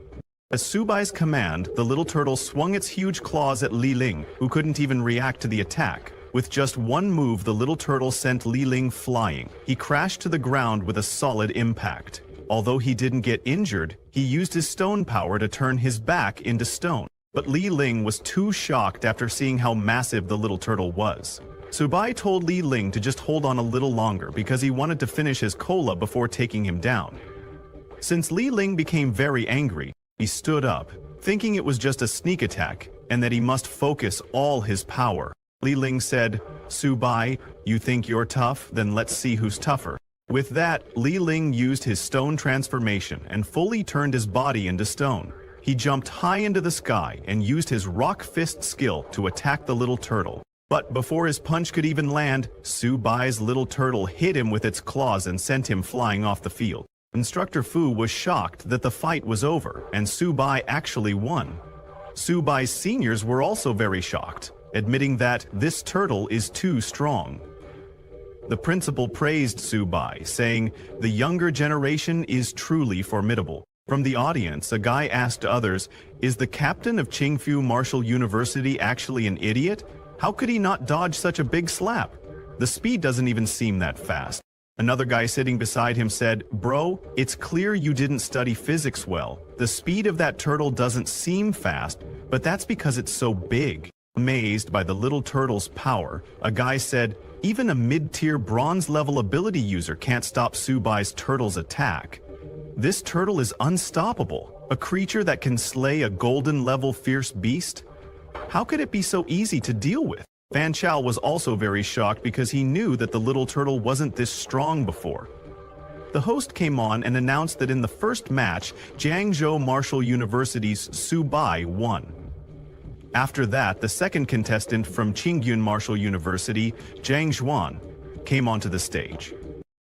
At Subai's command, the little turtle swung its huge claws at Li Ling, who couldn't even react to the attack. With just one move, the little turtle sent Li Ling flying. He crashed to the ground with a solid impact. Although he didn't get injured, he used his stone power to turn his back into stone. But Li Ling was too shocked after seeing how massive the little turtle was. Subai told Li Ling to just hold on a little longer because he wanted to finish his cola before taking him down. Since Li Ling became very angry, he stood up, thinking it was just a sneak attack and that he must focus all his power. Li Ling said, "Subai, you think you're tough? Then let's see who's tougher." With that, Li Ling used his stone transformation and fully turned his body into stone. He jumped high into the sky and used his rock fist skill to attack the little turtle. But before his punch could even land, Subai's little turtle hit him with its claws and sent him flying off the field. Instructor Fu was shocked that the fight was over and Subai actually won. Subai's seniors were also very shocked, admitting that this turtle is too strong. The principal praised Subai, saying, "The younger generation is truly formidable." From the audience, a guy asked others, "Is the captain of Qingfu Martial University actually an idiot? How could he not dodge such a big slap? The speed doesn't even seem that fast." Another guy sitting beside him said, "Bro, it's clear you didn't study physics well. The speed of that turtle doesn't seem fast, but that's because it's so big." Amazed by the little turtle's power, a guy said, "Even a mid-tier bronze-level ability user can't stop Subai's turtle's attack. This turtle is unstoppable, a creature that can slay a golden-level fierce beast. How could it be so easy to deal with?" Fan Chao was also very shocked because he knew that the little turtle wasn't this strong before. The host came on and announced that in the first match, Jiangzhou Martial University's Su Bai won. After that, the second contestant from Qingyun Martial University, Zhang Zhuan, came onto the stage.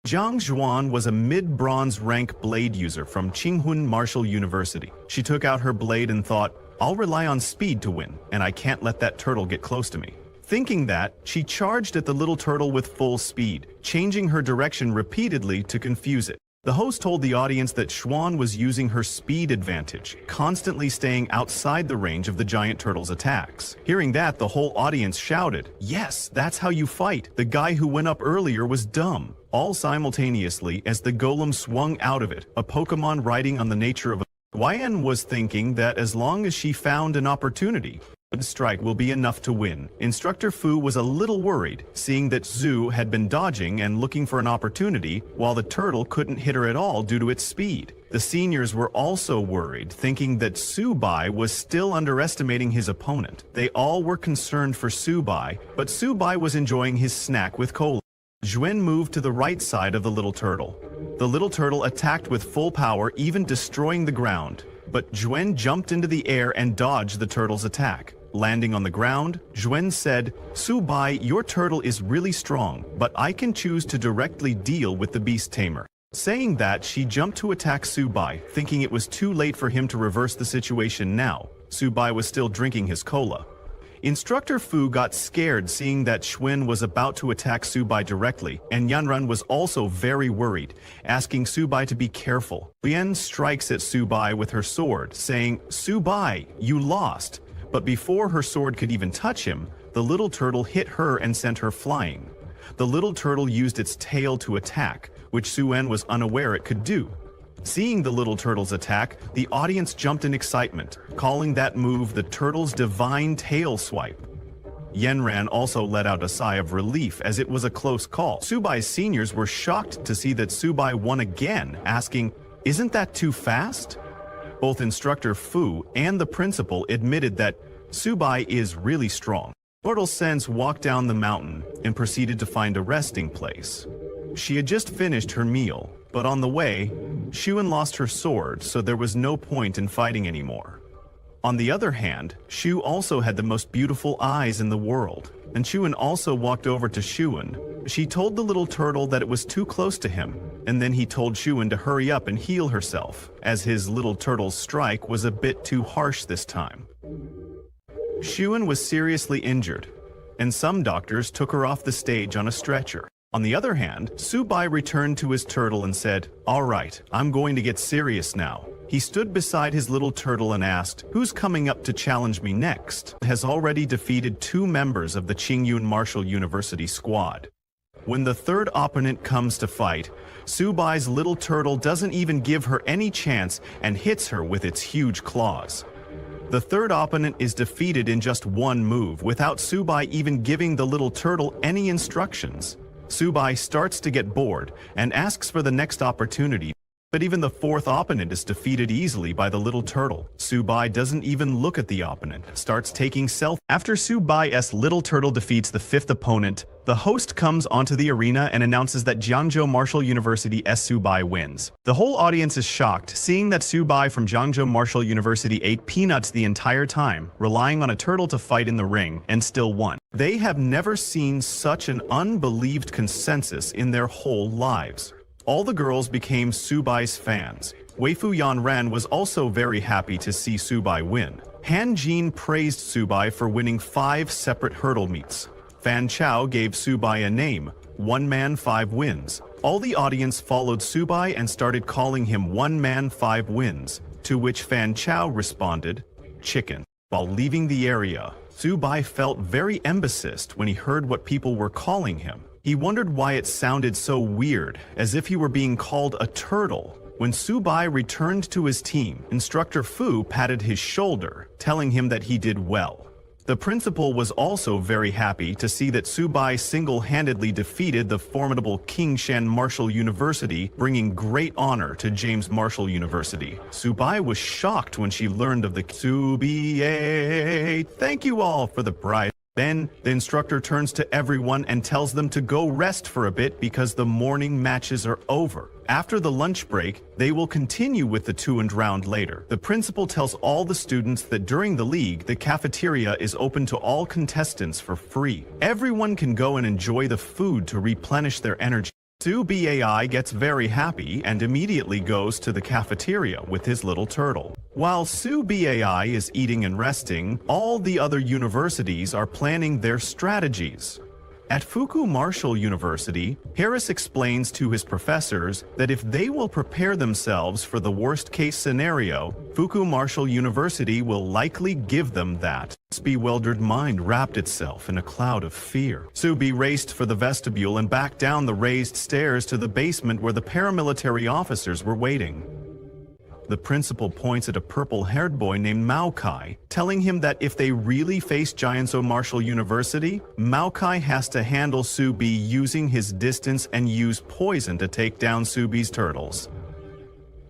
Zhang Zhuan was a mid-bronze rank blade user from Qinghun Martial University. She took out her blade and thought, "I'll rely on speed to win, and I can't let that turtle get close to me." Thinking that, she charged at the little turtle with full speed, changing her direction repeatedly to confuse it. The host told the audience that Xuan was using her speed advantage, constantly staying outside the range of the giant turtle's attacks. Hearing that, the whole audience shouted, "Yes, that's how you fight. The guy who went up earlier was dumb." All simultaneously as the golem swung out of it, a Pokemon riding on the nature of a YN was thinking that as long as she found an opportunity, a strike will be enough to win. Instructor Fu was a little worried, seeing that Zhu had been dodging and looking for an opportunity, while the turtle couldn't hit her at all due to its speed. The seniors were also worried, thinking that Su Bai was still underestimating his opponent. They all were concerned for Su Bai, but Su Bai was enjoying his snack with cola. Zhuan moved to the right side of the little turtle. The little turtle attacked with full power, even destroying the ground. But Zhuan jumped into the air and dodged the turtle's attack. Landing on the ground, Zhuan said, "Su Bai, your turtle is really strong, but I can choose to directly deal with the beast Tamer." Saying that, she jumped to attack Su Bai, thinking it was too late for him to reverse the situation now. Su Bai was still drinking his cola. Instructor Fu got scared seeing that Xuan was about to attack Su Bai directly, and Yanran was also very worried, asking Su Bai to be careful. Lian strikes at Su Bai with her sword, saying, "Su Bai, you lost." But before her sword could even touch him, the little turtle hit her and sent her flying. The little turtle used its tail to attack, which Suen was unaware it could do. Seeing the little turtle's attack, the audience jumped in excitement, calling that move the turtle's divine tail swipe. Yenran also let out a sigh of relief as it was a close call. Su Bai's seniors were shocked to see that Su Bai won again, asking, "Isn't that too fast?" Both Instructor Fu and the principal admitted that Su Bai is really strong. Mortal Sense walked down the mountain and proceeded to find a resting place. She had just finished her meal, but on the way, Xuan lost her sword, so there was no point in fighting anymore. On the other hand, Shu also had the most beautiful eyes in the world, and Xuan also walked over to Xuan. She told the little turtle that it was too close to him, and then he told Xuan to hurry up and heal herself, as his little turtle's strike was a bit too harsh this time. Xuan was seriously injured, and some doctors took her off the stage on a stretcher. On the other hand, Su Bai returned to his turtle and said, "All right, I'm going to get serious now." He stood beside his little turtle and asked, "Who's coming up to challenge me next?" Has already defeated 2 members of the Qingyun Martial University squad. When the third opponent comes to fight, Su Bai's little turtle doesn't even give her any chance and hits her with its huge claws. The third opponent is defeated in just 1 move, without Su Bai even giving the little turtle any instructions. Su Bai starts to get bored and asks for the next opportunity, but even the 4th opponent is defeated easily by the little turtle. Su Bai doesn't even look at the opponent, starts taking self. After Su Bai's little turtle defeats the 5th opponent, the host comes onto the arena and announces that Jiangzhou Martial University's Su Bai wins. The whole audience is shocked, seeing that Su Bai from Jiangzhou Martial University ate peanuts the entire time, relying on a turtle to fight in the ring, and still won. They have never seen such an unbelieved consensus in their whole lives. All the girls became Su Bai's fans. Weifu Yanran was also very happy to see Su Bai win. Han Jin praised Su Bai for winning 5 separate hurdle meets. Fan Chao gave Su Bai a name, One Man 5 Wins. All the audience followed Su Bai and started calling him One Man 5 Wins, to which Fan Chao responded, "Chicken." While leaving the area, Su Bai felt very embarrassed when he heard what people were calling him. He wondered why it sounded so weird, as if he were being called a turtle. When Su Bai returned to his team, Instructor Fu patted his shoulder, telling him that he did well. The principal was also very happy to see that Su Bai single-handedly defeated the formidable Qingshan Martial University, bringing great honor to James Martial University. Su Bai was shocked when she learned of the Su Bai. Thank you all for the prize. Then, the instructor turns to everyone and tells them to go rest for a bit because the morning matches are over. After the lunch break, they will continue with the 2nd round later. The principal tells all the students that during the league, the cafeteria is open to all contestants for free. Everyone can go and enjoy the food to replenish their energy. Su-Bai gets very happy and immediately goes to the cafeteria with his little turtle. While Su-Bai is eating and resting, all the other universities are planning their strategies. At Fuku Martial University, Harris explains to his professors that if they will prepare themselves for the worst-case scenario, Fuku Martial University will likely give them that. His bewildered mind wrapped itself in a cloud of fear. Subi raced for the vestibule and back down the raised stairs to the basement where the paramilitary officers were waiting. The principal points at a purple-haired boy named Maokai, telling him that if they really face Jianzhou Martial University, Maokai has to handle Subi using his distance and use poison to take down Subi's turtles.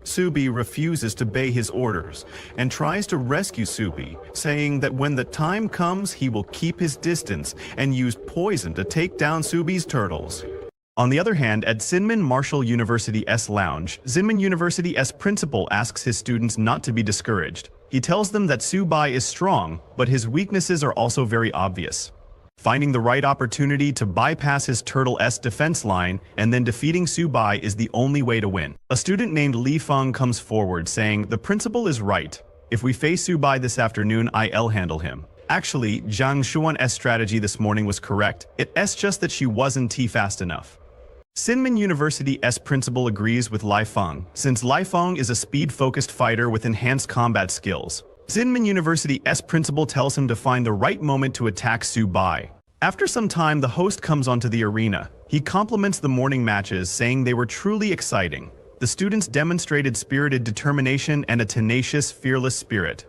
Subi refuses to obey his orders and tries to rescue Subi, saying that when the time comes he will keep his distance and use poison to take down Subi's turtles. On the other hand, at Zinman Martial University's lounge, Zinman University's principal asks his students not to be discouraged. He tells them that Su-Bai is strong, but his weaknesses are also very obvious. Finding the right opportunity to bypass his turtle's defense line and then defeating Su-Bai is the only way to win. A student named Li Feng comes forward saying, "The principal is right. If we face Su-Bai this afternoon, I'll handle him." Actually, Zhang Xuan's strategy this morning was correct. It's just that she wasn't fast enough. Zinman University's principal agrees with Li Feng, since Li Feng is a speed-focused fighter with enhanced combat skills. Zinman University's principal tells him to find the right moment to attack Su-Bai. After some time, the host comes onto the arena. He compliments the morning matches, saying they were truly exciting. The students demonstrated spirited determination and a tenacious, fearless spirit.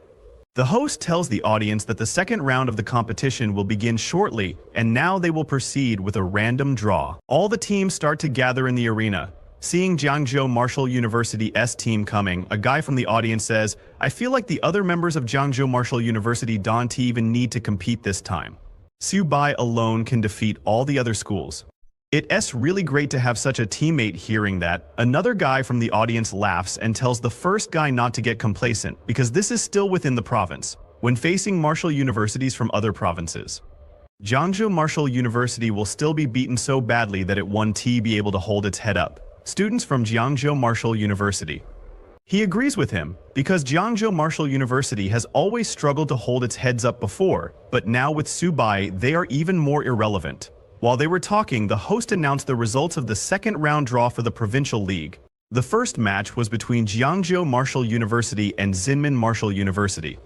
The host tells the audience that the 2nd round of the competition will begin shortly, and now they will proceed with a random draw. All the teams start to gather in the arena. Seeing Jiangzhou Martial University's team coming, a guy from the audience says, "I feel like the other members of Jiangzhou Martial University don't even need to compete this time. Su-Bai alone can defeat all the other schools." It's really great to have such a teammate. Hearing that, another guy from the audience laughs and tells the first guy not to get complacent, because this is still within the province, when facing martial universities from other provinces. Jiangzhou Martial University will still be beaten so badly that it won't be able to hold its head up. Students from Jiangzhou Martial University. He agrees with him, because Jiangzhou Martial University has always struggled to hold its heads up before, but now with Su-Bai, they are even more irrelevant. While they were talking, the host announced the results of the 2nd round draw for the Provincial League. The first match was between Jiangzhou Martial University and Zinman Martial University.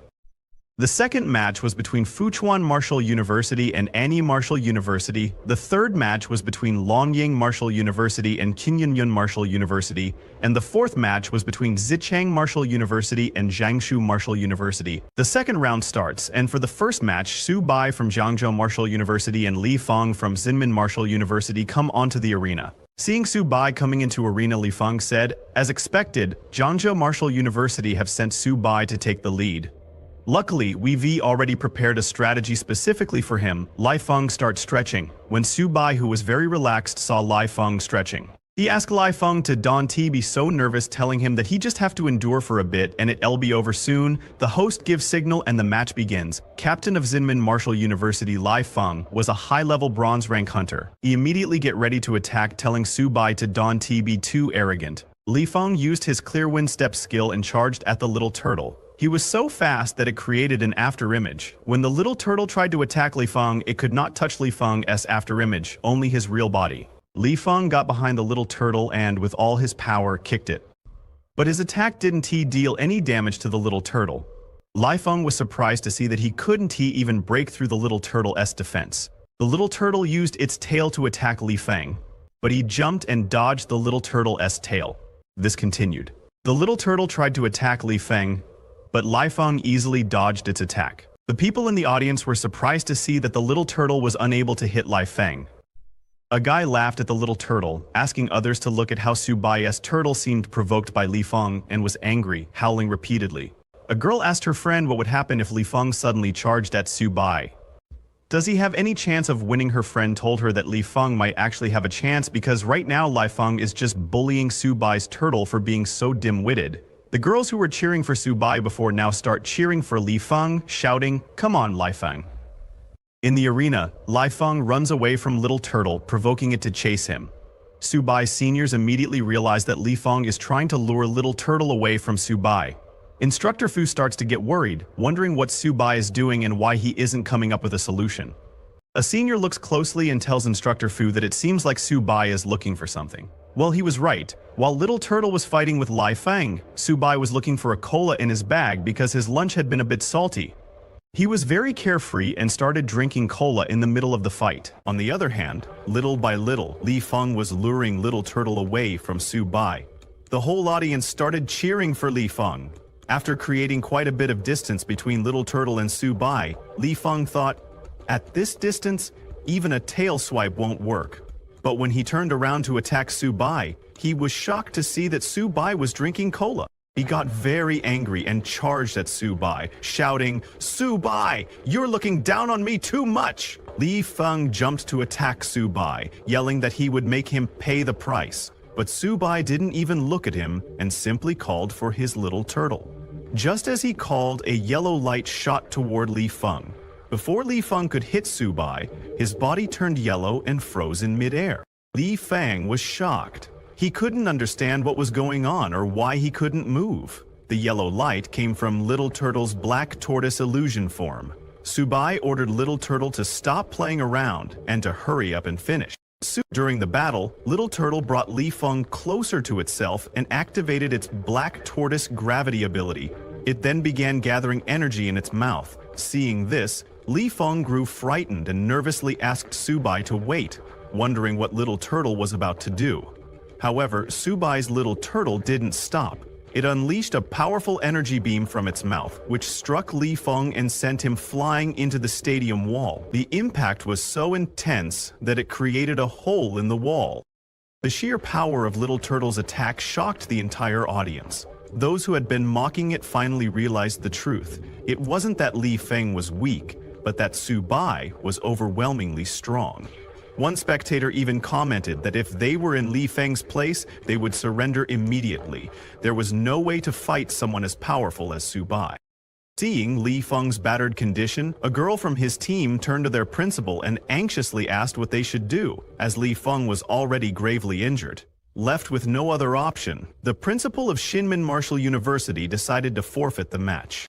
The second match was between Fuchuan Martial University and Annie Martial University. The third match was between Longying Martial University and Qinyunyun Martial University. And the fourth match was between Zichang Martial University and Jiangsu Martial University. The second round starts, and for the first match, Su-Bai from Jiangzhou Martial University and Li Feng from Zinman Martial University come onto the arena. Seeing Su-Bai coming into arena, Li Feng said, "As expected, Jiangzhou Martial University have sent Su-Bai to take the lead. Luckily, we've already prepared a strategy specifically for him." Li Feng starts stretching. When Su-Bai, who was very relaxed, saw Li Feng stretching, he asked Li Feng to don't be so nervous, telling him that he just have to endure for a bit and it'll be over soon. The host gives signal and the match begins. Captain of Zinman Martial University Li Feng was a high-level bronze rank hunter. He immediately get ready to attack, telling Su-Bai to don't be too arrogant. Li Feng used his clear wind step skill and charged at the little turtle. He was so fast that it created an afterimage. When the little turtle tried to attack Li Feng, it could not touch Li Feng's afterimage, only his real body. Li Feng got behind the little turtle and, with all his power, kicked it. But his attack didn't deal any damage to the little turtle. Li Feng was surprised to see that he couldn't even break through the little turtle's defense. The little turtle used its tail to attack Li Feng, but he jumped and dodged the little turtle's tail. This continued. The little turtle tried to attack Li Feng, but Li Feng easily dodged its attack. The people in the audience were surprised to see that the little turtle was unable to hit Li Feng. A guy laughed at the little turtle, asking others to look at how Su-Bai's turtle seemed provoked by Li Feng and was angry, howling repeatedly. A girl asked her friend what would happen if Li Feng suddenly charged at Su-Bai. Does he have any chance of winning? Her friend told her that Li Feng might actually have a chance because right now Li Feng is just bullying Su Bai's turtle for being so dim-witted. The girls who were cheering for Su Bai before now start cheering for Li Feng, shouting, "Come on, Li Feng." In the arena, Li Feng runs away from Little Turtle, provoking it to chase him. Su Bai's seniors immediately realize that Li Feng is trying to lure Little Turtle away from Su Bai. Instructor Fu starts to get worried, wondering what Su Bai is doing and why he isn't coming up with a solution. A senior looks closely and tells Instructor Fu that it seems like Su Bai is looking for something. Well, he was right. While Little Turtle was fighting with Li Feng, Su Bai was looking for a cola in his bag because his lunch had been a bit salty. He was very carefree and started drinking cola in the middle of the fight. On the other hand, little by little, Li Feng was luring Little Turtle away from Su Bai. The whole audience started cheering for Li Feng. After creating quite a bit of distance between Little Turtle and Su Bai, Li Feng thought, at this distance, even a tail swipe won't work. But when he turned around to attack Su Bai, he was shocked to see that Su Bai was drinking cola. He got very angry and charged at Su Bai, shouting, "Su Bai, you're looking down on me too much!" Li Feng jumped to attack Su Bai, yelling that he would make him pay the price. But Su Bai didn't even look at him and simply called for his Little Turtle. Just as he called, a yellow light shot toward Li Feng. Before Li Feng could hit Su Bai, his body turned yellow and froze in midair. Li Feng was shocked. He couldn't understand what was going on or why he couldn't move. The yellow light came from Little Turtle's black tortoise illusion form. Su Bai ordered Little Turtle to stop playing around and to hurry up and finish. During the battle, Little Turtle brought Li Feng closer to itself and activated its black tortoise gravity ability. It then began gathering energy in its mouth. Seeing this, Li Feng grew frightened and nervously asked Su Bai to wait, wondering what Little Turtle was about to do. However, Su Bai's Little Turtle didn't stop. It unleashed a powerful energy beam from its mouth, which struck Li Feng and sent him flying into the stadium wall. The impact was so intense that it created a hole in the wall. The sheer power of Little Turtle's attack shocked the entire audience. Those who had been mocking it finally realized the truth. It wasn't that Li Feng was weak, but that Su Bai was overwhelmingly strong. One spectator even commented that if they were in Li Feng's place, they would surrender immediately. There was no way to fight someone as powerful as Su Bai. Seeing Li Feng's battered condition, a girl from his team turned to their principal and anxiously asked what they should do, as Li Feng was already gravely injured. Left with no other option, the principal of Shinmin Martial University decided to forfeit the match.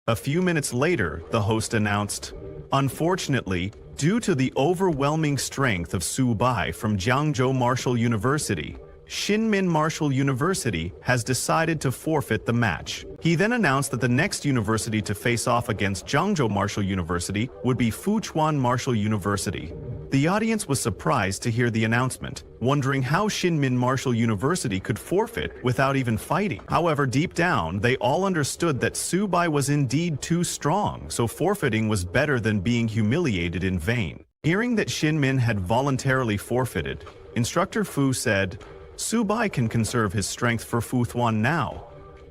A few minutes later, the host announced, "Unfortunately, due to the overwhelming strength of Su Bai from Jiangzhou Martial University, Shinmin Martial University has decided to forfeit the match." He then announced that the next university to face off against Jiangzhou Martial University would be Fuchuan Martial University. The audience was surprised to hear the announcement, wondering how Shinmin Martial University could forfeit without even fighting. However, deep down, they all understood that Su Bai was indeed too strong, so forfeiting was better than being humiliated in vain. Hearing that Shinmin had voluntarily forfeited, Instructor Fu said, "Su Bai can conserve his strength for Fuchuan now."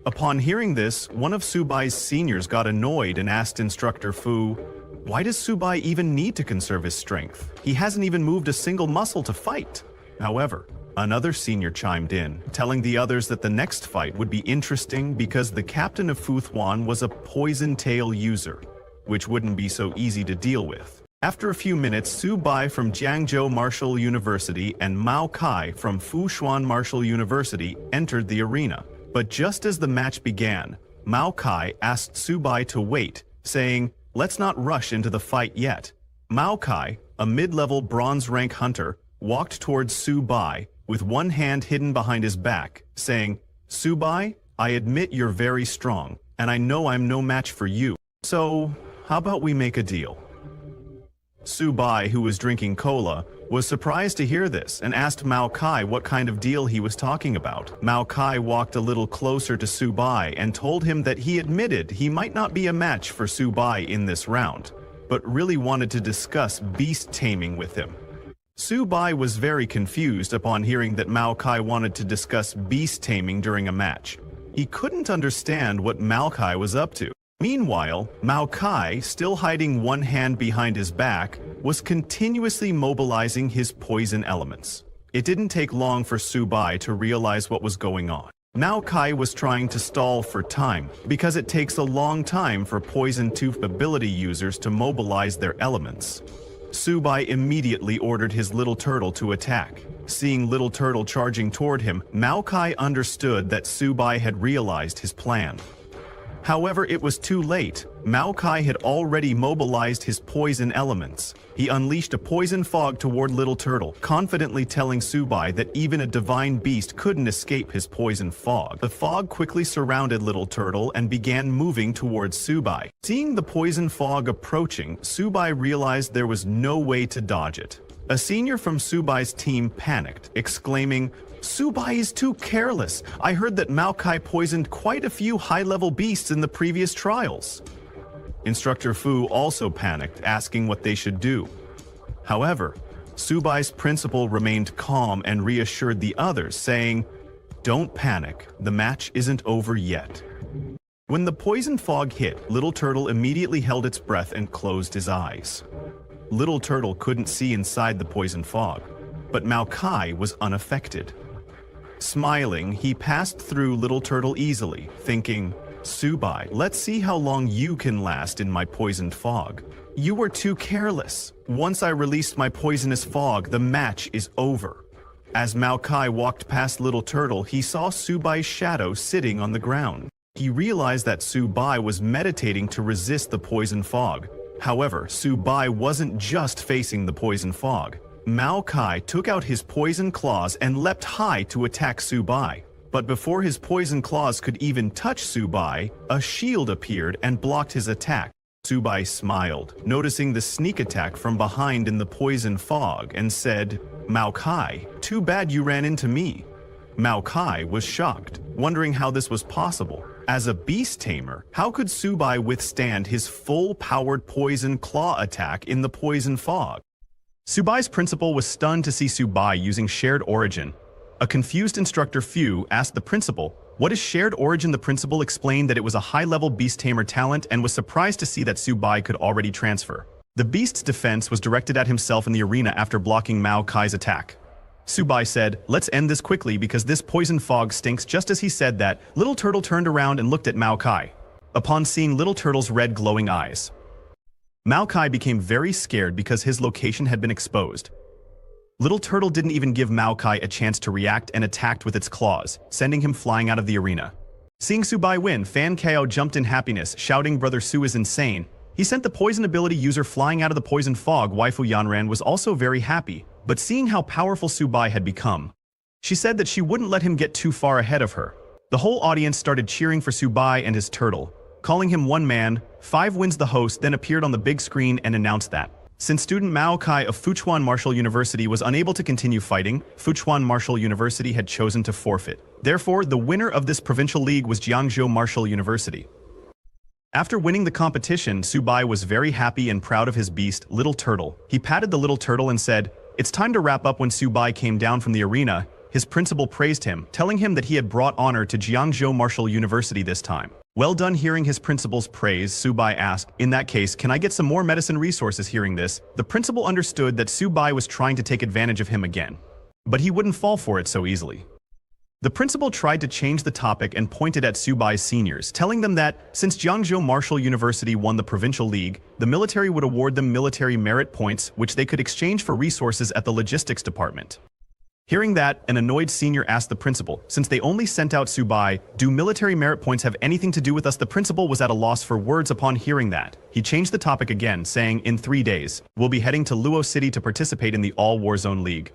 Upon hearing this, one of Su Bai's seniors got annoyed and asked Instructor Fu, "Why does Su Bai even need to conserve his strength? He hasn't even moved a single muscle to fight." However, another senior chimed in, telling the others that the next fight would be interesting because the captain of Fuchuan was a poison tail user, which wouldn't be so easy to deal with. After a few minutes, Su Bai from Jiangzhou Martial University and Mao Kai from Fuchuan Martial University entered the arena. But just as the match began, Mao Kai asked Su Bai to wait, saying, "Let's not rush into the fight yet." Mao Kai, a mid-level bronze rank hunter, walked towards Su Bai with one hand hidden behind his back, saying, "Su Bai, I admit you're very strong, and I know I'm no match for you. So, how about we make a deal?" Su Bai, who was drinking cola, was surprised to hear this and asked Mao Kai what kind of deal he was talking about. Mao Kai walked a little closer to Su Bai and told him that he admitted he might not be a match for Su Bai in this round, but really wanted to discuss beast taming with him. Su Bai was very confused upon hearing that Mao Kai wanted to discuss beast taming during a match. He couldn't understand what Mao Kai was up to. Meanwhile, Mao Kai, still hiding one hand behind his back, was continuously mobilizing his poison elements. It didn't take long for Su Bai to realize what was going on. Mao Kai was trying to stall for time, because it takes a long time for Poison Tooth ability users to mobilize their elements. Su Bai immediately ordered his little turtle to attack. Seeing Little Turtle charging toward him, Mao Kai understood that Su Bai had realized his plan. However, it was too late. Mao Kai had already mobilized his poison elements. He unleashed a poison fog toward Little Turtle, confidently telling Su Bai that even a divine beast couldn't escape his poison fog. The fog quickly surrounded Little Turtle and began moving towards Su Bai. Seeing the poison fog approaching, Su Bai realized there was no way to dodge it. A senior from Su Bai's team panicked, exclaiming, "Su Bai is too careless. I heard that Mao Kai poisoned quite a few high-level beasts in the previous trials." Instructor Fu also panicked, asking what they should do. However, Su Bai's principal remained calm and reassured the others, saying, "Don't panic, the match isn't over yet." When the poison fog hit, Little Turtle immediately held its breath and closed his eyes. Little Turtle couldn't see inside the poison fog, but Mao Kai was unaffected. Smiling, he passed through Little Turtle easily, thinking, "Su Bai, let's see how long you can last in my poisoned fog. You were too careless. Once I released my poisonous fog, the match is over." As Mao Kai walked past Little Turtle, he saw Su Bai's shadow sitting on the ground. He realized that Su Bai was meditating to resist the poison fog. However, Su Bai wasn't just facing the poison fog. Mao Kai took out his poison claws and leapt high to attack Su Bai. But before his poison claws could even touch Su Bai, a shield appeared and blocked his attack. Su Bai smiled, noticing the sneak attack from behind in the poison fog, and said, "Mao Kai, too bad you ran into me." Mao Kai was shocked, wondering how this was possible. As a beast tamer, how could Su Bai withstand his full-powered poison claw attack in the poison fog? Su Bai's principal was stunned to see Su Bai using shared origin. A confused instructor Fu asked the principal, "What is shared origin?" The principal explained that it was a high-level beast tamer talent and was surprised to see that Su Bai could already transfer. The beast's defense was directed at himself in the arena after blocking Mao Kai's attack. Su Bai said, "Let's end this quickly because this poison fog stinks." Just as he said that, Little Turtle turned around and looked at Mao Kai. Upon seeing Little Turtle's red glowing eyes, Mao Kai became very scared because his location had been exposed. Little Turtle didn't even give Mao Kai a chance to react and attacked with its claws, sending him flying out of the arena. Seeing Su Bai win, Fan Kao jumped in happiness, shouting, "Brother Su is insane." He sent the poison ability user flying out of the poison fog. Waifu Yanran was also very happy, but seeing how powerful Su Bai had become, she said that she wouldn't let him get too far ahead of her. The whole audience started cheering for Su Bai and his turtle, calling him one man. 5 Wins, the host, then appeared on the big screen and announced that since student Mao Kai of Fuchuan Martial University was unable to continue fighting, Fuchuan Martial University had chosen to forfeit. Therefore, the winner of this provincial league was Jiangzhou Martial University. After winning the competition, Su Bai was very happy and proud of his beast, Little Turtle. He patted the little turtle and said, "It's time to wrap up." When Su Bai came down from the arena, his principal praised him, telling him that he had brought honor to Jiangzhou Martial University this time. Well done. Hearing his principal's praise, Su Bai asked, "In that case, can I get some more medicine resources?" Hearing this, the principal understood that Su Bai was trying to take advantage of him again. But he wouldn't fall for it so easily. The principal tried to change the topic and pointed at Su Bai's seniors, telling them that, since Jiangzhou Martial University won the provincial league, the military would award them military merit points, which they could exchange for resources at the logistics department. Hearing that, an annoyed senior asked the principal, "Since they only sent out Su Bai, do military merit points have anything to do with us?" The principal was at a loss for words upon hearing that. He changed the topic again, saying, "In 3 days, we'll be heading to Luo City to participate in the All Warzone League.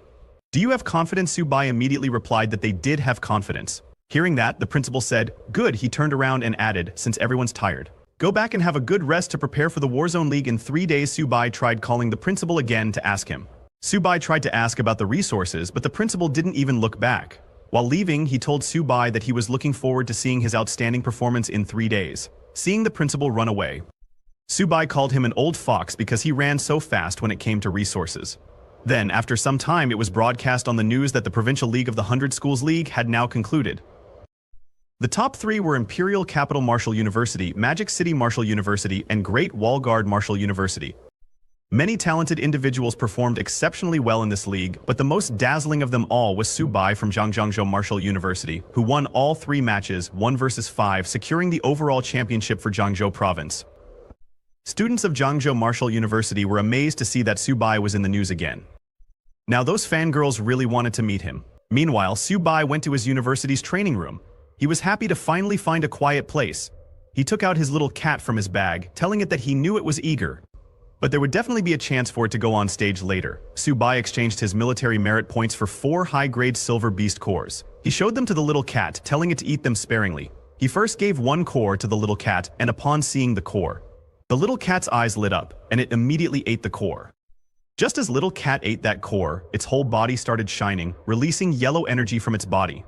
Do you have confidence?" Su Bai immediately replied that they did have confidence. Hearing that, the principal said, "Good." He turned around and added, "Since everyone's tired, go back and have a good rest to prepare for the Warzone League in 3 days." Su Bai tried calling the principal again to ask him. Su Bai tried to ask about the resources, but the principal didn't even look back. While leaving, he told Su Bai that he was looking forward to seeing his outstanding performance in 3 days. Seeing the principal run away, Su Bai called him an old fox because he ran so fast when it came to resources. Then, after some time, it was broadcast on the news that the Provincial League of the 100 Schools League had now concluded. The top three were Imperial Capital Martial University, Magic City Martial University, and Great Wall Guard Martial University. Many talented individuals performed exceptionally well in this league, but the most dazzling of them all was Su Bai from Zhangjiangzhou Martial University, who won all three matches, 1 versus 5, securing the overall championship for Zhangjiou Province. Students of Zhangjiou Martial University were amazed to see that Su Bai was in the news again. Now those fangirls really wanted to meet him. Meanwhile, Su Bai went to his university's training room. He was happy to finally find a quiet place. He took out his little cat from his bag, telling it that he knew it was eager. But there would definitely be a chance for it to go on stage later. Su Bai exchanged his military merit points for 4 high-grade silver beast cores. He showed them to the little cat, telling it to eat them sparingly. He first gave 1 core to the little cat, and upon seeing the core, the little cat's eyes lit up, and it immediately ate the core. Just as little cat ate that core, its whole body started shining, releasing yellow energy from its body.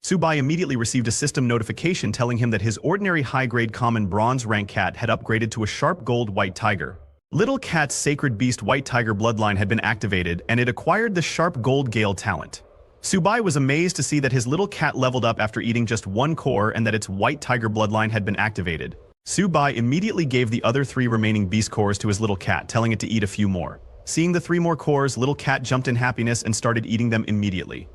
Su Bai immediately received a system notification telling him that his ordinary high-grade common bronze rank cat had upgraded to a sharp gold white tiger. Little Cat's sacred beast white tiger bloodline had been activated, and it acquired the sharp gold gale talent. Su Bai was amazed to see that his little cat leveled up after eating just 1 core and that its white tiger bloodline had been activated. Su Bai immediately gave the other 3 remaining beast cores to his little cat, telling it to eat a few more. Seeing the 3 more cores, little cat jumped in happiness and started eating them immediately.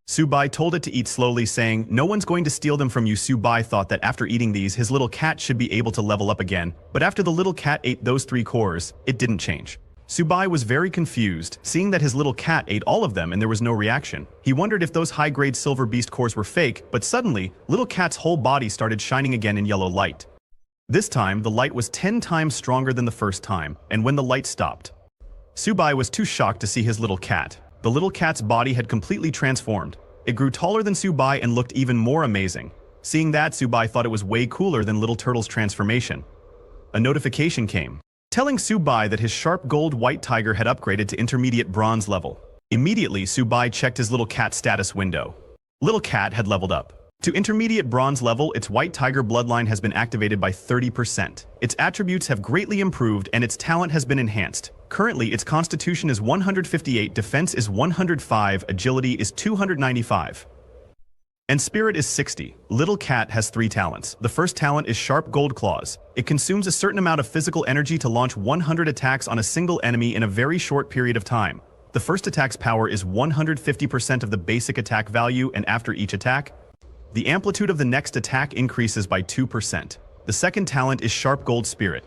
Su Bai told it to eat slowly, saying, "No one's going to steal them from you." Su Bai thought that after eating these, his little cat should be able to level up again, but after the little cat ate those 3 cores, it didn't change. Su Bai was very confused, seeing that his little cat ate all of them and there was no reaction. He wondered if those high-grade silver beast cores were fake, but suddenly, little cat's whole body started shining again in yellow light. This time, the light was 10 times stronger than the first time, and when the light stopped, Su Bai was too shocked to see his little cat. The little cat's body had completely transformed. It grew taller than Su Bai and looked even more amazing. Seeing that, Su Bai thought it was way cooler than Little Turtle's transformation. A notification came, telling Su Bai that his sharp gold white tiger had upgraded to intermediate bronze level. Immediately, Su Bai checked his little cat status window. Little cat had leveled up. To intermediate bronze level, its white tiger bloodline has been activated by 30%. Its attributes have greatly improved and its talent has been enhanced. Currently, its constitution is 158, defense is 105, agility is 295, and spirit is 60. Little cat has 3 talents. The first talent is sharp gold claws. It consumes a certain amount of physical energy to launch 100 attacks on a single enemy in a very short period of time. The first attack's power is 150% of the basic attack value, and after each attack, the amplitude of the next attack increases by 2%. The second talent is Sharp Gold Spirit.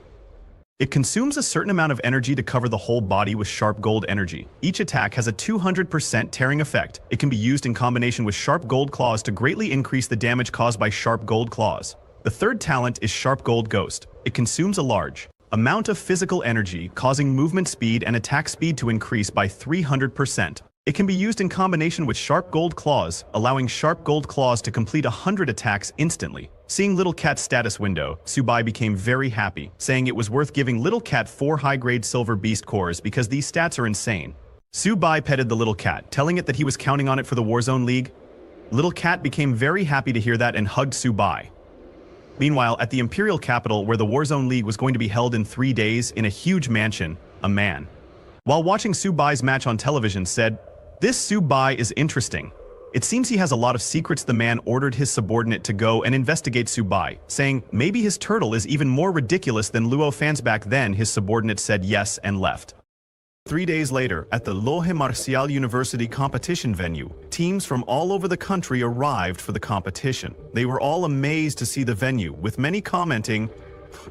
It consumes a certain amount of energy to cover the whole body with sharp gold energy. Each attack has a 200% tearing effect. It can be used in combination with Sharp Gold Claws to greatly increase the damage caused by Sharp Gold Claws. The third talent is Sharp Gold Ghost. It consumes a large amount of physical energy, causing movement speed and attack speed to increase by 300%. It can be used in combination with Sharp Gold Claws, allowing Sharp Gold Claws to complete 100 attacks instantly. Seeing Little Cat's status window, Su Bai became very happy, saying it was worth giving Little Cat 4 high-grade silver beast cores because these stats are insane. Su Bai petted the little cat, telling it that he was counting on it for the Warzone League. Little Cat became very happy to hear that and hugged Su Bai. Meanwhile, at the Imperial capital, where the Warzone League was going to be held in 3 days in a huge mansion, a man, while watching Su Bai's match on television, said, "This Su Bai is interesting. It seems he has a lot of secrets." The man ordered his subordinate to go and investigate Su Bai, saying maybe his turtle is even more ridiculous than Luo fans back then. His subordinate said yes and left. 3 days later, at the Lohe Martial University competition venue, teams from all over the country arrived for the competition. They were all amazed to see the venue, with many commenting,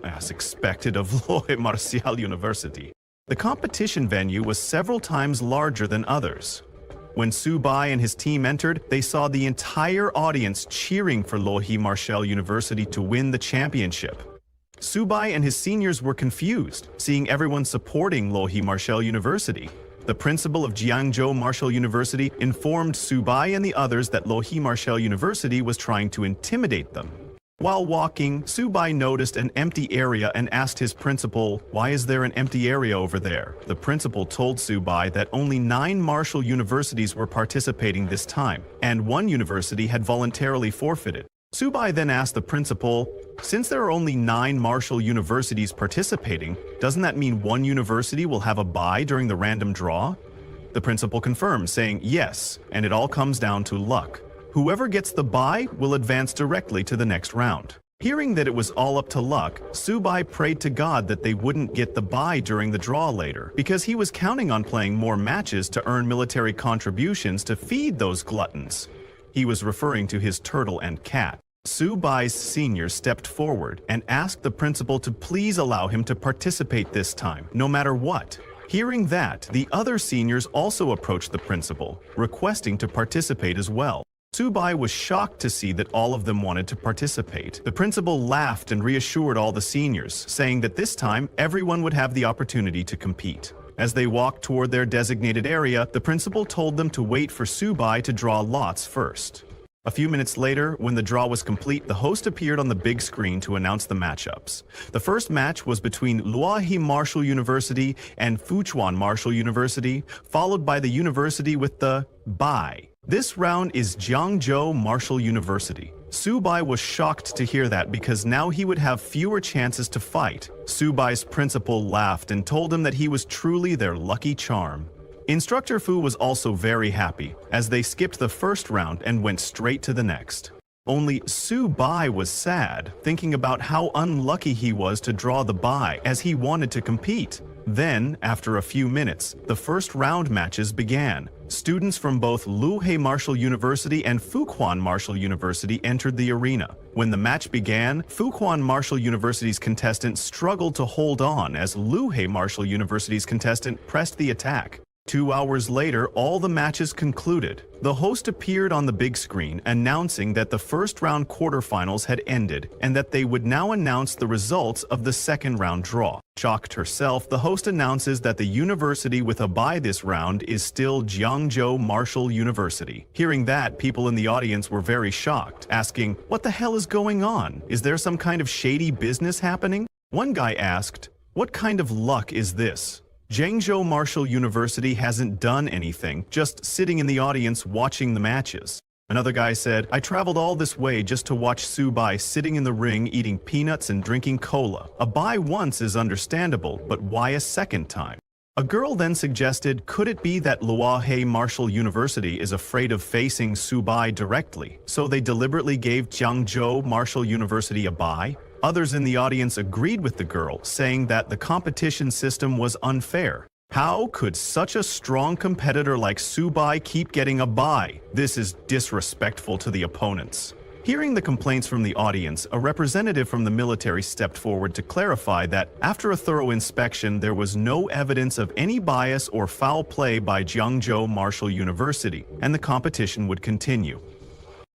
"As expected of Lohe Martial University." The competition venue was several times larger than others. When Su Bai and his team entered, they saw the entire audience cheering for Lohe Martial University to win the championship. Su Bai and his seniors were confused, seeing everyone supporting Lohe Martial University. The principal of Jiangzhou Martial University informed Su Bai and the others that Lohe Martial University was trying to intimidate them. While walking, Su Bai noticed an empty area and asked his principal, "Why is there an empty area over there?" The principal told Su Bai that only 9 martial universities were participating this time, and 1 university had voluntarily forfeited. Su Bai then asked the principal, "Since there are only 9 martial universities participating, doesn't that mean 1 university will have a bye during the random draw?" The principal confirmed, saying yes, and it all comes down to luck. Whoever gets the bye will advance directly to the next round. Hearing that it was all up to luck, Subai prayed to God that they wouldn't get the bye during the draw later, because he was counting on playing more matches to earn military contributions to feed those gluttons. He was referring to his turtle and cat. Subai's senior stepped forward and asked the principal to please allow him to participate this time, no matter what. Hearing that, the other seniors also approached the principal, requesting to participate as well. Subai was shocked to see that all of them wanted to participate. The principal laughed and reassured all the seniors, saying that this time everyone would have the opportunity to compete. As they walked toward their designated area, the principal told them to wait for Subai to draw lots first. A few minutes later, when the draw was complete, the host appeared on the big screen to announce the matchups. The first match was between Luohe Martial University and Fuchuan Martial University, followed by the university with the bye. This round is Jiangzhou Martial University. Subai was shocked to hear that because now he would have fewer chances to fight. Subai's principal laughed and told him that he was truly their lucky charm. Instructor Fu was also very happy, as they skipped the first round and went straight to the next. Only Subai was sad, thinking about how unlucky he was to draw the bye as he wanted to compete. Then, after a few minutes, the first round matches began. Students from both Luohe Martial University and Fuquan Martial University entered the arena. When the match began, Fuquan Martial University's contestant struggled to hold on as Luohe Martial University's contestant pressed the attack. 2 hours later, all the matches concluded. The host appeared on the big screen, announcing that the first round quarterfinals had ended and that they would now announce the results of the second round draw. Shocked herself, the host announces that the university with a bye this round is still Jiangzhou Martial University. Hearing that, people in the audience were very shocked, asking, "What the hell is going on? Is there some kind of shady business happening?" One guy asked, "What kind of luck is this? Jiangzhou Martial University hasn't done anything, just sitting in the audience watching the matches." Another guy said, "I traveled all this way just to watch Subai sitting in the ring eating peanuts and drinking cola. A bye once is understandable, but why a second time?" A girl then suggested, could it be that Luohe Martial University is afraid of facing Subai directly, so they deliberately gave Jiangzhou Martial University a bye? Others in the audience agreed with the girl, saying that the competition system was unfair. How could such a strong competitor like Subai keep getting a bye? This is disrespectful to the opponents. Hearing the complaints from the audience, a representative from the military stepped forward to clarify that after a thorough inspection, there was no evidence of any bias or foul play by Jiangzhou Martial University, and the competition would continue.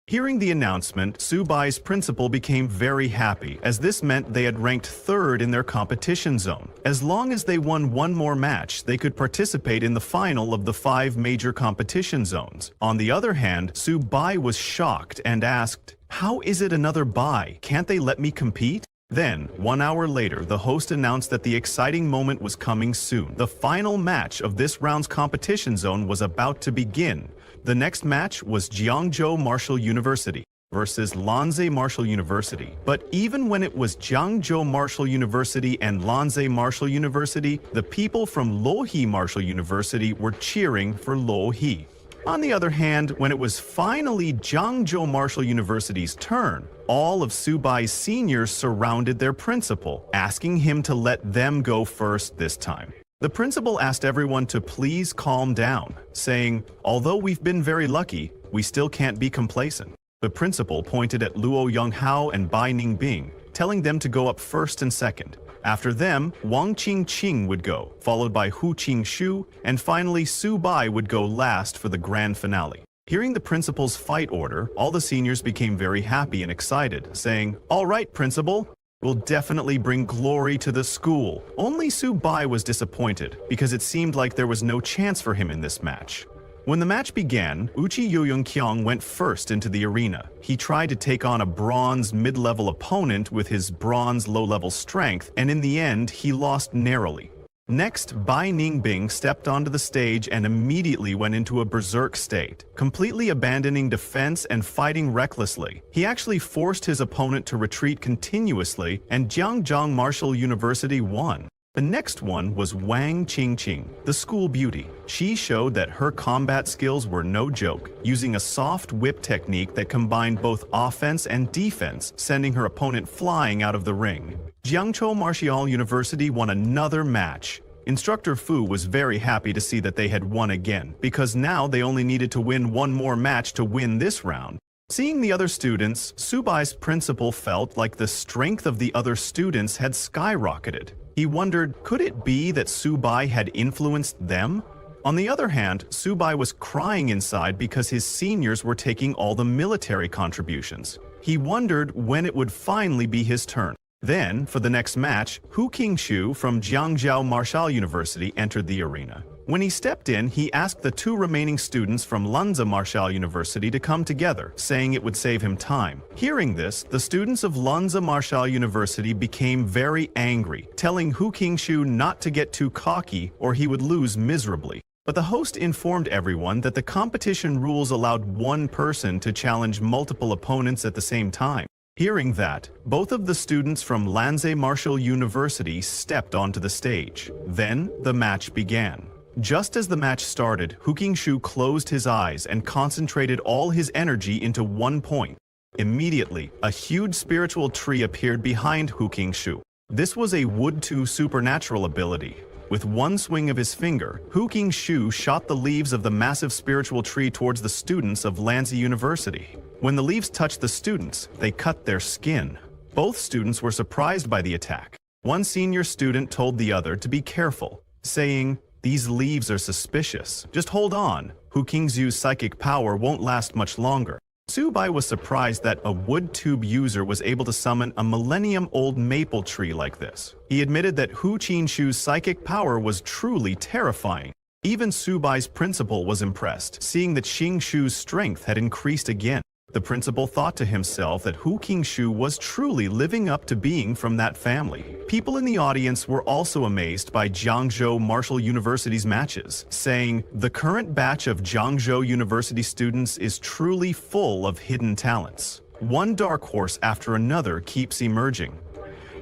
Hearing the announcement, Subai's principal became very happy, as this meant they had ranked third in their competition zone. As long as they won one more match, they could participate in the final of the 5 major competition zones. On the other hand, Subai was shocked and asked, "How is it another bye? Can't they let me compete?" Then, 1 hour later, the host announced that the exciting moment was coming soon. The final match of this round's competition zone was about to begin. The next match was Jiangzhou Martial University versus Lanzhou Martial University. But even when it was Jiangzhou Martial University and Lanzhou Martial University, the people from Luohe Martial University were cheering for Luohe. On the other hand, when it was finally Jiangzhou Martial University's turn, all of Subai's seniors surrounded their principal, asking him to let them go first this time. The principal asked everyone to please calm down, saying, "Although we've been very lucky, we still can't be complacent." The principal pointed at Luo Yonghao and Bai Ningbing, telling them to go up first and second. After them, Wang Qingqing would go, followed by Hu Qingshu, and finally Subai would go last for the grand finale. Hearing the principal's fight order, all the seniors became very happy and excited, saying, "All right, principal, we'll definitely bring glory to the school." Only Subai was disappointed, because it seemed like there was no chance for him in this match. When the match began, Uchi Yoyongkyung went first into the arena. He tried to take on a bronze mid-level opponent with his bronze low-level strength, and in the end, he lost narrowly. Next, Bai Ningbing stepped onto the stage and immediately went into a berserk state, completely abandoning defense and fighting recklessly. He actually forced his opponent to retreat continuously, and Jiangzhou Martial University won. The next one was Wang Qingqing, the school beauty. She showed that her combat skills were no joke, using a soft whip technique that combined both offense and defense, sending her opponent flying out of the ring. Jiangzhou Martial University won another match. Instructor Fu was very happy to see that they had won again, because now they only needed to win one more match to win this round. Seeing the other students, Subai's principal felt like the strength of the other students had skyrocketed. He wondered, could it be that Subai had influenced them? On the other hand, Subai was crying inside because his seniors were taking all the military contributions. He wondered when it would finally be his turn. Then, for the next match, Hu Qingshu from Jiangzhou Martial University entered the arena. When he stepped in, he asked the two remaining students from Lanza Martial University to come together, saying it would save him time. Hearing this, the students of Lanza Martial University became very angry, telling Hu Qingshu not to get too cocky or he would lose miserably. But the host informed everyone that the competition rules allowed one person to challenge multiple opponents at the same time. Hearing that, both of the students from Lanza Martial University stepped onto the stage. Then, the match began. Just as the match started, Hu Qingshu closed his eyes and concentrated all his energy into one point. Immediately, a huge spiritual tree appeared behind Hu Qingshu. This was a Wood 2 supernatural ability. With one swing of his finger, Hu Qingshu shot the leaves of the massive spiritual tree towards the students of Lanza University. When the leaves touched the students, they cut their skin. Both students were surprised by the attack. One senior student told the other to be careful, saying, "These leaves are suspicious. Just hold on. Hu Qingshu's psychic power won't last much longer." Subai was surprised that a wood tube user was able to summon a millennium-old maple tree like this. He admitted that Hu Qingshu's psychic power was truly terrifying. Even Subai's principal was impressed, seeing that Qingshu's strength had increased again. The principal thought to himself that Hu Qingshu was truly living up to being from that family. People in the audience were also amazed by Jiangzhou Martial University's matches, saying, "The current batch of Jiangzhou University students is truly full of hidden talents. One dark horse after another keeps emerging."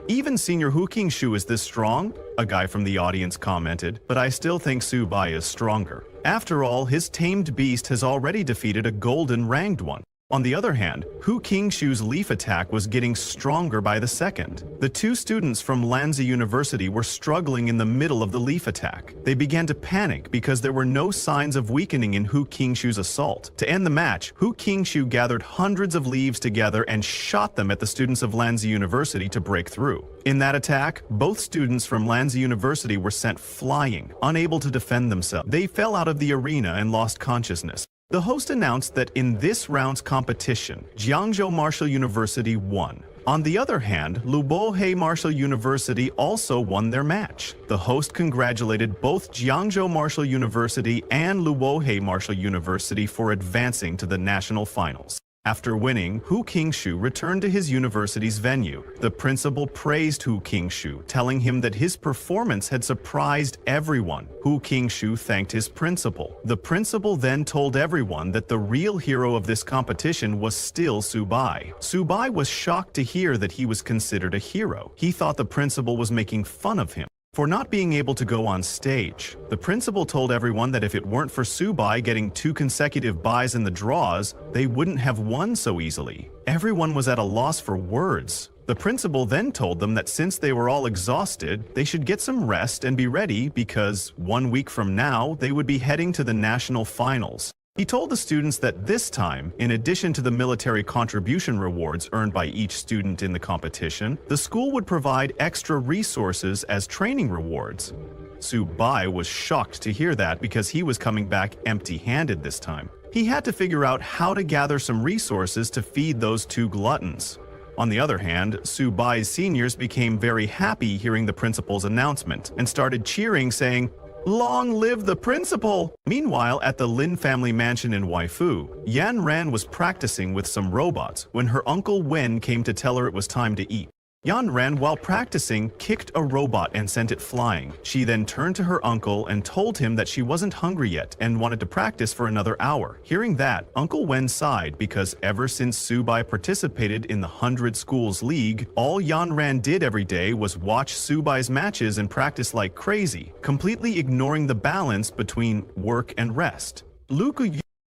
"Even Senior Hu Qingshu is this strong?" a guy from the audience commented, "but I still think Subai is stronger. After all, his tamed beast has already defeated a golden ranged one." On the other hand, Hu Qingshu's leaf attack was getting stronger by the second. The two students from Lanza University were struggling in the middle of the leaf attack. They began to panic because there were no signs of weakening in Hu Qingshu's assault. To end the match, Hu Qingshu gathered hundreds of leaves together and shot them at the students of Lanza University to break through. In that attack, both students from Lanza University were sent flying, unable to defend themselves. They fell out of the arena and lost consciousness. The host announced that in this round's competition, Jiangzhou Martial University won. On the other hand, Lubohei Martial University also won their match. The host congratulated both Jiangzhou Martial University and Lubohei Martial University for advancing to the national finals. After winning, Hu Qingshu returned to his university's venue. The principal praised Hu Qingshu, telling him that his performance had surprised everyone. Hu Qingshu thanked his principal. The principal then told everyone that the real hero of this competition was still Subai. Subai was shocked to hear that he was considered a hero. He thought the principal was making fun of him for not being able to go on stage. The principal told everyone that if it weren't for Subai getting 2 consecutive buys in the draws, they wouldn't have won so easily. Everyone was at a loss for words. The principal then told them that since they were all exhausted, they should get some rest and be ready because 1 week from now, they would be heading to the national finals. He told the students that this time, in addition to the military contribution rewards earned by each student in the competition, the school would provide extra resources as training rewards. Subai was shocked to hear that because he was coming back empty-handed this time. He had to figure out how to gather some resources to feed those 2 gluttons. On the other hand, Subai's seniors became very happy hearing the principal's announcement and started cheering, saying, "Long live the principal!" Meanwhile, at the Lin family mansion in Waifu, Yan Ran was practicing with some robots when her uncle Wen came to tell her it was time to eat. Yan Ran, while practicing, kicked a robot and sent it flying. She then turned to her uncle and told him that she wasn't hungry yet and wanted to practice for another hour. Hearing that, Uncle Wen sighed because ever since Subai participated in the 100 Schools League, all Yan Ran did every day was watch Subai's matches and practice like crazy, completely ignoring the balance between work and rest.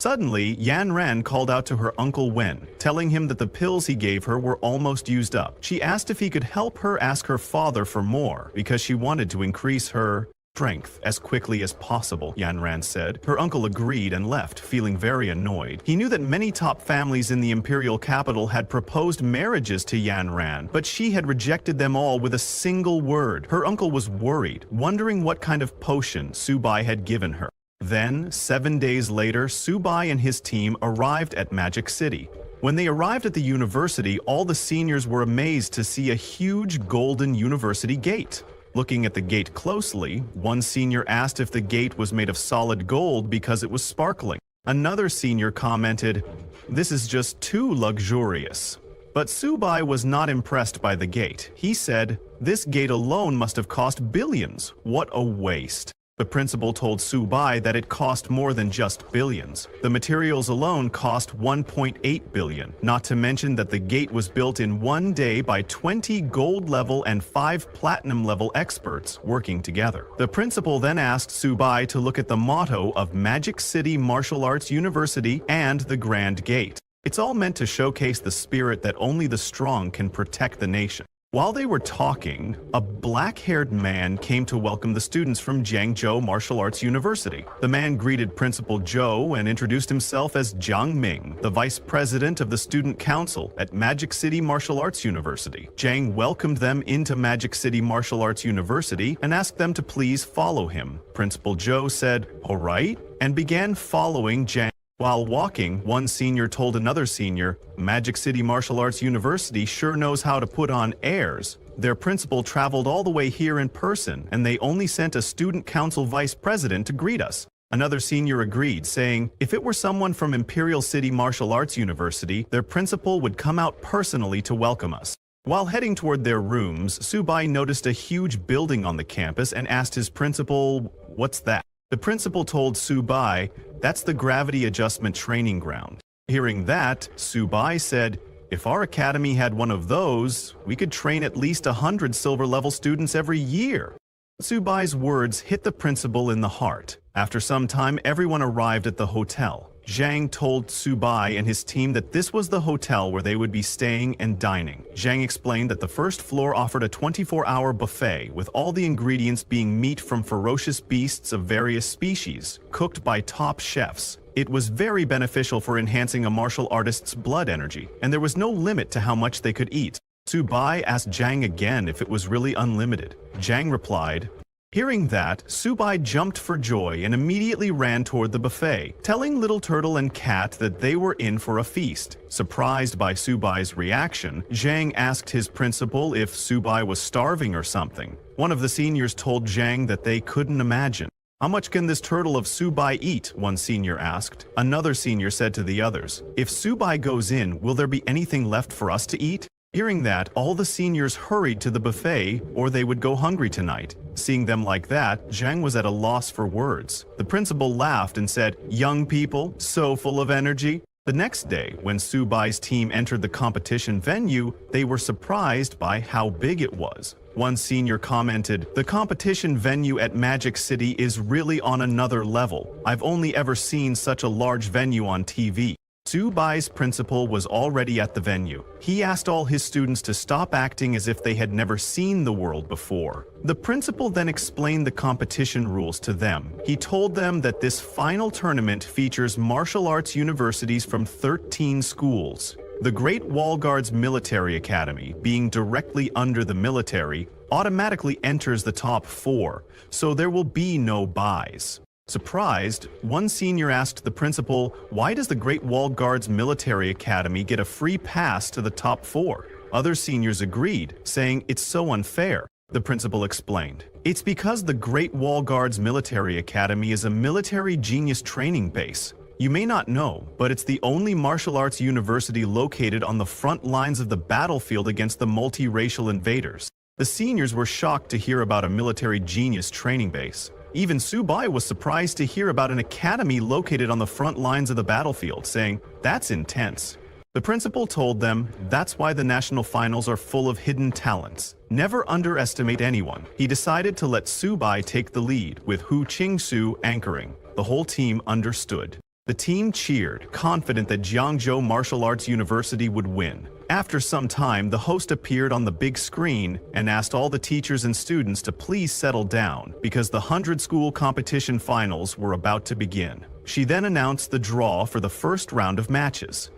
Suddenly, Yan Ran called out to her Uncle Wen, telling him that the pills he gave her were almost used up. She asked if he could help her ask her father for more, because she wanted to increase her strength as quickly as possible, Yan Ran said. Her uncle agreed and left, feeling very annoyed. He knew that many top families in the imperial capital had proposed marriages to Yan Ran, but she had rejected them all with a single word. Her uncle was worried, wondering what kind of potion Subai had given her. Then, 7 days later, Subai and his team arrived at Magic City. When they arrived at the university, all the seniors were amazed to see a huge golden university gate. Looking at the gate closely, one senior asked if the gate was made of solid gold because it was sparkling. Another senior commented, "This is just too luxurious." But Subai was not impressed by the gate. He said, "This gate alone must have cost billions. What a waste." The principal told Subai that it cost more than just billions. The materials alone cost 1.8 billion, not to mention that the gate was built in 1 day by 20 gold-level and 5 platinum-level experts working together. The principal then asked Subai to look at the motto of Magic City Martial Arts University and the Grand Gate. It's all meant to showcase the spirit that only the strong can protect the nation. While they were talking, a black-haired man came to welcome the students from Jiangzhou Martial Arts University. The man greeted Principal Zhou and introduced himself as Jiang Ming, the vice president of the student council at Magic City Martial Arts University. Jiang welcomed them into Magic City Martial Arts University and asked them to please follow him. Principal Zhou said, "All right," and began following Jiang. While walking, one senior told another senior, "Magic City Martial Arts University sure knows how to put on airs. Their principal traveled all the way here in person, and they only sent a student council vice president to greet us." Another senior agreed, saying, "If it were someone from Imperial City Martial Arts University, their principal would come out personally to welcome us." While heading toward their rooms, Subai noticed a huge building on the campus and asked his principal, "What's that?" The principal told Subai, "That's the gravity adjustment training ground." Hearing that, Subai said, "If our academy had one of those, we could train at least 100 silver-level students every year." Subai's words hit the principal in the heart. After some time, everyone arrived at the hotel. Zhang told Subai and his team that this was the hotel where they would be staying and dining. Zhang explained that the first floor offered a 24-hour buffet, with all the ingredients being meat from ferocious beasts of various species, cooked by top chefs. It was very beneficial for enhancing a martial artist's blood energy, and there was no limit to how much they could eat. Subai asked Zhang again if it was really unlimited. Zhang replied. Hearing that, Subai jumped for joy and immediately ran toward the buffet, telling Little Turtle and Cat that they were in for a feast. Surprised by Subai's reaction, Zhang asked his principal if Subai was starving or something. One of the seniors told Zhang that they couldn't imagine. "How much can this turtle of Subai eat?" one senior asked. Another senior said to the others, "If Subai goes in, will there be anything left for us to eat?" Hearing that, all the seniors hurried to the buffet, or they would go hungry tonight. Seeing them like that, Zhang was at a loss for words. The principal laughed and said, "Young people, so full of energy." The next day, when Subai's team entered the competition venue, they were surprised by how big it was. One senior commented, "The competition venue at Magic City is really on another level. I've only ever seen such a large venue on TV." Subai's principal was already at the venue. He asked all his students to stop acting as if they had never seen the world before. The principal then explained the competition rules to them. He told them that this final tournament features martial arts universities from 13 schools. The Great Wall Guard's military academy, being directly under the military, automatically enters the top 4, so there will be no buys. Surprised, one senior asked the principal, "Why does the Great Wall Guard's military academy get a free pass to the top 4? Other seniors agreed, saying it's so unfair. The principal explained, "It's because the Great Wall Guard's military academy is a military genius training base. You may not know, but it's the only martial arts university located on the front lines of the battlefield against the multiracial invaders. The seniors were shocked to hear about a military genius training base. Even Subai was surprised to hear about an academy located on the front lines of the battlefield, saying, "That's intense." The principal told them that's why the national finals are full of hidden talents. Never underestimate anyone. He decided to let Subai take the lead, with Hu Qingsu anchoring. The whole team understood. The team cheered, confident that Jiangzhou Martial Arts University would win. After some time, the host appeared on the big screen and asked all the teachers and students to please settle down because the 100-school competition finals were about to begin. She then announced the draw for the first round of matches.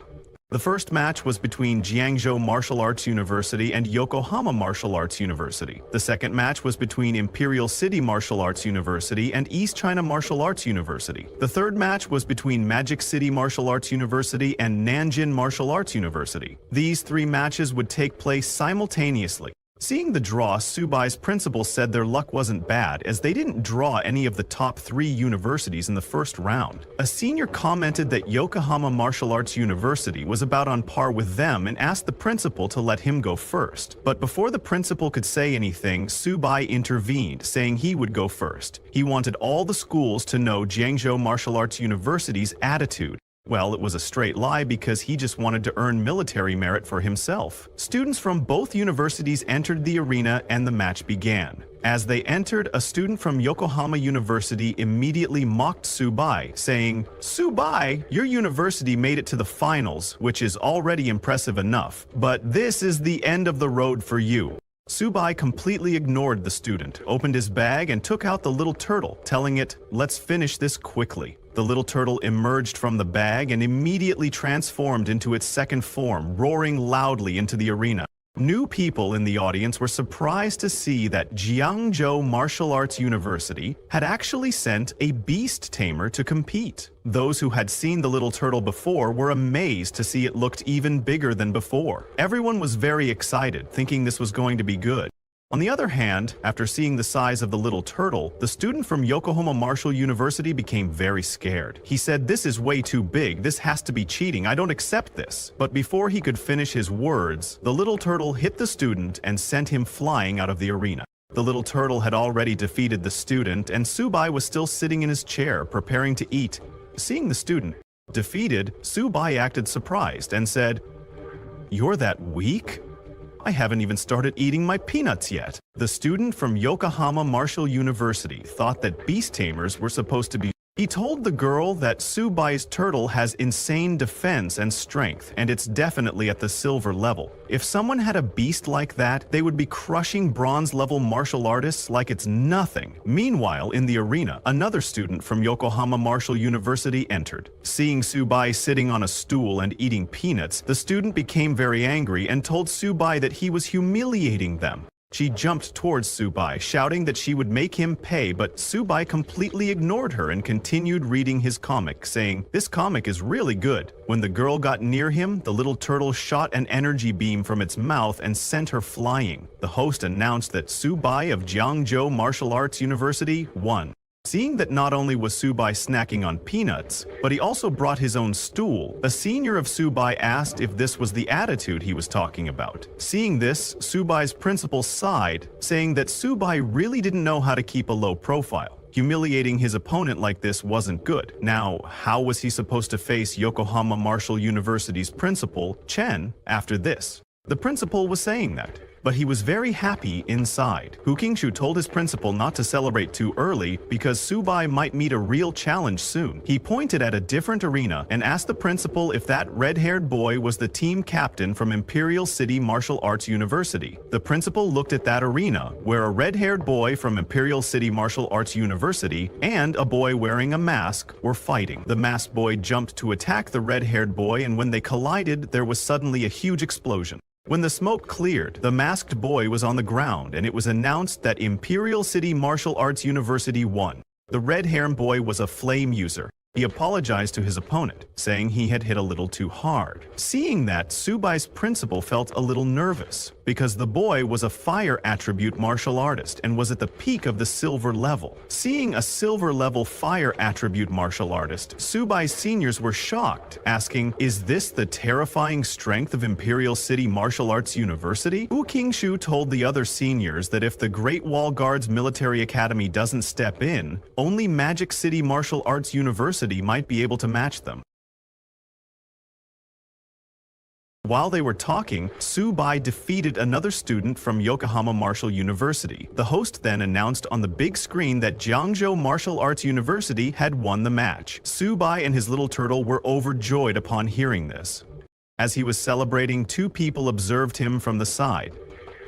The first match was between Jiangzhou Martial Arts University and Yokohama Martial Arts University. The second match was between Imperial City Martial Arts University and East China Martial Arts University. The third match was between Magic City Martial Arts University and Nanjing Martial Arts University. These three matches would take place simultaneously. Seeing the draw, Subai's principal said their luck wasn't bad, as they didn't draw any of the top 3 universities in the first round. A senior commented that Yokohama Martial Arts University was about on par with them and asked the principal to let him go first. But before the principal could say anything, Subai intervened, saying he would go first. He wanted all the schools to know Jiangzhou Martial Arts University's attitude. Well, it was a straight lie because he just wanted to earn military merit for himself. Students from both universities entered the arena and the match began. As they entered, a student from Yokohama University immediately mocked Subai, saying, "Subai, your university made it to the finals, which is already impressive enough, but this is the end of the road for you." Subai completely ignored the student, opened his bag and took out the little turtle, telling it, "Let's finish this quickly." The little turtle emerged from the bag and immediately transformed into its second form, roaring loudly into the arena. New people in the audience were surprised to see that Jiangzhou Martial Arts University had actually sent a beast tamer to compete. Those who had seen the little turtle before were amazed to see it looked even bigger than before. Everyone was very excited, thinking this was going to be good. On the other hand, after seeing the size of the little turtle, the student from Yokohama Martial University became very scared. He said, "This is way too big, this has to be cheating, I don't accept this." But before he could finish his words, the little turtle hit the student and sent him flying out of the arena. The little turtle had already defeated the student, and Subai was still sitting in his chair, preparing to eat. Seeing the student defeated, Subai acted surprised and said, "You're that weak? I haven't even started eating my peanuts yet." The student from Yokohama Martial University thought that beast tamers were supposed to be. He told the girl that Subai's turtle has insane defense and strength, and it's definitely at the silver level. If someone had a beast like that, they would be crushing bronze-level martial artists like it's nothing. Meanwhile, in the arena, another student from Yokohama Martial University entered. Seeing Subai sitting on a stool and eating peanuts, the student became very angry and told Subai that he was humiliating them. She jumped towards Subai, shouting that she would make him pay, but Subai completely ignored her and continued reading his comic, saying, "This comic is really good." When the girl got near him, the little turtle shot an energy beam from its mouth and sent her flying. The host announced that Subai of Jiangzhou Martial Arts University won. Seeing that not only was Subai snacking on peanuts, but he also brought his own stool, a senior of Subai asked if this was the attitude he was talking about. Seeing this, Subai's principal sighed, saying that Subai really didn't know how to keep a low profile. Humiliating his opponent like this wasn't good. Now, how was he supposed to face Yokohama Martial University's principal, Chen, after this? The principal was saying that, but he was very happy inside. Hu Qingshu told his principal not to celebrate too early because Subai might meet a real challenge soon. He pointed at a different arena and asked the principal if that red-haired boy was the team captain from Imperial City Martial Arts University. The principal looked at that arena, where a red-haired boy from Imperial City Martial Arts University and a boy wearing a mask were fighting. The masked boy jumped to attack the red-haired boy, and when they collided, there was suddenly a huge explosion. When the smoke cleared, the masked boy was on the ground, and it was announced that Imperial City Martial Arts University won. The red-haired boy was a flame user. He apologized to his opponent, saying he had hit a little too hard. Seeing that, Subai's principal felt a little nervous, because the boy was a fire attribute martial artist and was at the peak of the silver level. Seeing a silver level fire attribute martial artist, Subai's seniors were shocked, asking, "Is this the terrifying strength of Imperial City Martial Arts University?" Wu Qingshu told the other seniors that if the Great Wall Guard's military academy doesn't step in, only Magic City Martial Arts University might be able to match them. While they were talking, Subai defeated another student from Yokohama Martial University. The host then announced on the big screen that Jiangzhou Martial Arts University had won the match. Subai and his little turtle were overjoyed upon hearing this. As he was celebrating, two people observed him from the side.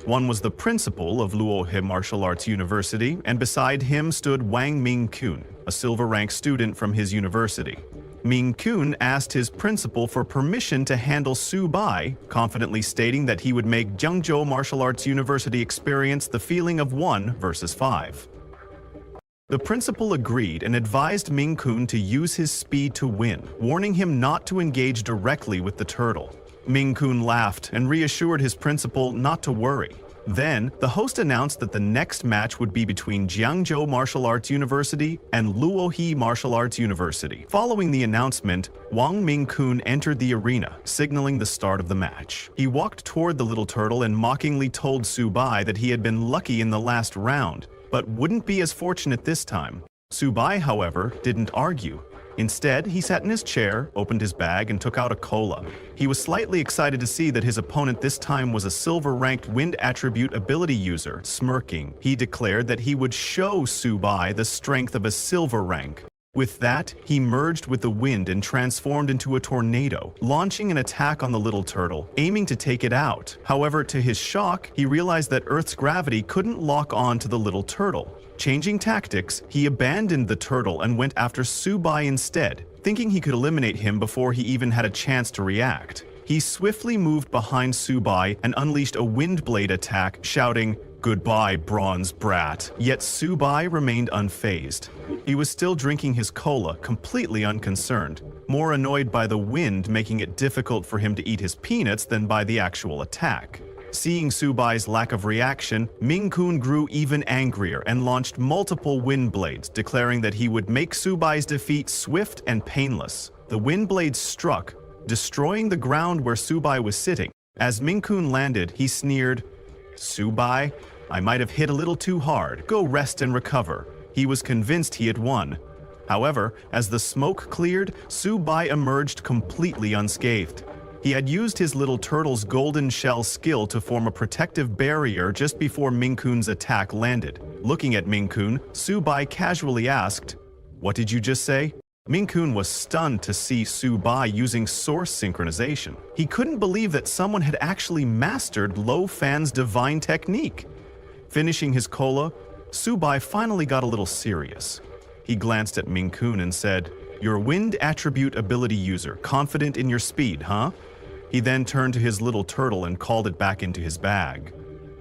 One was the principal of Luohe Martial Arts University, and beside him stood Wang Ming-kun, a silver-rank student from his university. Ming-kun asked his principal for permission to handle Subai, confidently stating that he would make Jiangzhou Martial Arts University experience the feeling of 1 versus 5. The principal agreed and advised Ming-kun to use his speed to win, warning him not to engage directly with the turtle. Ming-kun laughed and reassured his principal not to worry. Then, the host announced that the next match would be between Jiangzhou Martial Arts University and Luohe Martial Arts University. Following the announcement, Wang Ming-kun entered the arena, signaling the start of the match. He walked toward the little turtle and mockingly told Subai that he had been lucky in the last round, but wouldn't be as fortunate this time. Subai, however, didn't argue. Instead, he sat in his chair, opened his bag, and took out a cola. He was slightly excited to see that his opponent this time was a silver-ranked wind attribute ability user. Smirking, he declared that he would show Subai the strength of a silver rank. With that, he merged with the wind and transformed into a tornado, launching an attack on the little turtle, aiming to take it out. However, to his shock, he realized that Earth's gravity couldn't lock on to the little turtle. Changing tactics, he abandoned the turtle and went after Subai instead, thinking he could eliminate him before he even had a chance to react. He swiftly moved behind Subai and unleashed a wind blade attack, shouting, "Goodbye, bronze brat." Yet Subai remained unfazed. He was still drinking his cola, completely unconcerned, more annoyed by the wind making it difficult for him to eat his peanuts than by the actual attack. Seeing Subai's lack of reaction, Ming-kun grew even angrier and launched multiple wind blades, declaring that he would make Subai's defeat swift and painless. The wind blades struck, destroying the ground where Subai was sitting. As Ming-kun landed, he sneered, "Subai, I might have hit a little too hard. Go rest and recover." He was convinced he had won. However, as the smoke cleared, Subai emerged completely unscathed. He had used his little turtle's golden shell skill to form a protective barrier just before Ming-kun's attack landed. Looking at Ming-kun, Subai casually asked, "What did you just say?" Ming-kun was stunned to see Subai using source synchronization. He couldn't believe that someone had actually mastered Lo Fan's divine technique. Finishing his cola, Subai finally got a little serious. He glanced at Ming-kun and said, "You're a wind attribute ability user, confident in your speed, huh?" He then turned to his little turtle and called it back into his bag.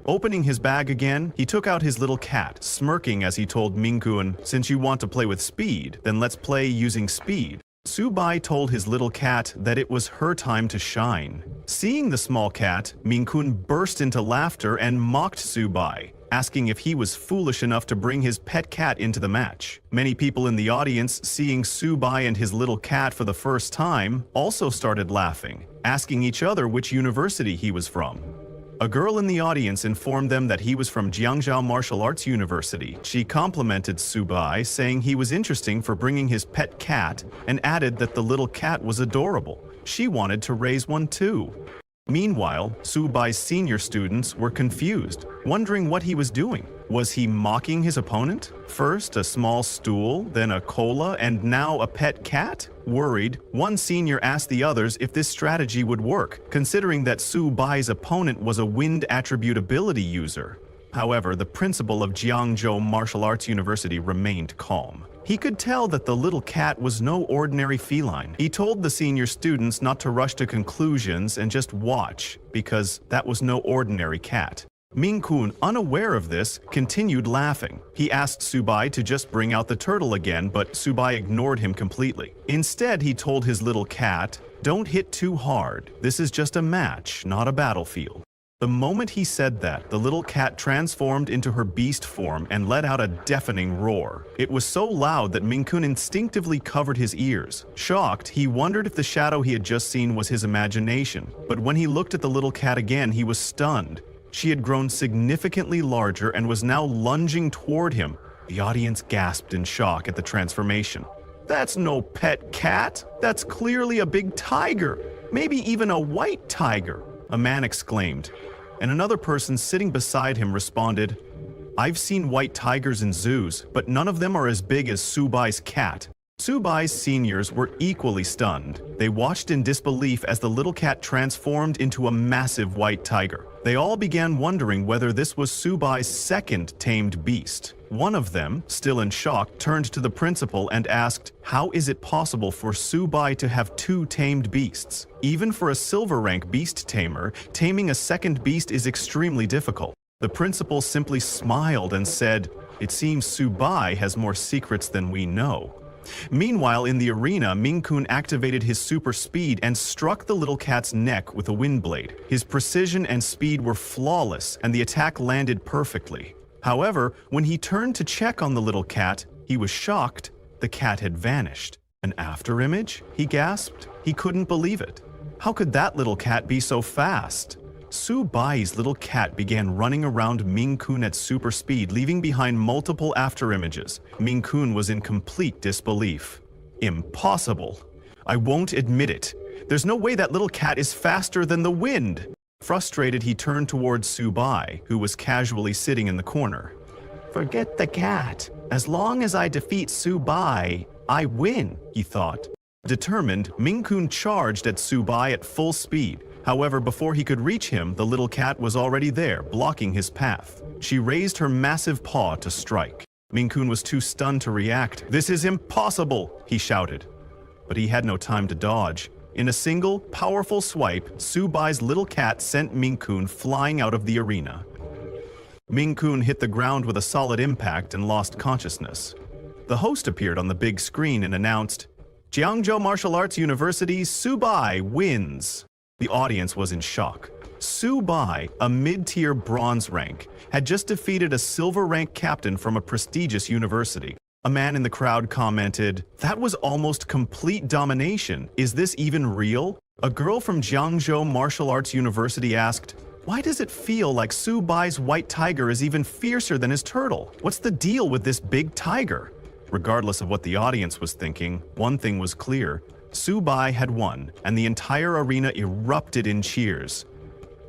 Opening his bag again, he took out his little cat, smirking as he told Ming-kun, "Since you want to play with speed, then let's play using speed." Subai told his little cat that it was her time to shine. Seeing the small cat, Ming-kun burst into laughter and mocked Subai, asking if he was foolish enough to bring his pet cat into the match. Many people in the audience, seeing Subai and his little cat for the first time, also started laughing, asking each other which university he was from. A girl in the audience informed them that he was from Jiangzhou Martial Arts University. She complimented Subai, saying he was interesting for bringing his pet cat, and added that the little cat was adorable. She wanted to raise one too. Meanwhile, Subai's senior students were confused, wondering what he was doing. Was he mocking his opponent? First a small stool, then a cola, and now a pet cat? Worried, one senior asked the others if this strategy would work, considering that Subai's opponent was a wind attribute ability user. However, the principal of Jiangzhou Martial Arts University remained calm. He could tell that the little cat was no ordinary feline. He told the senior students not to rush to conclusions and just watch, because that was no ordinary cat. Ming-kun, unaware of this, continued laughing. He asked Subai to just bring out the turtle again, but Subai ignored him completely. Instead, he told his little cat, "Don't hit too hard. This is just a match, not a battlefield." The moment he said that, the little cat transformed into her beast form and let out a deafening roar. It was so loud that Ming-kun instinctively covered his ears. Shocked, he wondered if the shadow he had just seen was his imagination. But when he looked at the little cat again, he was stunned. She had grown significantly larger and was now lunging toward him. The audience gasped in shock at the transformation. "That's no pet cat. That's clearly a big tiger. Maybe even a white tiger," a man exclaimed. And another person sitting beside him responded, "I've seen white tigers in zoos, but none of them are as big as Subai's cat." Subai's seniors were equally stunned. They watched in disbelief as the little cat transformed into a massive white tiger. They all began wondering whether this was Subai's second tamed beast. One of them, still in shock, turned to the principal and asked, "How is it possible for Subai to have two tamed beasts? Even for a silver rank beast tamer, taming a second beast is extremely difficult." The principal simply smiled and said, "It seems Subai has more secrets than we know." Meanwhile, in the arena, Ming-kun activated his super speed and struck the little cat's neck with a wind blade. His precision and speed were flawless, and the attack landed perfectly. However, when he turned to check on the little cat, he was shocked. The cat had vanished. "An afterimage?" he gasped. He couldn't believe it. How could that little cat be so fast? Subai's little cat began running around Ming-kun at super speed, leaving behind multiple afterimages. Ming-kun was in complete disbelief. "Impossible. I won't admit it. There's no way that little cat is faster than the wind." Frustrated, he turned towards Subai, who was casually sitting in the corner. "Forget the cat. As long as I defeat Subai, I win," he thought. Determined, Ming-kun charged at Subai at full speed. However, before he could reach him, the little cat was already there, blocking his path. She raised her massive paw to strike. Ming-kun was too stunned to react. "This is impossible!" he shouted. But he had no time to dodge. In a single, powerful swipe, Subai's little cat sent Ming-kun flying out of the arena. Ming-kun hit the ground with a solid impact and lost consciousness. The host appeared on the big screen and announced, "Jiangzhou Martial Arts University's Subai wins." The audience was in shock. Subai, a mid-tier bronze rank, had just defeated a silver rank captain from a prestigious university. A man in the crowd commented, "That was almost complete domination. Is this even real?" A girl from Jiangzhou Martial Arts University asked, "Why does it feel like Subai's white tiger is even fiercer than his turtle? What's the deal with this big tiger?" Regardless of what the audience was thinking, one thing was clear. Subai had won, and the entire arena erupted in cheers.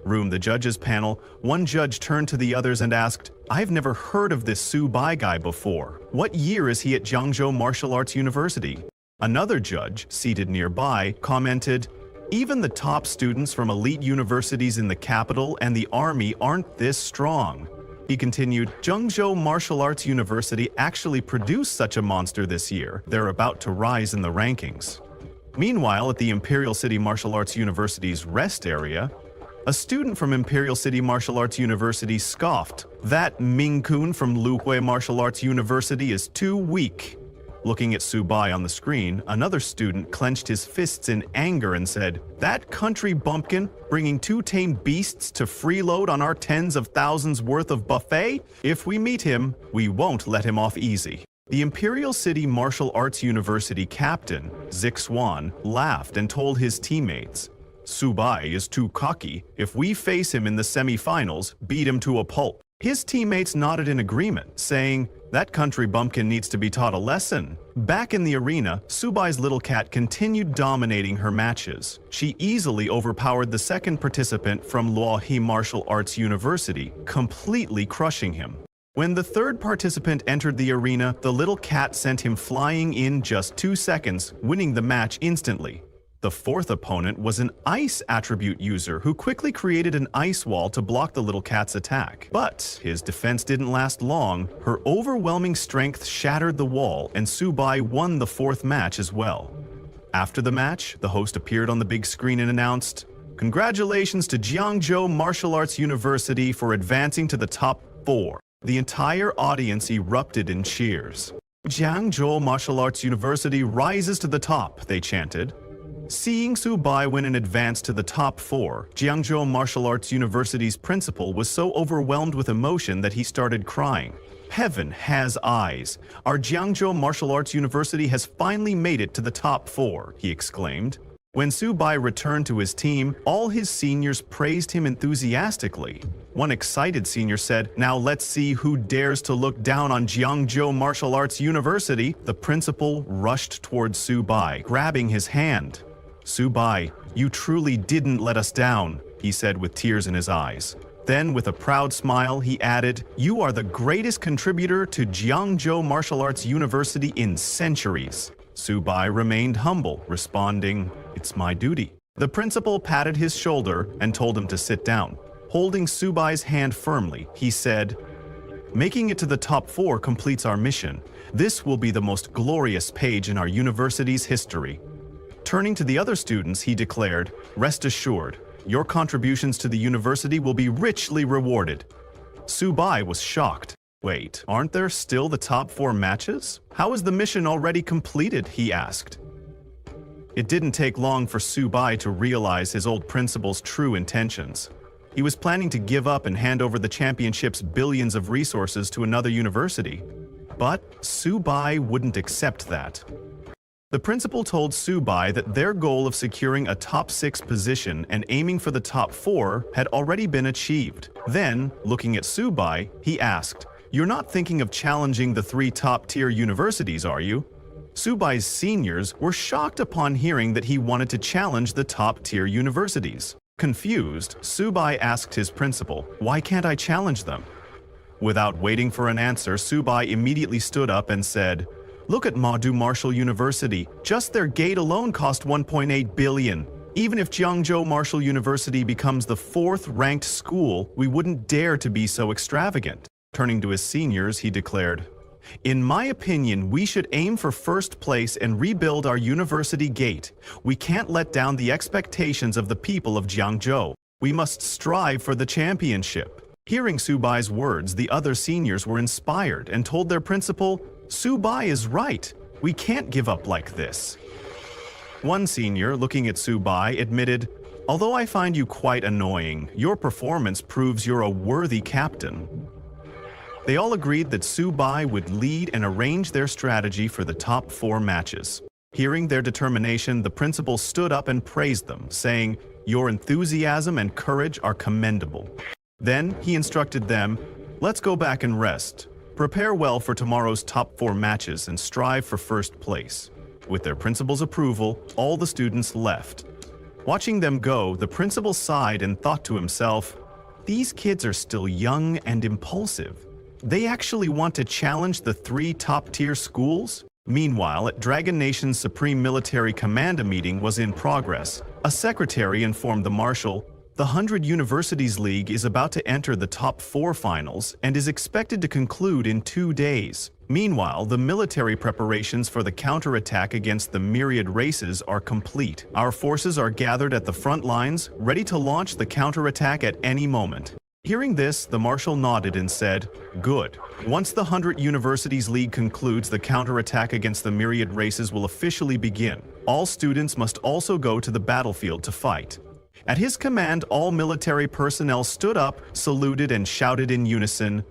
The judges panel, one judge turned to the others and asked, "I've never heard of this Subai guy before. What year is he at Jiangzhou Martial Arts University?" Another judge, seated nearby, commented, "Even the top students from elite universities in the capital and the army aren't this strong." He continued, "Jiangzhou Martial Arts University actually produced such a monster this year. They're about to rise in the rankings." Meanwhile, at the Imperial City Martial Arts University's rest area, a student from Imperial City Martial Arts University scoffed, "That Ming-kun from Luhui Martial Arts University is too weak." Looking at Subai on the screen, another student clenched his fists in anger and said, "That country bumpkin bringing two tame beasts to freeload on our tens of thousands worth of buffet? If we meet him, we won't let him off easy." The Imperial City Martial Arts University captain, Zik Swan, laughed and told his teammates, "Subai is too cocky. If we face him in the semi-finals, beat him to a pulp." His teammates nodded in agreement, saying, "That country bumpkin needs to be taught a lesson." Back in the arena, Subai's little cat continued dominating her matches. She easily overpowered the second participant from Luohe Martial Arts University, completely crushing him. When the third participant entered the arena, the little cat sent him flying in just 2 seconds, winning the match instantly. The fourth opponent was an ice attribute user who quickly created an ice wall to block the little cat's attack. But his defense didn't last long. Her overwhelming strength shattered the wall, and Subai won the fourth match as well. After the match, the host appeared on the big screen and announced, Congratulations to Jiangzhou Martial Arts University for advancing to the top 4. The entire audience erupted in cheers. Jiangzhou Martial Arts University rises to the top, they chanted. Seeing Su Bai win and advance to the top 4, Jiangzhou Martial Arts University's principal was so overwhelmed with emotion that he started crying. Heaven has eyes. Our Jiangzhou Martial Arts University has finally made it to the top 4, he exclaimed. When Su Bai returned to his team, all his seniors praised him enthusiastically. One excited senior said, "Now let's see who dares to look down on Jiangzhou Martial Arts University." The principal rushed towards Su Bai, grabbing his hand. "Su Bai, you truly didn't let us down," he said with tears in his eyes. Then, with a proud smile, he added, "You are the greatest contributor to Jiangzhou Martial Arts University in centuries." Su Bai remained humble, responding, "It's my duty." The principal patted his shoulder and told him to sit down. Holding Su Bai's hand firmly, he said, "Making it to the top 4 completes our mission. This will be the most glorious page in our university's history." Turning to the other students, he declared, "Rest assured, your contributions to the university will be richly rewarded." Su Bai was shocked. "Wait, aren't there still the top 4 matches? How is the mission already completed?" he asked. It didn't take long for Su Bai to realize his old principal's true intentions. He was planning to give up and hand over the championship's billions of resources to another university. But Su Bai wouldn't accept that. The principal told Su Bai that their goal of securing a top 6 position and aiming for the top 4 had already been achieved. Then, looking at Su Bai, he asked, "You're not thinking of challenging the 3 top-tier universities, are you?" Su Bai's seniors were shocked upon hearing that he wanted to challenge the top-tier universities. Confused, Su Bai asked his principal, "Why can't I challenge them?" Without waiting for an answer, Su Bai immediately stood up and said, "Look at Madu Martial University. Just their gate alone cost 1.8 billion. Even if Jiangzhou Martial University becomes the 4th-ranked school, we wouldn't dare to be so extravagant." Turning to his seniors, he declared, "In my opinion, we should aim for 1st place and rebuild our university gate. We can't let down the expectations of the people of Jiangzhou. We must strive for the championship." Hearing Su Bai's words, the other seniors were inspired and told their principal, "Su Bai is right. We can't give up like this." One senior, looking at Su Bai, admitted, "Although I find you quite annoying, your performance proves you're a worthy captain." They all agreed that Su Bai would lead and arrange their strategy for the top 4 matches. Hearing their determination, the principal stood up and praised them, saying, "Your enthusiasm and courage are commendable." Then he instructed them, "Let's go back and rest. Prepare well for tomorrow's top 4 matches and strive for 1st place." With their principal's approval, all the students left. Watching them go, the principal sighed and thought to himself, "These kids are still young and impulsive. They actually want to challenge the 3 top-tier schools?" Meanwhile, at Dragon Nation's Supreme Military Command, a meeting was in progress. A secretary informed the marshal, "The 100 Universities League is about to enter the top 4 finals and is expected to conclude in 2 days. Meanwhile, the military preparations for the counterattack against the myriad races are complete. Our forces are gathered at the front lines, ready to launch the counterattack at any moment." Hearing this, the marshal nodded and said, "Good. Once the 100 Universities League concludes, the counterattack against the myriad races will officially begin. All students must also go to the battlefield to fight." At his command, all military personnel stood up, saluted, and shouted in unison,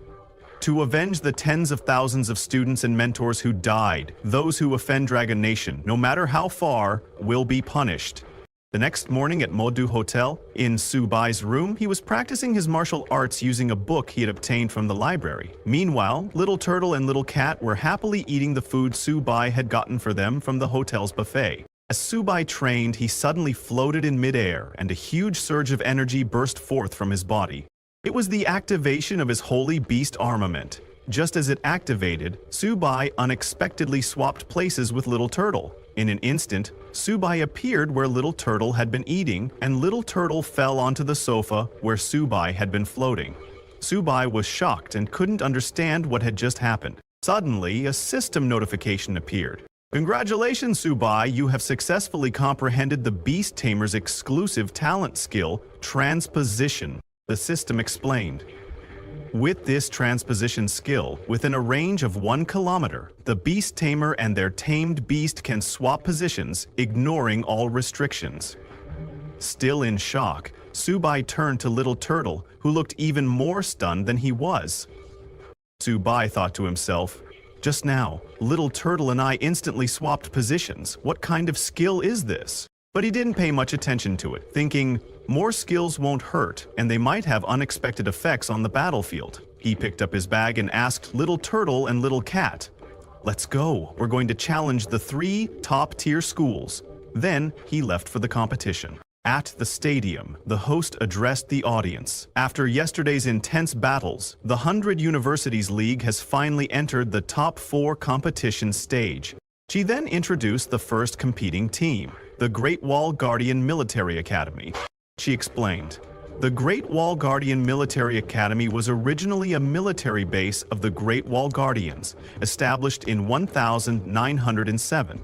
"To avenge the tens of thousands of students and mentors who died, those who offend Dragon Nation, no matter how far, will be punished." The next morning at Modu Hotel, in Su Bai's room, he was practicing his martial arts using a book he had obtained from the library. Meanwhile, Little Turtle and Little Cat were happily eating the food Su Bai had gotten for them from the hotel's buffet. As Su Bai trained, he suddenly floated in midair, and a huge surge of energy burst forth from his body. It was the activation of his holy beast armament. Just as it activated, Su Bai unexpectedly swapped places with Little Turtle. In an instant, Su Bai appeared where Little Turtle had been eating, and Little Turtle fell onto the sofa where Su Bai had been floating. Su Bai was shocked and couldn't understand what had just happened. Suddenly, a system notification appeared. Congratulations, Subai, you have successfully comprehended the Beast Tamer's exclusive talent skill, transposition, the system explained. With this transposition skill, within a range of 1 kilometer, the Beast Tamer and their tamed beast can swap positions, ignoring all restrictions. Still in shock, Subai turned to Little Turtle, who looked even more stunned than he was. Subai thought to himself, just now, Little Turtle and I instantly swapped positions. What kind of skill is this? But he didn't pay much attention to it, thinking, more skills won't hurt, and they might have unexpected effects on the battlefield. He picked up his bag and asked Little Turtle and Little Cat, "Let's go, we're going to challenge the 3 top-tier schools." Then he left for the competition. At the stadium, the host addressed the audience. After yesterday's intense battles, the 100 Universities League has finally entered the top 4 competition stage. She then introduced the first competing team, the Great Wall Guardian Military Academy. She explained, the Great Wall Guardian Military Academy was originally a military base of the Great Wall Guardians, established in 1907.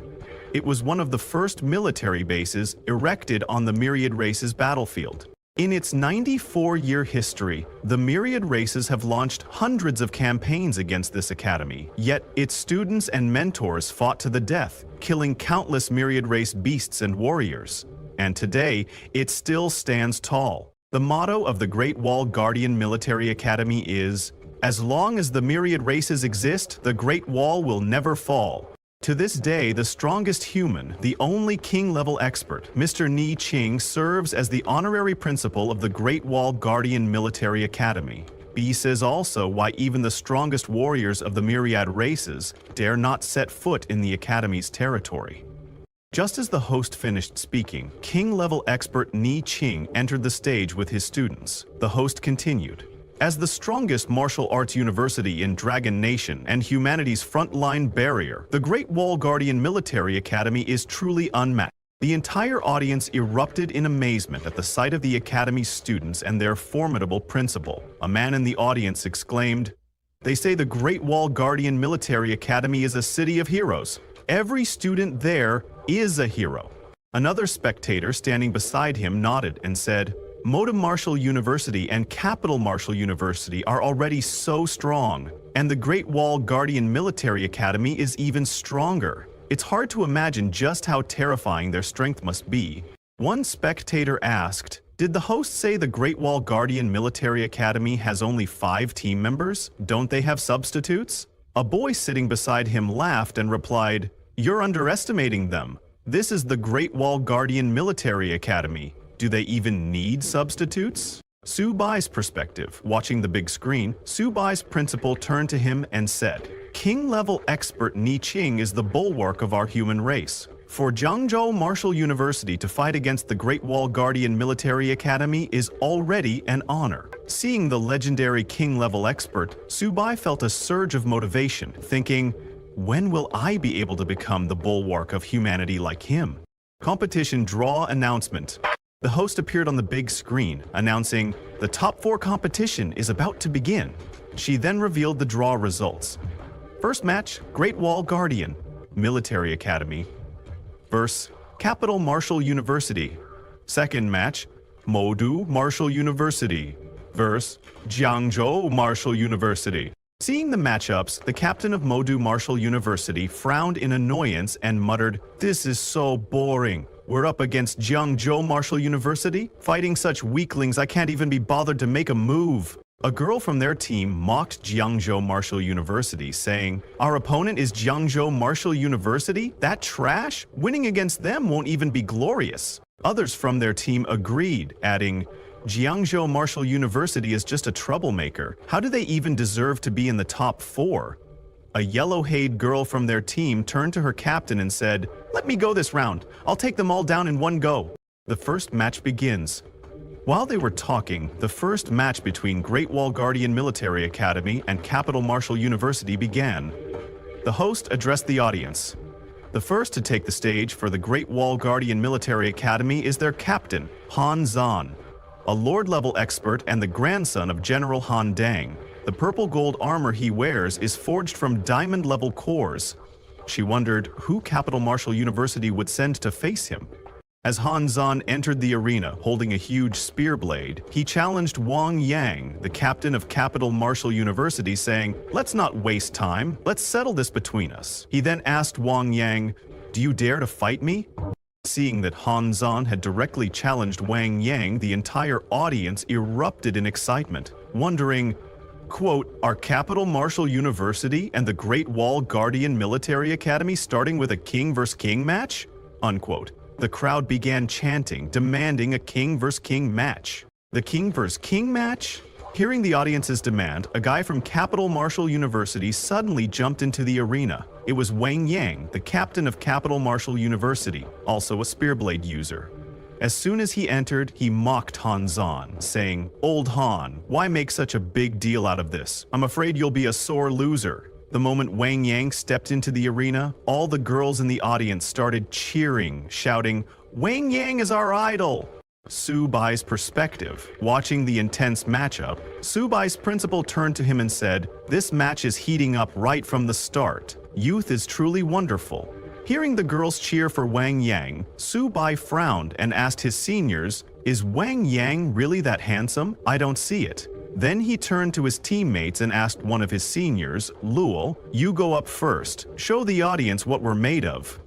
It was one of the first military bases erected on the Myriad Races battlefield. In its 94-year history, the Myriad Races have launched hundreds of campaigns against this academy, yet its students and mentors fought to the death, killing countless Myriad Race beasts and warriors. And today, it still stands tall. The motto of the Great Wall Guardian Military Academy is, "As long as the Myriad Races exist, the Great Wall will never fall." To this day, the strongest human, the only king-level expert, Mr. Ni Qing, serves as the honorary principal of the Great Wall Guardian Military Academy. B says also why even the strongest warriors of the Myriad Races dare not set foot in the Academy's territory. Just as the host finished speaking, king-level expert Ni Qing entered the stage with his students. The host continued, "As the strongest martial arts university in Dragon Nation and humanity's frontline barrier, the Great Wall Guardian Military Academy is truly unmatched." The entire audience erupted in amazement at the sight of the Academy's students and their formidable principal. A man in the audience exclaimed, "They say the Great Wall Guardian Military Academy is a city of heroes. Every student there is a hero." Another spectator standing beside him nodded and said, "Modem Martial University and Capital Martial University are already so strong, and the Great Wall Guardian Military Academy is even stronger. It's hard to imagine just how terrifying their strength must be." One spectator asked, "Did the host say the Great Wall Guardian Military Academy has only 5 team members? Don't they have substitutes?" A boy sitting beside him laughed and replied, "You're underestimating them. This is the Great Wall Guardian Military Academy. Do they even need substitutes?" Subai's perspective, watching the big screen, Subai's principal turned to him and said, "King-level expert Ni Qing is the bulwark of our human race. For Jiangzhou Martial University to fight against the Great Wall Guardian Military Academy is already an honor." Seeing the legendary king-level expert, Subai felt a surge of motivation, thinking, when will I be able to become the bulwark of humanity like him? Competition draw announcement. The host appeared on the big screen, announcing, "The top 4 competition is about to begin." She then revealed the draw results. First match, Great Wall Guardian Military Academy vs. Capital Martial University. Second match, Modu Martial University vs. Jiangzhou Martial University. Seeing the matchups, the captain of Modu Martial University frowned in annoyance and muttered, "This is so boring. We're up against Jiangzhou Martial University? Fighting such weaklings I can't even be bothered to make a move." A girl from their team mocked Jiangzhou Martial University, saying, "Our opponent is Jiangzhou Martial University? That trash? Winning against them won't even be glorious." Others from their team agreed, adding, "Jiangzhou Martial University is just a troublemaker. How do they even deserve to be in the top 4? A yellow-haired girl from their team turned to her captain and said, "Let me go this round. I'll take them all down in one go." The first match begins. While they were talking, the first match between Great Wall Guardian Military Academy and Capital Martial University began. The host addressed the audience. The first to take the stage for the Great Wall Guardian Military Academy is their captain, Han Zan, a Lord-level expert and the grandson of General Han Dang. The purple-gold armor he wears is forged from diamond-level cores. She wondered who Capital Martial University would send to face him. As Han Zhan entered the arena holding a huge spear blade, he challenged Wang Yang, the captain of Capital Martial University, saying, "Let's not waste time, let's settle this between us." He then asked Wang Yang, "Do you dare to fight me?" Seeing that Han Zhan had directly challenged Wang Yang, the entire audience erupted in excitement, wondering, quote, "Are Capital Martial University and the Great Wall Guardian Military Academy starting with a king vs. king match?" Unquote. The crowd began chanting, demanding a king vs. king match. The king vs. king match? Hearing the audience's demand, a guy from Capital Martial University suddenly jumped into the arena. It was Wang Yang, the captain of Capital Martial University, also a spearblade user. As soon as he entered, he mocked Han Zhan, saying, "Old Han, why make such a big deal out of this? I'm afraid you'll be a sore loser." The moment Wang Yang stepped into the arena, all the girls in the audience started cheering, shouting, "Wang Yang is our idol!" Su Bai's perspective. Watching the intense matchup, Su Bai's principal turned to him and said, "This match is heating up right from the start. Youth is truly wonderful." Hearing the girls cheer for Wang Yang, Su Bai frowned and asked his seniors, "Is Wang Yang really that handsome? I don't see it." Then he turned to his teammates and asked one of his seniors, Luol, "You go up first. Show the audience what we're made of."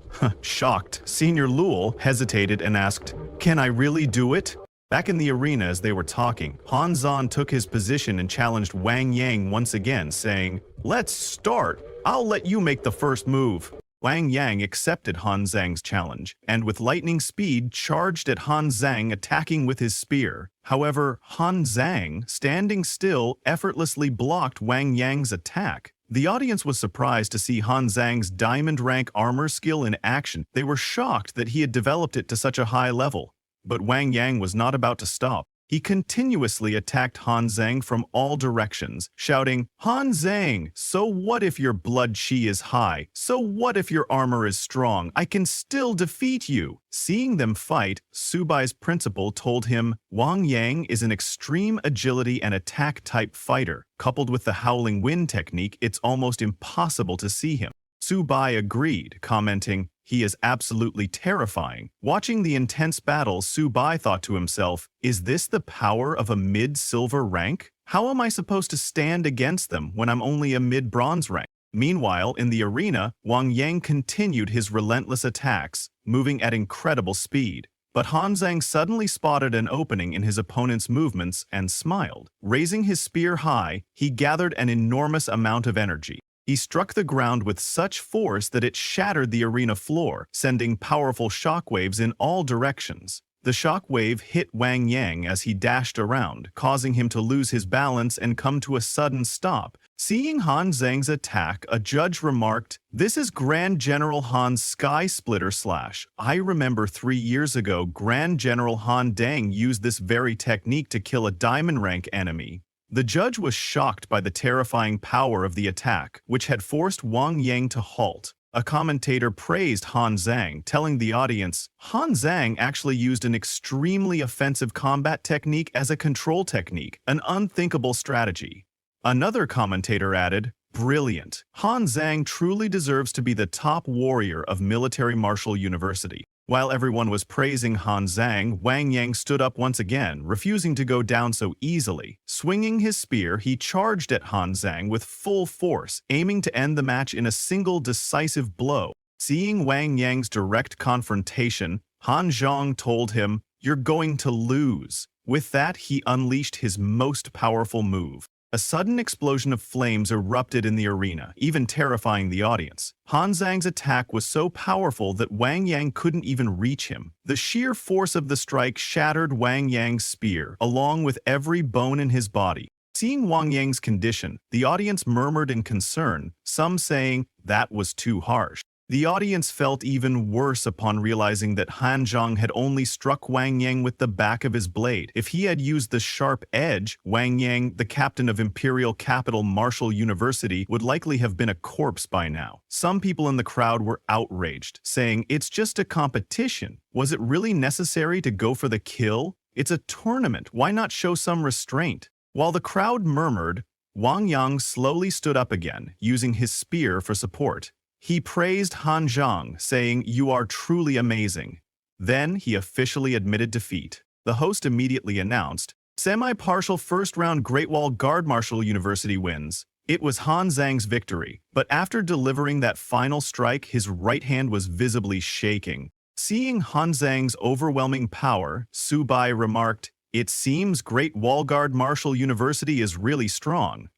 Shocked, Senior Luol hesitated and asked, "Can I really do it?" Back in the arena as they were talking, Han Zhan took his position and challenged Wang Yang once again, saying, "Let's start. I'll let you make the first move." Wang Yang accepted Han Zhang's challenge, and with lightning speed charged at Han Zhang, attacking with his spear. However, Han Zhang, standing still, effortlessly blocked Wang Yang's attack. The audience was surprised to see Han Zhang's diamond rank armor skill in action. They were shocked that he had developed it to such a high level. But Wang Yang was not about to stop. He continuously attacked Han Zhang from all directions, shouting, "Han Zhang, so what if your blood chi is high? So what if your armor is strong? I can still defeat you." Seeing them fight, Su Bai's principal told him, Wang Yang is an extreme agility and attack-type fighter. Coupled with the Howling Wind technique, it's almost impossible to see him. Su Bai agreed, commenting, "He is absolutely terrifying." Watching the intense battle, Su Bai thought to himself, "Is this the power of a mid-silver rank? How am I supposed to stand against them when I'm only a mid-bronze rank?" Meanwhile, in the arena, Wang Yang continued his relentless attacks, moving at incredible speed. But Han Zhang suddenly spotted an opening in his opponent's movements and smiled. Raising his spear high, he gathered an enormous amount of energy. He struck the ground with such force that it shattered the arena floor, sending powerful shockwaves in all directions. The shockwave hit Wang Yang as he dashed around, causing him to lose his balance and come to a sudden stop. Seeing Han Zhang's attack, a judge remarked, "This is Grand General Han's Sky Splitter Slash. I remember 3 years ago Grand General Han Dang used this very technique to kill a diamond rank enemy." The judge was shocked by the terrifying power of the attack, which had forced Wang Yang to halt. A commentator praised Han Zhang, telling the audience, Han Zhang actually used an extremely offensive combat technique as a control technique, an unthinkable strategy. Another commentator added, "Brilliant. Han Zhang truly deserves to be the top warrior of Military Martial University." While everyone was praising Han Zhang, Wang Yang stood up once again, refusing to go down so easily. Swinging his spear, he charged at Han Zhang with full force, aiming to end the match in a single decisive blow. Seeing Wang Yang's direct confrontation, Han Zhang told him, "You're going to lose." With that, he unleashed his most powerful move. A sudden explosion of flames erupted in the arena, even terrifying the audience. Han Zhang's attack was so powerful that Wang Yang couldn't even reach him. The sheer force of the strike shattered Wang Yang's spear, along with every bone in his body. Seeing Wang Yang's condition, the audience murmured in concern, some saying, "That was too harsh." The audience felt even worse upon realizing that Han Zhang had only struck Wang Yang with the back of his blade. If he had used the sharp edge, Wang Yang, the captain of Imperial Capital Martial University, would likely have been a corpse by now. Some people in the crowd were outraged, saying, "It's just a competition. Was it really necessary to go for the kill? It's a tournament. Why not show some restraint?" While the crowd murmured, Wang Yang slowly stood up again, using his spear for support. He praised Han Zhang, saying, "You are truly amazing." Then he officially admitted defeat. The host immediately announced, "Semi-partial first-round Great Wall Guard Marshal University wins." It was Han Zhang's victory, but after delivering that final strike, his right hand was visibly shaking. Seeing Han Zhang's overwhelming power, Su Bai remarked, "It seems Great Wall Guard Marshal University is really strong."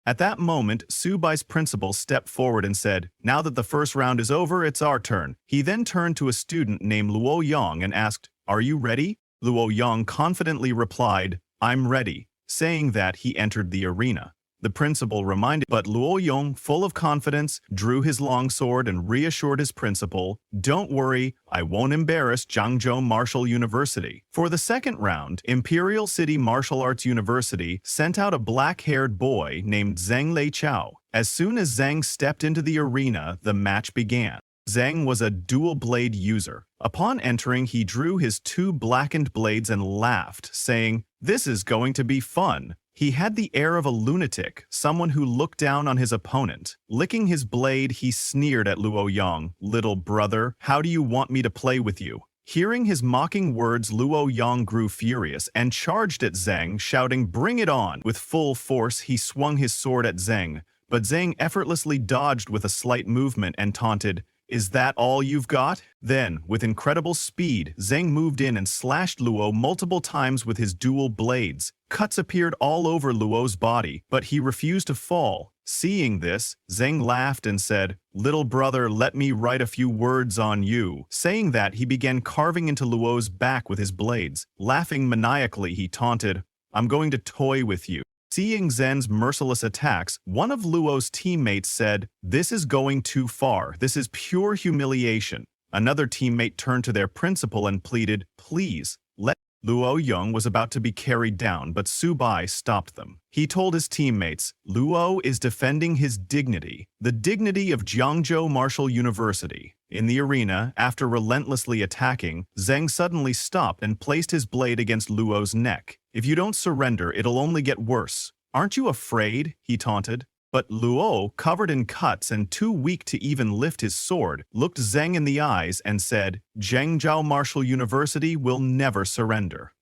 At that moment, Su Bai's principal stepped forward and said, "Now that the first round is over, it's our turn." He then turned to a student named Luo Yang and asked, "Are you ready?" Luo Yang confidently replied, "I'm ready." Saying that, he entered the arena. The principal reminded, but Luo Yang, full of confidence, drew his longsword and reassured his principal, "Don't worry, I won't embarrass Jiangzhou Martial University." For the second round, Imperial City Martial Arts University sent out a black-haired boy named Zheng Leiqiao. As soon as Zheng stepped into the arena, the match began. Zheng was a dual-blade user. Upon entering, he drew his two blackened blades and laughed, saying, "This is going to be fun." He had the air of a lunatic, someone who looked down on his opponent. Licking his blade, he sneered at Luo Yang, "Little brother, how do you want me to play with you?" Hearing his mocking words, Luo Yang grew furious and charged at Zheng, shouting, "Bring it on!" With full force, he swung his sword at Zheng, but Zheng effortlessly dodged with a slight movement and taunted, "Is that all you've got?" Then, with incredible speed, Zheng moved in and slashed Luo multiple times with his dual blades. Cuts appeared all over Luo's body, but he refused to fall. Seeing this, Zheng laughed and said, "Little brother, let me write a few words on you." Saying that, he began carving into Luo's back with his blades. Laughing maniacally, he taunted, "I'm going to toy with you." Seeing Zhen's merciless attacks, one of Luo's teammates said, "This is going too far. This is pure humiliation." Another teammate turned to their principal and pleaded, "Please, let..." Luo Yang was about to be carried down, but Su Bai stopped them. He told his teammates, "Luo is defending his dignity, the dignity of Jiangzhou Martial University." In the arena, after relentlessly attacking, Zheng suddenly stopped and placed his blade against Luo's neck. "If you don't surrender, it'll only get worse. Aren't you afraid?" he taunted. But Luo, covered in cuts and too weak to even lift his sword, looked Zheng in the eyes and said, "Jiangzhou Martial University will never surrender."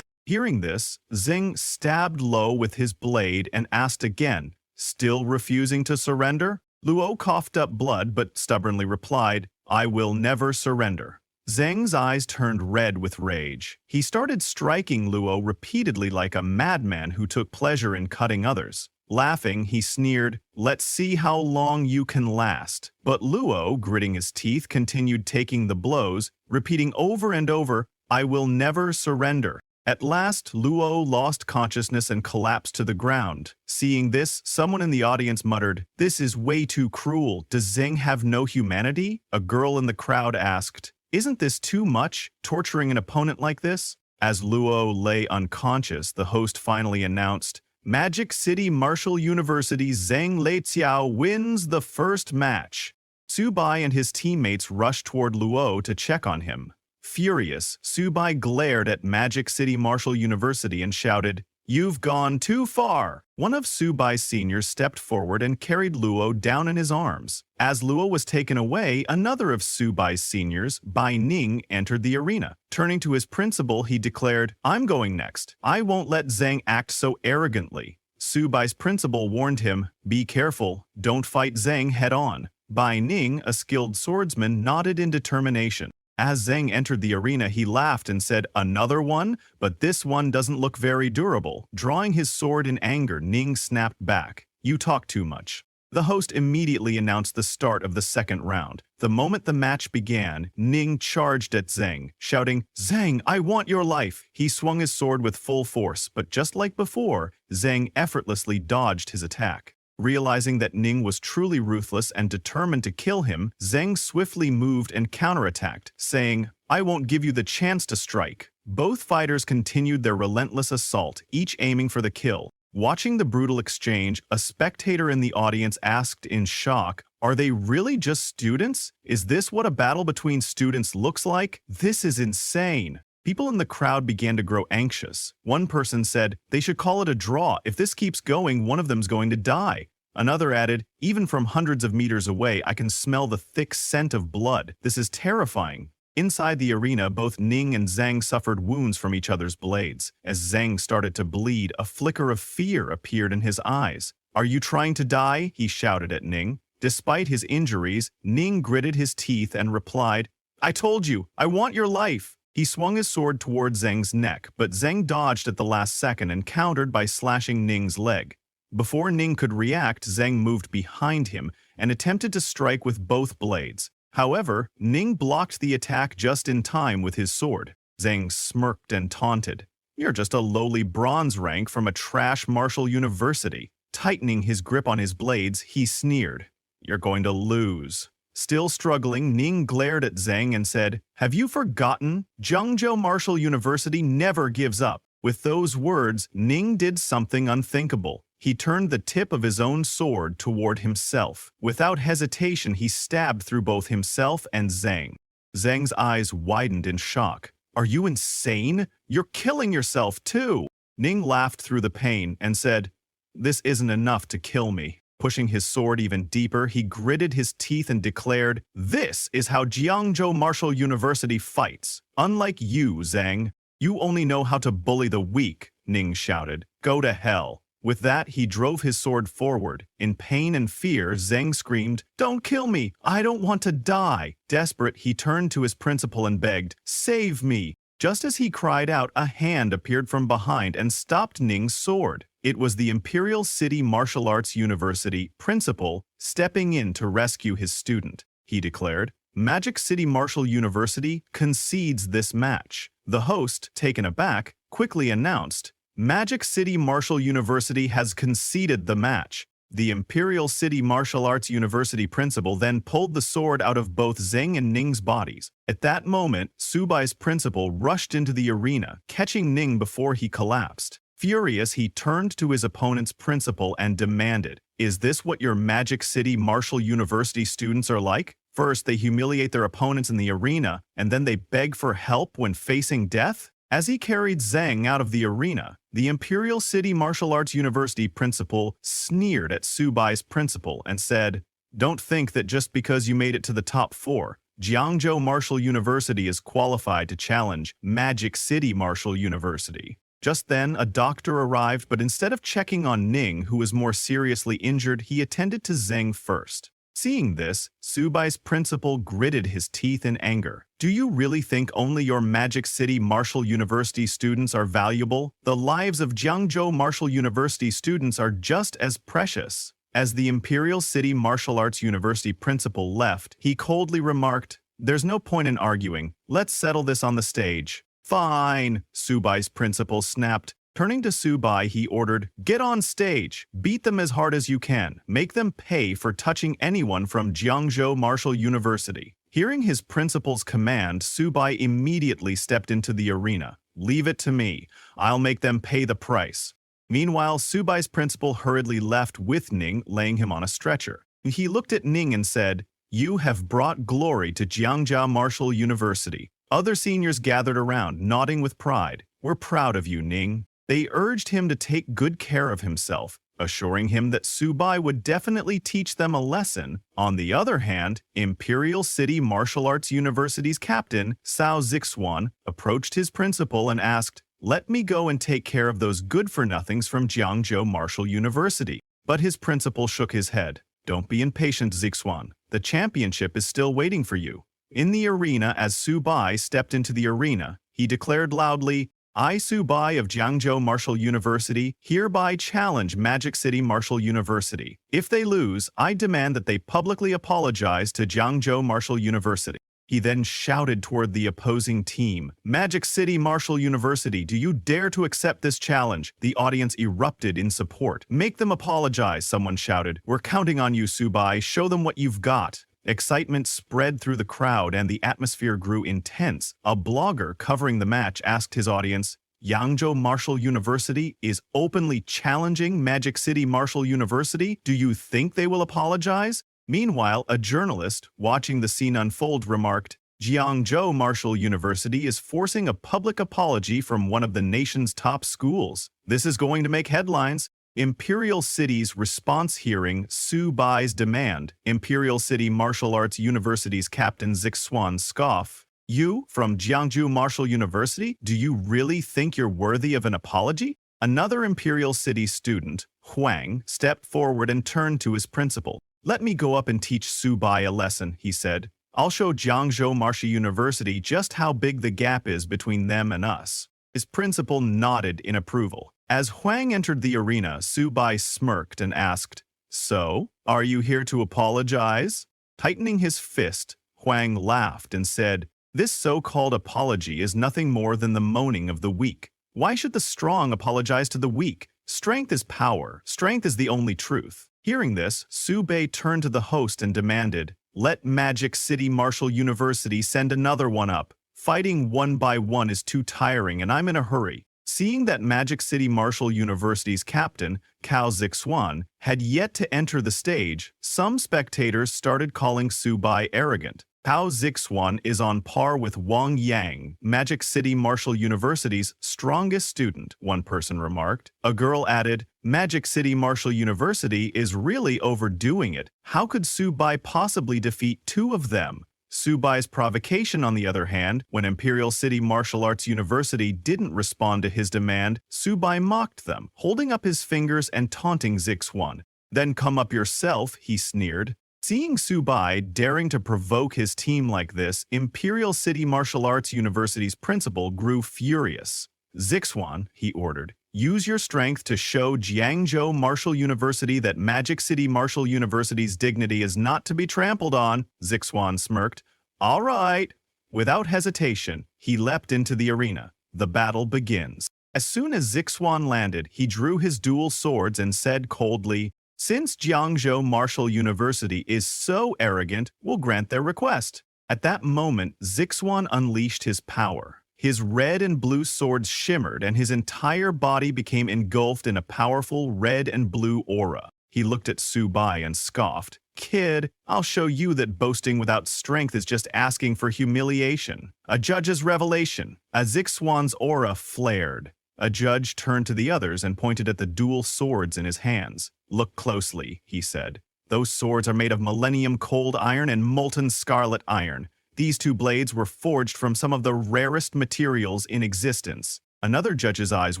Hearing this, Zheng stabbed Luo with his blade and asked again, "Still refusing to surrender?" Luo coughed up blood but stubbornly replied, "I will never surrender." Zheng's eyes turned red with rage. He started striking Luo repeatedly like a madman who took pleasure in cutting others. Laughing, he sneered, "Let's see how long you can last." But Luo, gritting his teeth, continued taking the blows, repeating over and over, "I will never surrender." At last, Luo lost consciousness and collapsed to the ground. Seeing this, someone in the audience muttered, "This is way too cruel. Does Zheng have no humanity?" A girl in the crowd asked, "Isn't this too much, torturing an opponent like this?" As Luo lay unconscious, the host finally announced, "Magic City Martial University's Zheng Leiqiao wins the first match." Su Bai and his teammates rushed toward Luo to check on him. Furious, Su Bai glared at Magic City Martial University and shouted, "You've gone too far!" One of Su Bai's seniors stepped forward and carried Luo down in his arms. As Luo was taken away, another of Su Bai's seniors, Bai Ning, entered the arena. Turning to his principal, he declared, "I'm going next. I won't let Zheng act so arrogantly." Su Bai's principal warned him, "Be careful, don't fight Zheng head-on." Bai Ning, a skilled swordsman, nodded in determination. As Zheng entered the arena, he laughed and said, "Another one? But this one doesn't look very durable." Drawing his sword in anger, Ning snapped back, "You talk too much." The host immediately announced the start of the second round. The moment the match began, Ning charged at Zheng, shouting, "Zheng, I want your life!" He swung his sword with full force, but just like before, Zheng effortlessly dodged his attack. Realizing that Ning was truly ruthless and determined to kill him, Zheng swiftly moved and counterattacked, saying, "I won't give you the chance to strike." Both fighters continued their relentless assault, each aiming for the kill. Watching the brutal exchange, a spectator in the audience asked in shock, "Are they really just students? Is this what a battle between students looks like? This is insane." People in the crowd began to grow anxious. One person said, "They should call it a draw. If this keeps going, one of them's going to die." Another added, even from hundreds of meters away, I can smell the thick scent of blood. This is terrifying. Inside the arena, both Ning and Zhang suffered wounds from each other's blades. As Zhang started to bleed, a flicker of fear appeared in his eyes. Are you trying to die? He shouted at Ning. Despite his injuries, Ning gritted his teeth and replied, I told you, I want your life. He swung his sword toward Zhang's neck, but Zhang dodged at the last second and countered by slashing Ning's leg. Before Ning could react, Zhang moved behind him and attempted to strike with both blades. However, Ning blocked the attack just in time with his sword. Zhang smirked and taunted. You're just a lowly bronze rank from a trash martial university. Tightening his grip on his blades, he sneered. You're going to lose. Still struggling, Ning glared at Zhang and said, Have you forgotten? Jiangzhou Martial University never gives up. With those words, Ning did something unthinkable. He turned the tip of his own sword toward himself. Without hesitation, he stabbed through both himself and Zhang. Zhang's eyes widened in shock. Are you insane? You're killing yourself too. Ning laughed through the pain and said, This isn't enough to kill me. Pushing his sword even deeper, he gritted his teeth and declared, This is how Jiangzhou Martial University fights. Unlike you, Zhang. You only know how to bully the weak, Ning shouted. Go to hell. With that, he drove his sword forward. In pain and fear, Zhang screamed, Don't kill me! I don't want to die! Desperate, he turned to his principal and begged, Save me! Just as he cried out, a hand appeared from behind and stopped Ning's sword. It was the Imperial City Martial Arts University principal stepping in to rescue his student. He declared, Magic City Martial University concedes this match. The host, taken aback, quickly announced, Magic City Martial University has conceded the match. The Imperial City Martial Arts University principal then pulled the sword out of both Zhang and Ning's bodies. At that moment, Subai's principal rushed into the arena, catching Ning before he collapsed. Furious, he turned to his opponent's principal and demanded, Is this what your Magic City Martial University students are like? First, they humiliate their opponents in the arena, and then they beg for help when facing death? As he carried Zhang out of the arena, the Imperial City Martial Arts University principal sneered at Subai's principal and said, Don't think that just because you made it to the top 4, Jiangzhou Martial University is qualified to challenge Magic City Martial University. Just then, a doctor arrived, but instead of checking on Ning, who was more seriously injured, he attended to Zhang first. Seeing this, Subai's principal gritted his teeth in anger. Do you really think only your Magic City Martial University students are valuable? The lives of Jiangzhou Martial University students are just as precious. As the Imperial City Martial Arts University principal left, he coldly remarked, There's no point in arguing. Let's settle this on the stage. Fine, Subai's principal snapped. Turning to Subai, he ordered, Get on stage, beat them as hard as you can, make them pay for touching anyone from Jiangzhou Martial University. Hearing his principal's command, Subai immediately stepped into the arena. Leave it to me, I'll make them pay the price. Meanwhile, Subai's principal hurriedly left with Ning, laying him on a stretcher. He looked at Ning and said, You have brought glory to Jiangzhou Martial University. Other seniors gathered around, nodding with pride. We're proud of you, Ning. They urged him to take good care of himself, assuring him that Subai would definitely teach them a lesson. On the other hand, Imperial City Martial Arts University's captain, Cao Zixuan, approached his principal and asked, Let me go and take care of those good-for-nothings from Jiangzhou Martial University. But his principal shook his head. Don't be impatient, Zixuan. The championship is still waiting for you. In the arena, as Subai stepped into the arena, he declared loudly, I, Subai of Jiangzhou Martial University, hereby challenge Magic City Martial University. If they lose, I demand that they publicly apologize to Jiangzhou Martial University. He then shouted toward the opposing team, Magic City Martial University, do you dare to accept this challenge? The audience erupted in support. Make them apologize, someone shouted. We're counting on you, Subai. Show them what you've got. Excitement spread through the crowd and the atmosphere grew intense. A blogger covering the match asked his audience, Jiangzhou Martial University is openly challenging Magic City Martial University? Do you think they will apologize? Meanwhile, a journalist, watching the scene unfold, remarked, Jiangzhou Martial University is forcing a public apology from one of the nation's top schools. This is going to make headlines. Imperial City's response hearing Su Bai's demand. Imperial City Martial Arts University's Captain Zixuan scoff. You, from Jiangsu Martial University, do you really think you're worthy of an apology? Another Imperial City student, Huang, stepped forward and turned to his principal. Let me go up and teach Su Bai a lesson, he said. I'll show Jiangsu Martial University just how big the gap is between them and us. His principal nodded in approval. As Huang entered the arena, Su Bai smirked and asked, "So, are you here to apologize?" Tightening his fist, Huang laughed and said, "This so-called apology is nothing more than the moaning of the weak. Why should the strong apologize to the weak? Strength is power. Strength is the only truth." Hearing this, Su Bai turned to the host and demanded, "Let Magic City Martial University send another one up. Fighting one by one is too tiring and I'm in a hurry." Seeing that Magic City Martial University's captain, Cao Zixuan, had yet to enter the stage, some spectators started calling Su Bai arrogant. Cao Zixuan is on par with Wang Yang, Magic City Martial University's strongest student, one person remarked. A girl added, "Magic City Martial University is really overdoing it. How could Su Bai possibly defeat two of them?" Su Bai's provocation, on the other hand, when Imperial City Martial Arts University didn't respond to his demand, Su Bai mocked them, holding up his fingers and taunting Zixuan. "Then come up yourself," he sneered. Seeing Su Bai daring to provoke his team like this, Imperial City Martial Arts University's principal grew furious. "Zixuan," he ordered, "use your strength to show Jiangzhou Martial University that Magic City Martial University's dignity is not to be trampled on." Zixuan smirked. "All right." Without hesitation, he leapt into the arena. The battle begins. As soon as Zixuan landed, he drew his dual swords and said coldly, "Since Jiangzhou Martial University is so arrogant, we'll grant their request." At that moment, Zixuan unleashed his power. His red and blue swords shimmered, and his entire body became engulfed in a powerful red and blue aura. He looked at Su Bai and scoffed, "Kid, I'll show you that boasting without strength is just asking for humiliation." A judge's revelation. As Zixuan's aura flared, a judge turned to the others and pointed at the dual swords in his hands. "Look closely," he said. "Those swords are made of millennium cold iron and molten scarlet iron. These two blades were forged from some of the rarest materials in existence." Another judge's eyes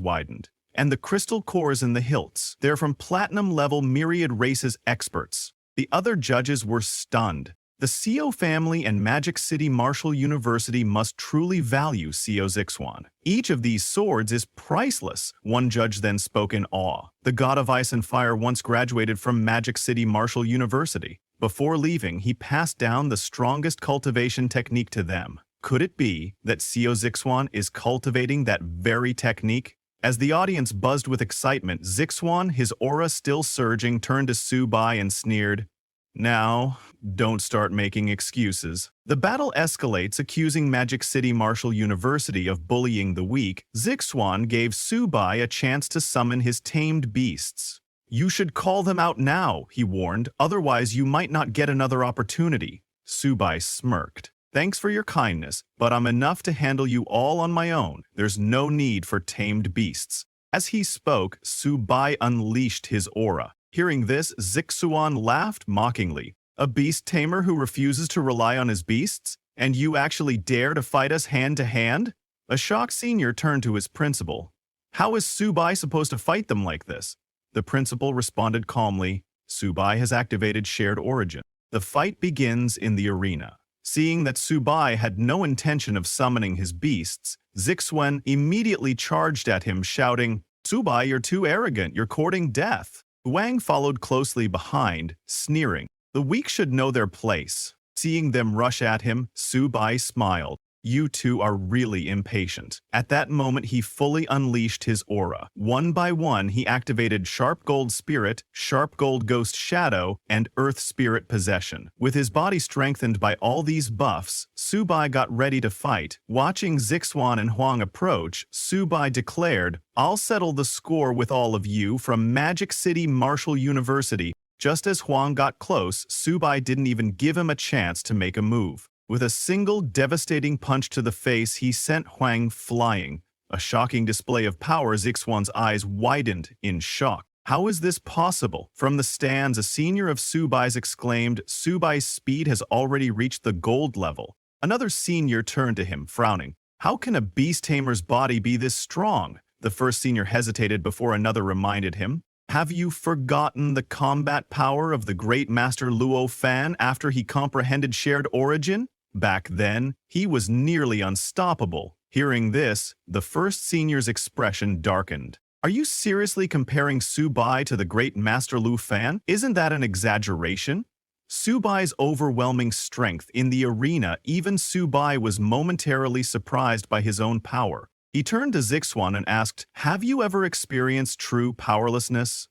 widened. "And the crystal cores in the hilts, they're from platinum-level myriad races experts." The other judges were stunned. The Seo family and Magic City Martial University must truly value Seo Zixuan. "Each of these swords is priceless," one judge then spoke in awe. "The God of Ice and Fire once graduated from Magic City Martial University. Before leaving, he passed down the strongest cultivation technique to them. Could it be that Seo Zixuan is cultivating that very technique?" As the audience buzzed with excitement, Zixuan, his aura still surging, turned to Su Bai and sneered, "Now, don't start making excuses." The battle escalates, accusing Magic City Martial University of bullying the weak. Zixuan gave Su Bai a chance to summon his tamed beasts. "You should call them out now," he warned, "otherwise you might not get another opportunity." Su Bai smirked. "Thanks for your kindness, but I'm enough to handle you all on my own. There's no need for tamed beasts." As he spoke, Su Bai unleashed his aura. Hearing this, Zixuan laughed mockingly. "A beast tamer who refuses to rely on his beasts? And you actually dare to fight us hand to hand?" A shocked senior turned to his principal. "How is Su Bai supposed to fight them like this?" The principal responded calmly, "Su Bai has activated shared origin." The fight begins in the arena. Seeing that Su Bai had no intention of summoning his beasts, Zixuan immediately charged at him, shouting, "Su Bai, you're too arrogant, you're courting death." Wang followed closely behind, sneering, "The weak should know their place." Seeing them rush at him, Su Bai smiled. "You two are really impatient." At that moment, he fully unleashed his aura. One by one, he activated Sharp Gold Spirit, Sharp Gold Ghost Shadow, and Earth Spirit Possession. With his body strengthened by all these buffs, Su Bai got ready to fight. Watching Zixuan and Huang approach, Su Bai declared, "I'll settle the score with all of you from Magic City Martial University." Just as Huang got close, Su Bai didn't even give him a chance to make a move. With a single devastating punch to the face, he sent Huang flying. A shocking display of power, Zixuan's eyes widened in shock. How is this possible? From the stands, a senior of Subai's exclaimed, Subai's speed has already reached the gold level. Another senior turned to him, frowning. How can a beast tamer's body be this strong? The first senior hesitated before another reminded him. Have you forgotten the combat power of the great master Luo Fan after he comprehended shared origin? Back then, he was nearly unstoppable. Hearing this, the first senior's expression darkened. Are you seriously comparing Subai to the great master Lu Fan? Isn't that an exaggeration? Subai's overwhelming strength in the arena, even Subai was momentarily surprised by his own power. He turned to Zixuan and asked, have you ever experienced true powerlessness?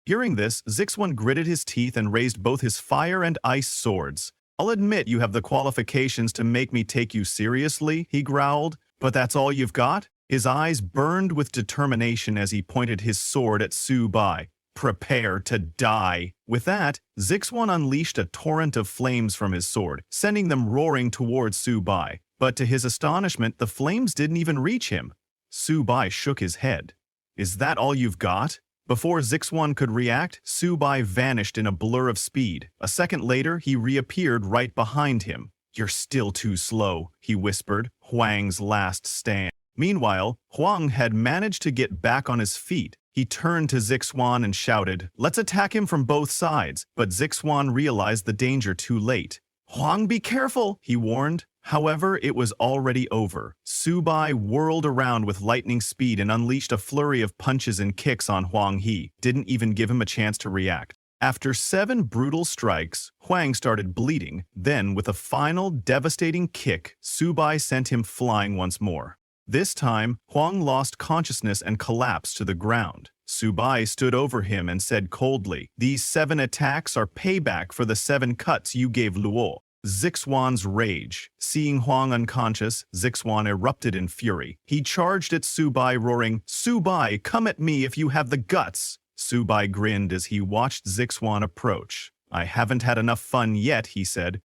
Hearing this, Zixuan gritted his teeth and raised both his fire and ice swords. I'll admit you have the qualifications to make me take you seriously, he growled, but that's all you've got? His eyes burned with determination as he pointed his sword at Subai. Prepare to die. With that, Zixuan unleashed a torrent of flames from his sword, sending them roaring towards Subai. But to his astonishment, the flames didn't even reach him. Subai shook his head. Is that all you've got? Before Zixuan could react, Subai vanished in a blur of speed. A second later, he reappeared right behind him. You're still too slow, he whispered, Huang's last stand. Meanwhile, Huang had managed to get back on his feet. He turned to Zixuan and shouted, let's attack him from both sides, but Zixuan realized the danger too late. Huang, be careful, he warned. However, it was already over. Subai whirled around with lightning speed and unleashed a flurry of punches and kicks on Huang He, didn't even give him a chance to react. After 7 brutal strikes, Huang started bleeding. Then, with a final devastating kick, Subai sent him flying once more. This time, Huang lost consciousness and collapsed to the ground. Subai stood over him and said coldly, these 7 attacks are payback for the 7 cuts you gave Luo. Zixuan's rage. Seeing Huang unconscious, Zixuan erupted in fury. He charged at Subai, roaring, Subai, come at me if you have the guts. Subai grinned as he watched Zixuan approach. I haven't had enough fun yet, he said.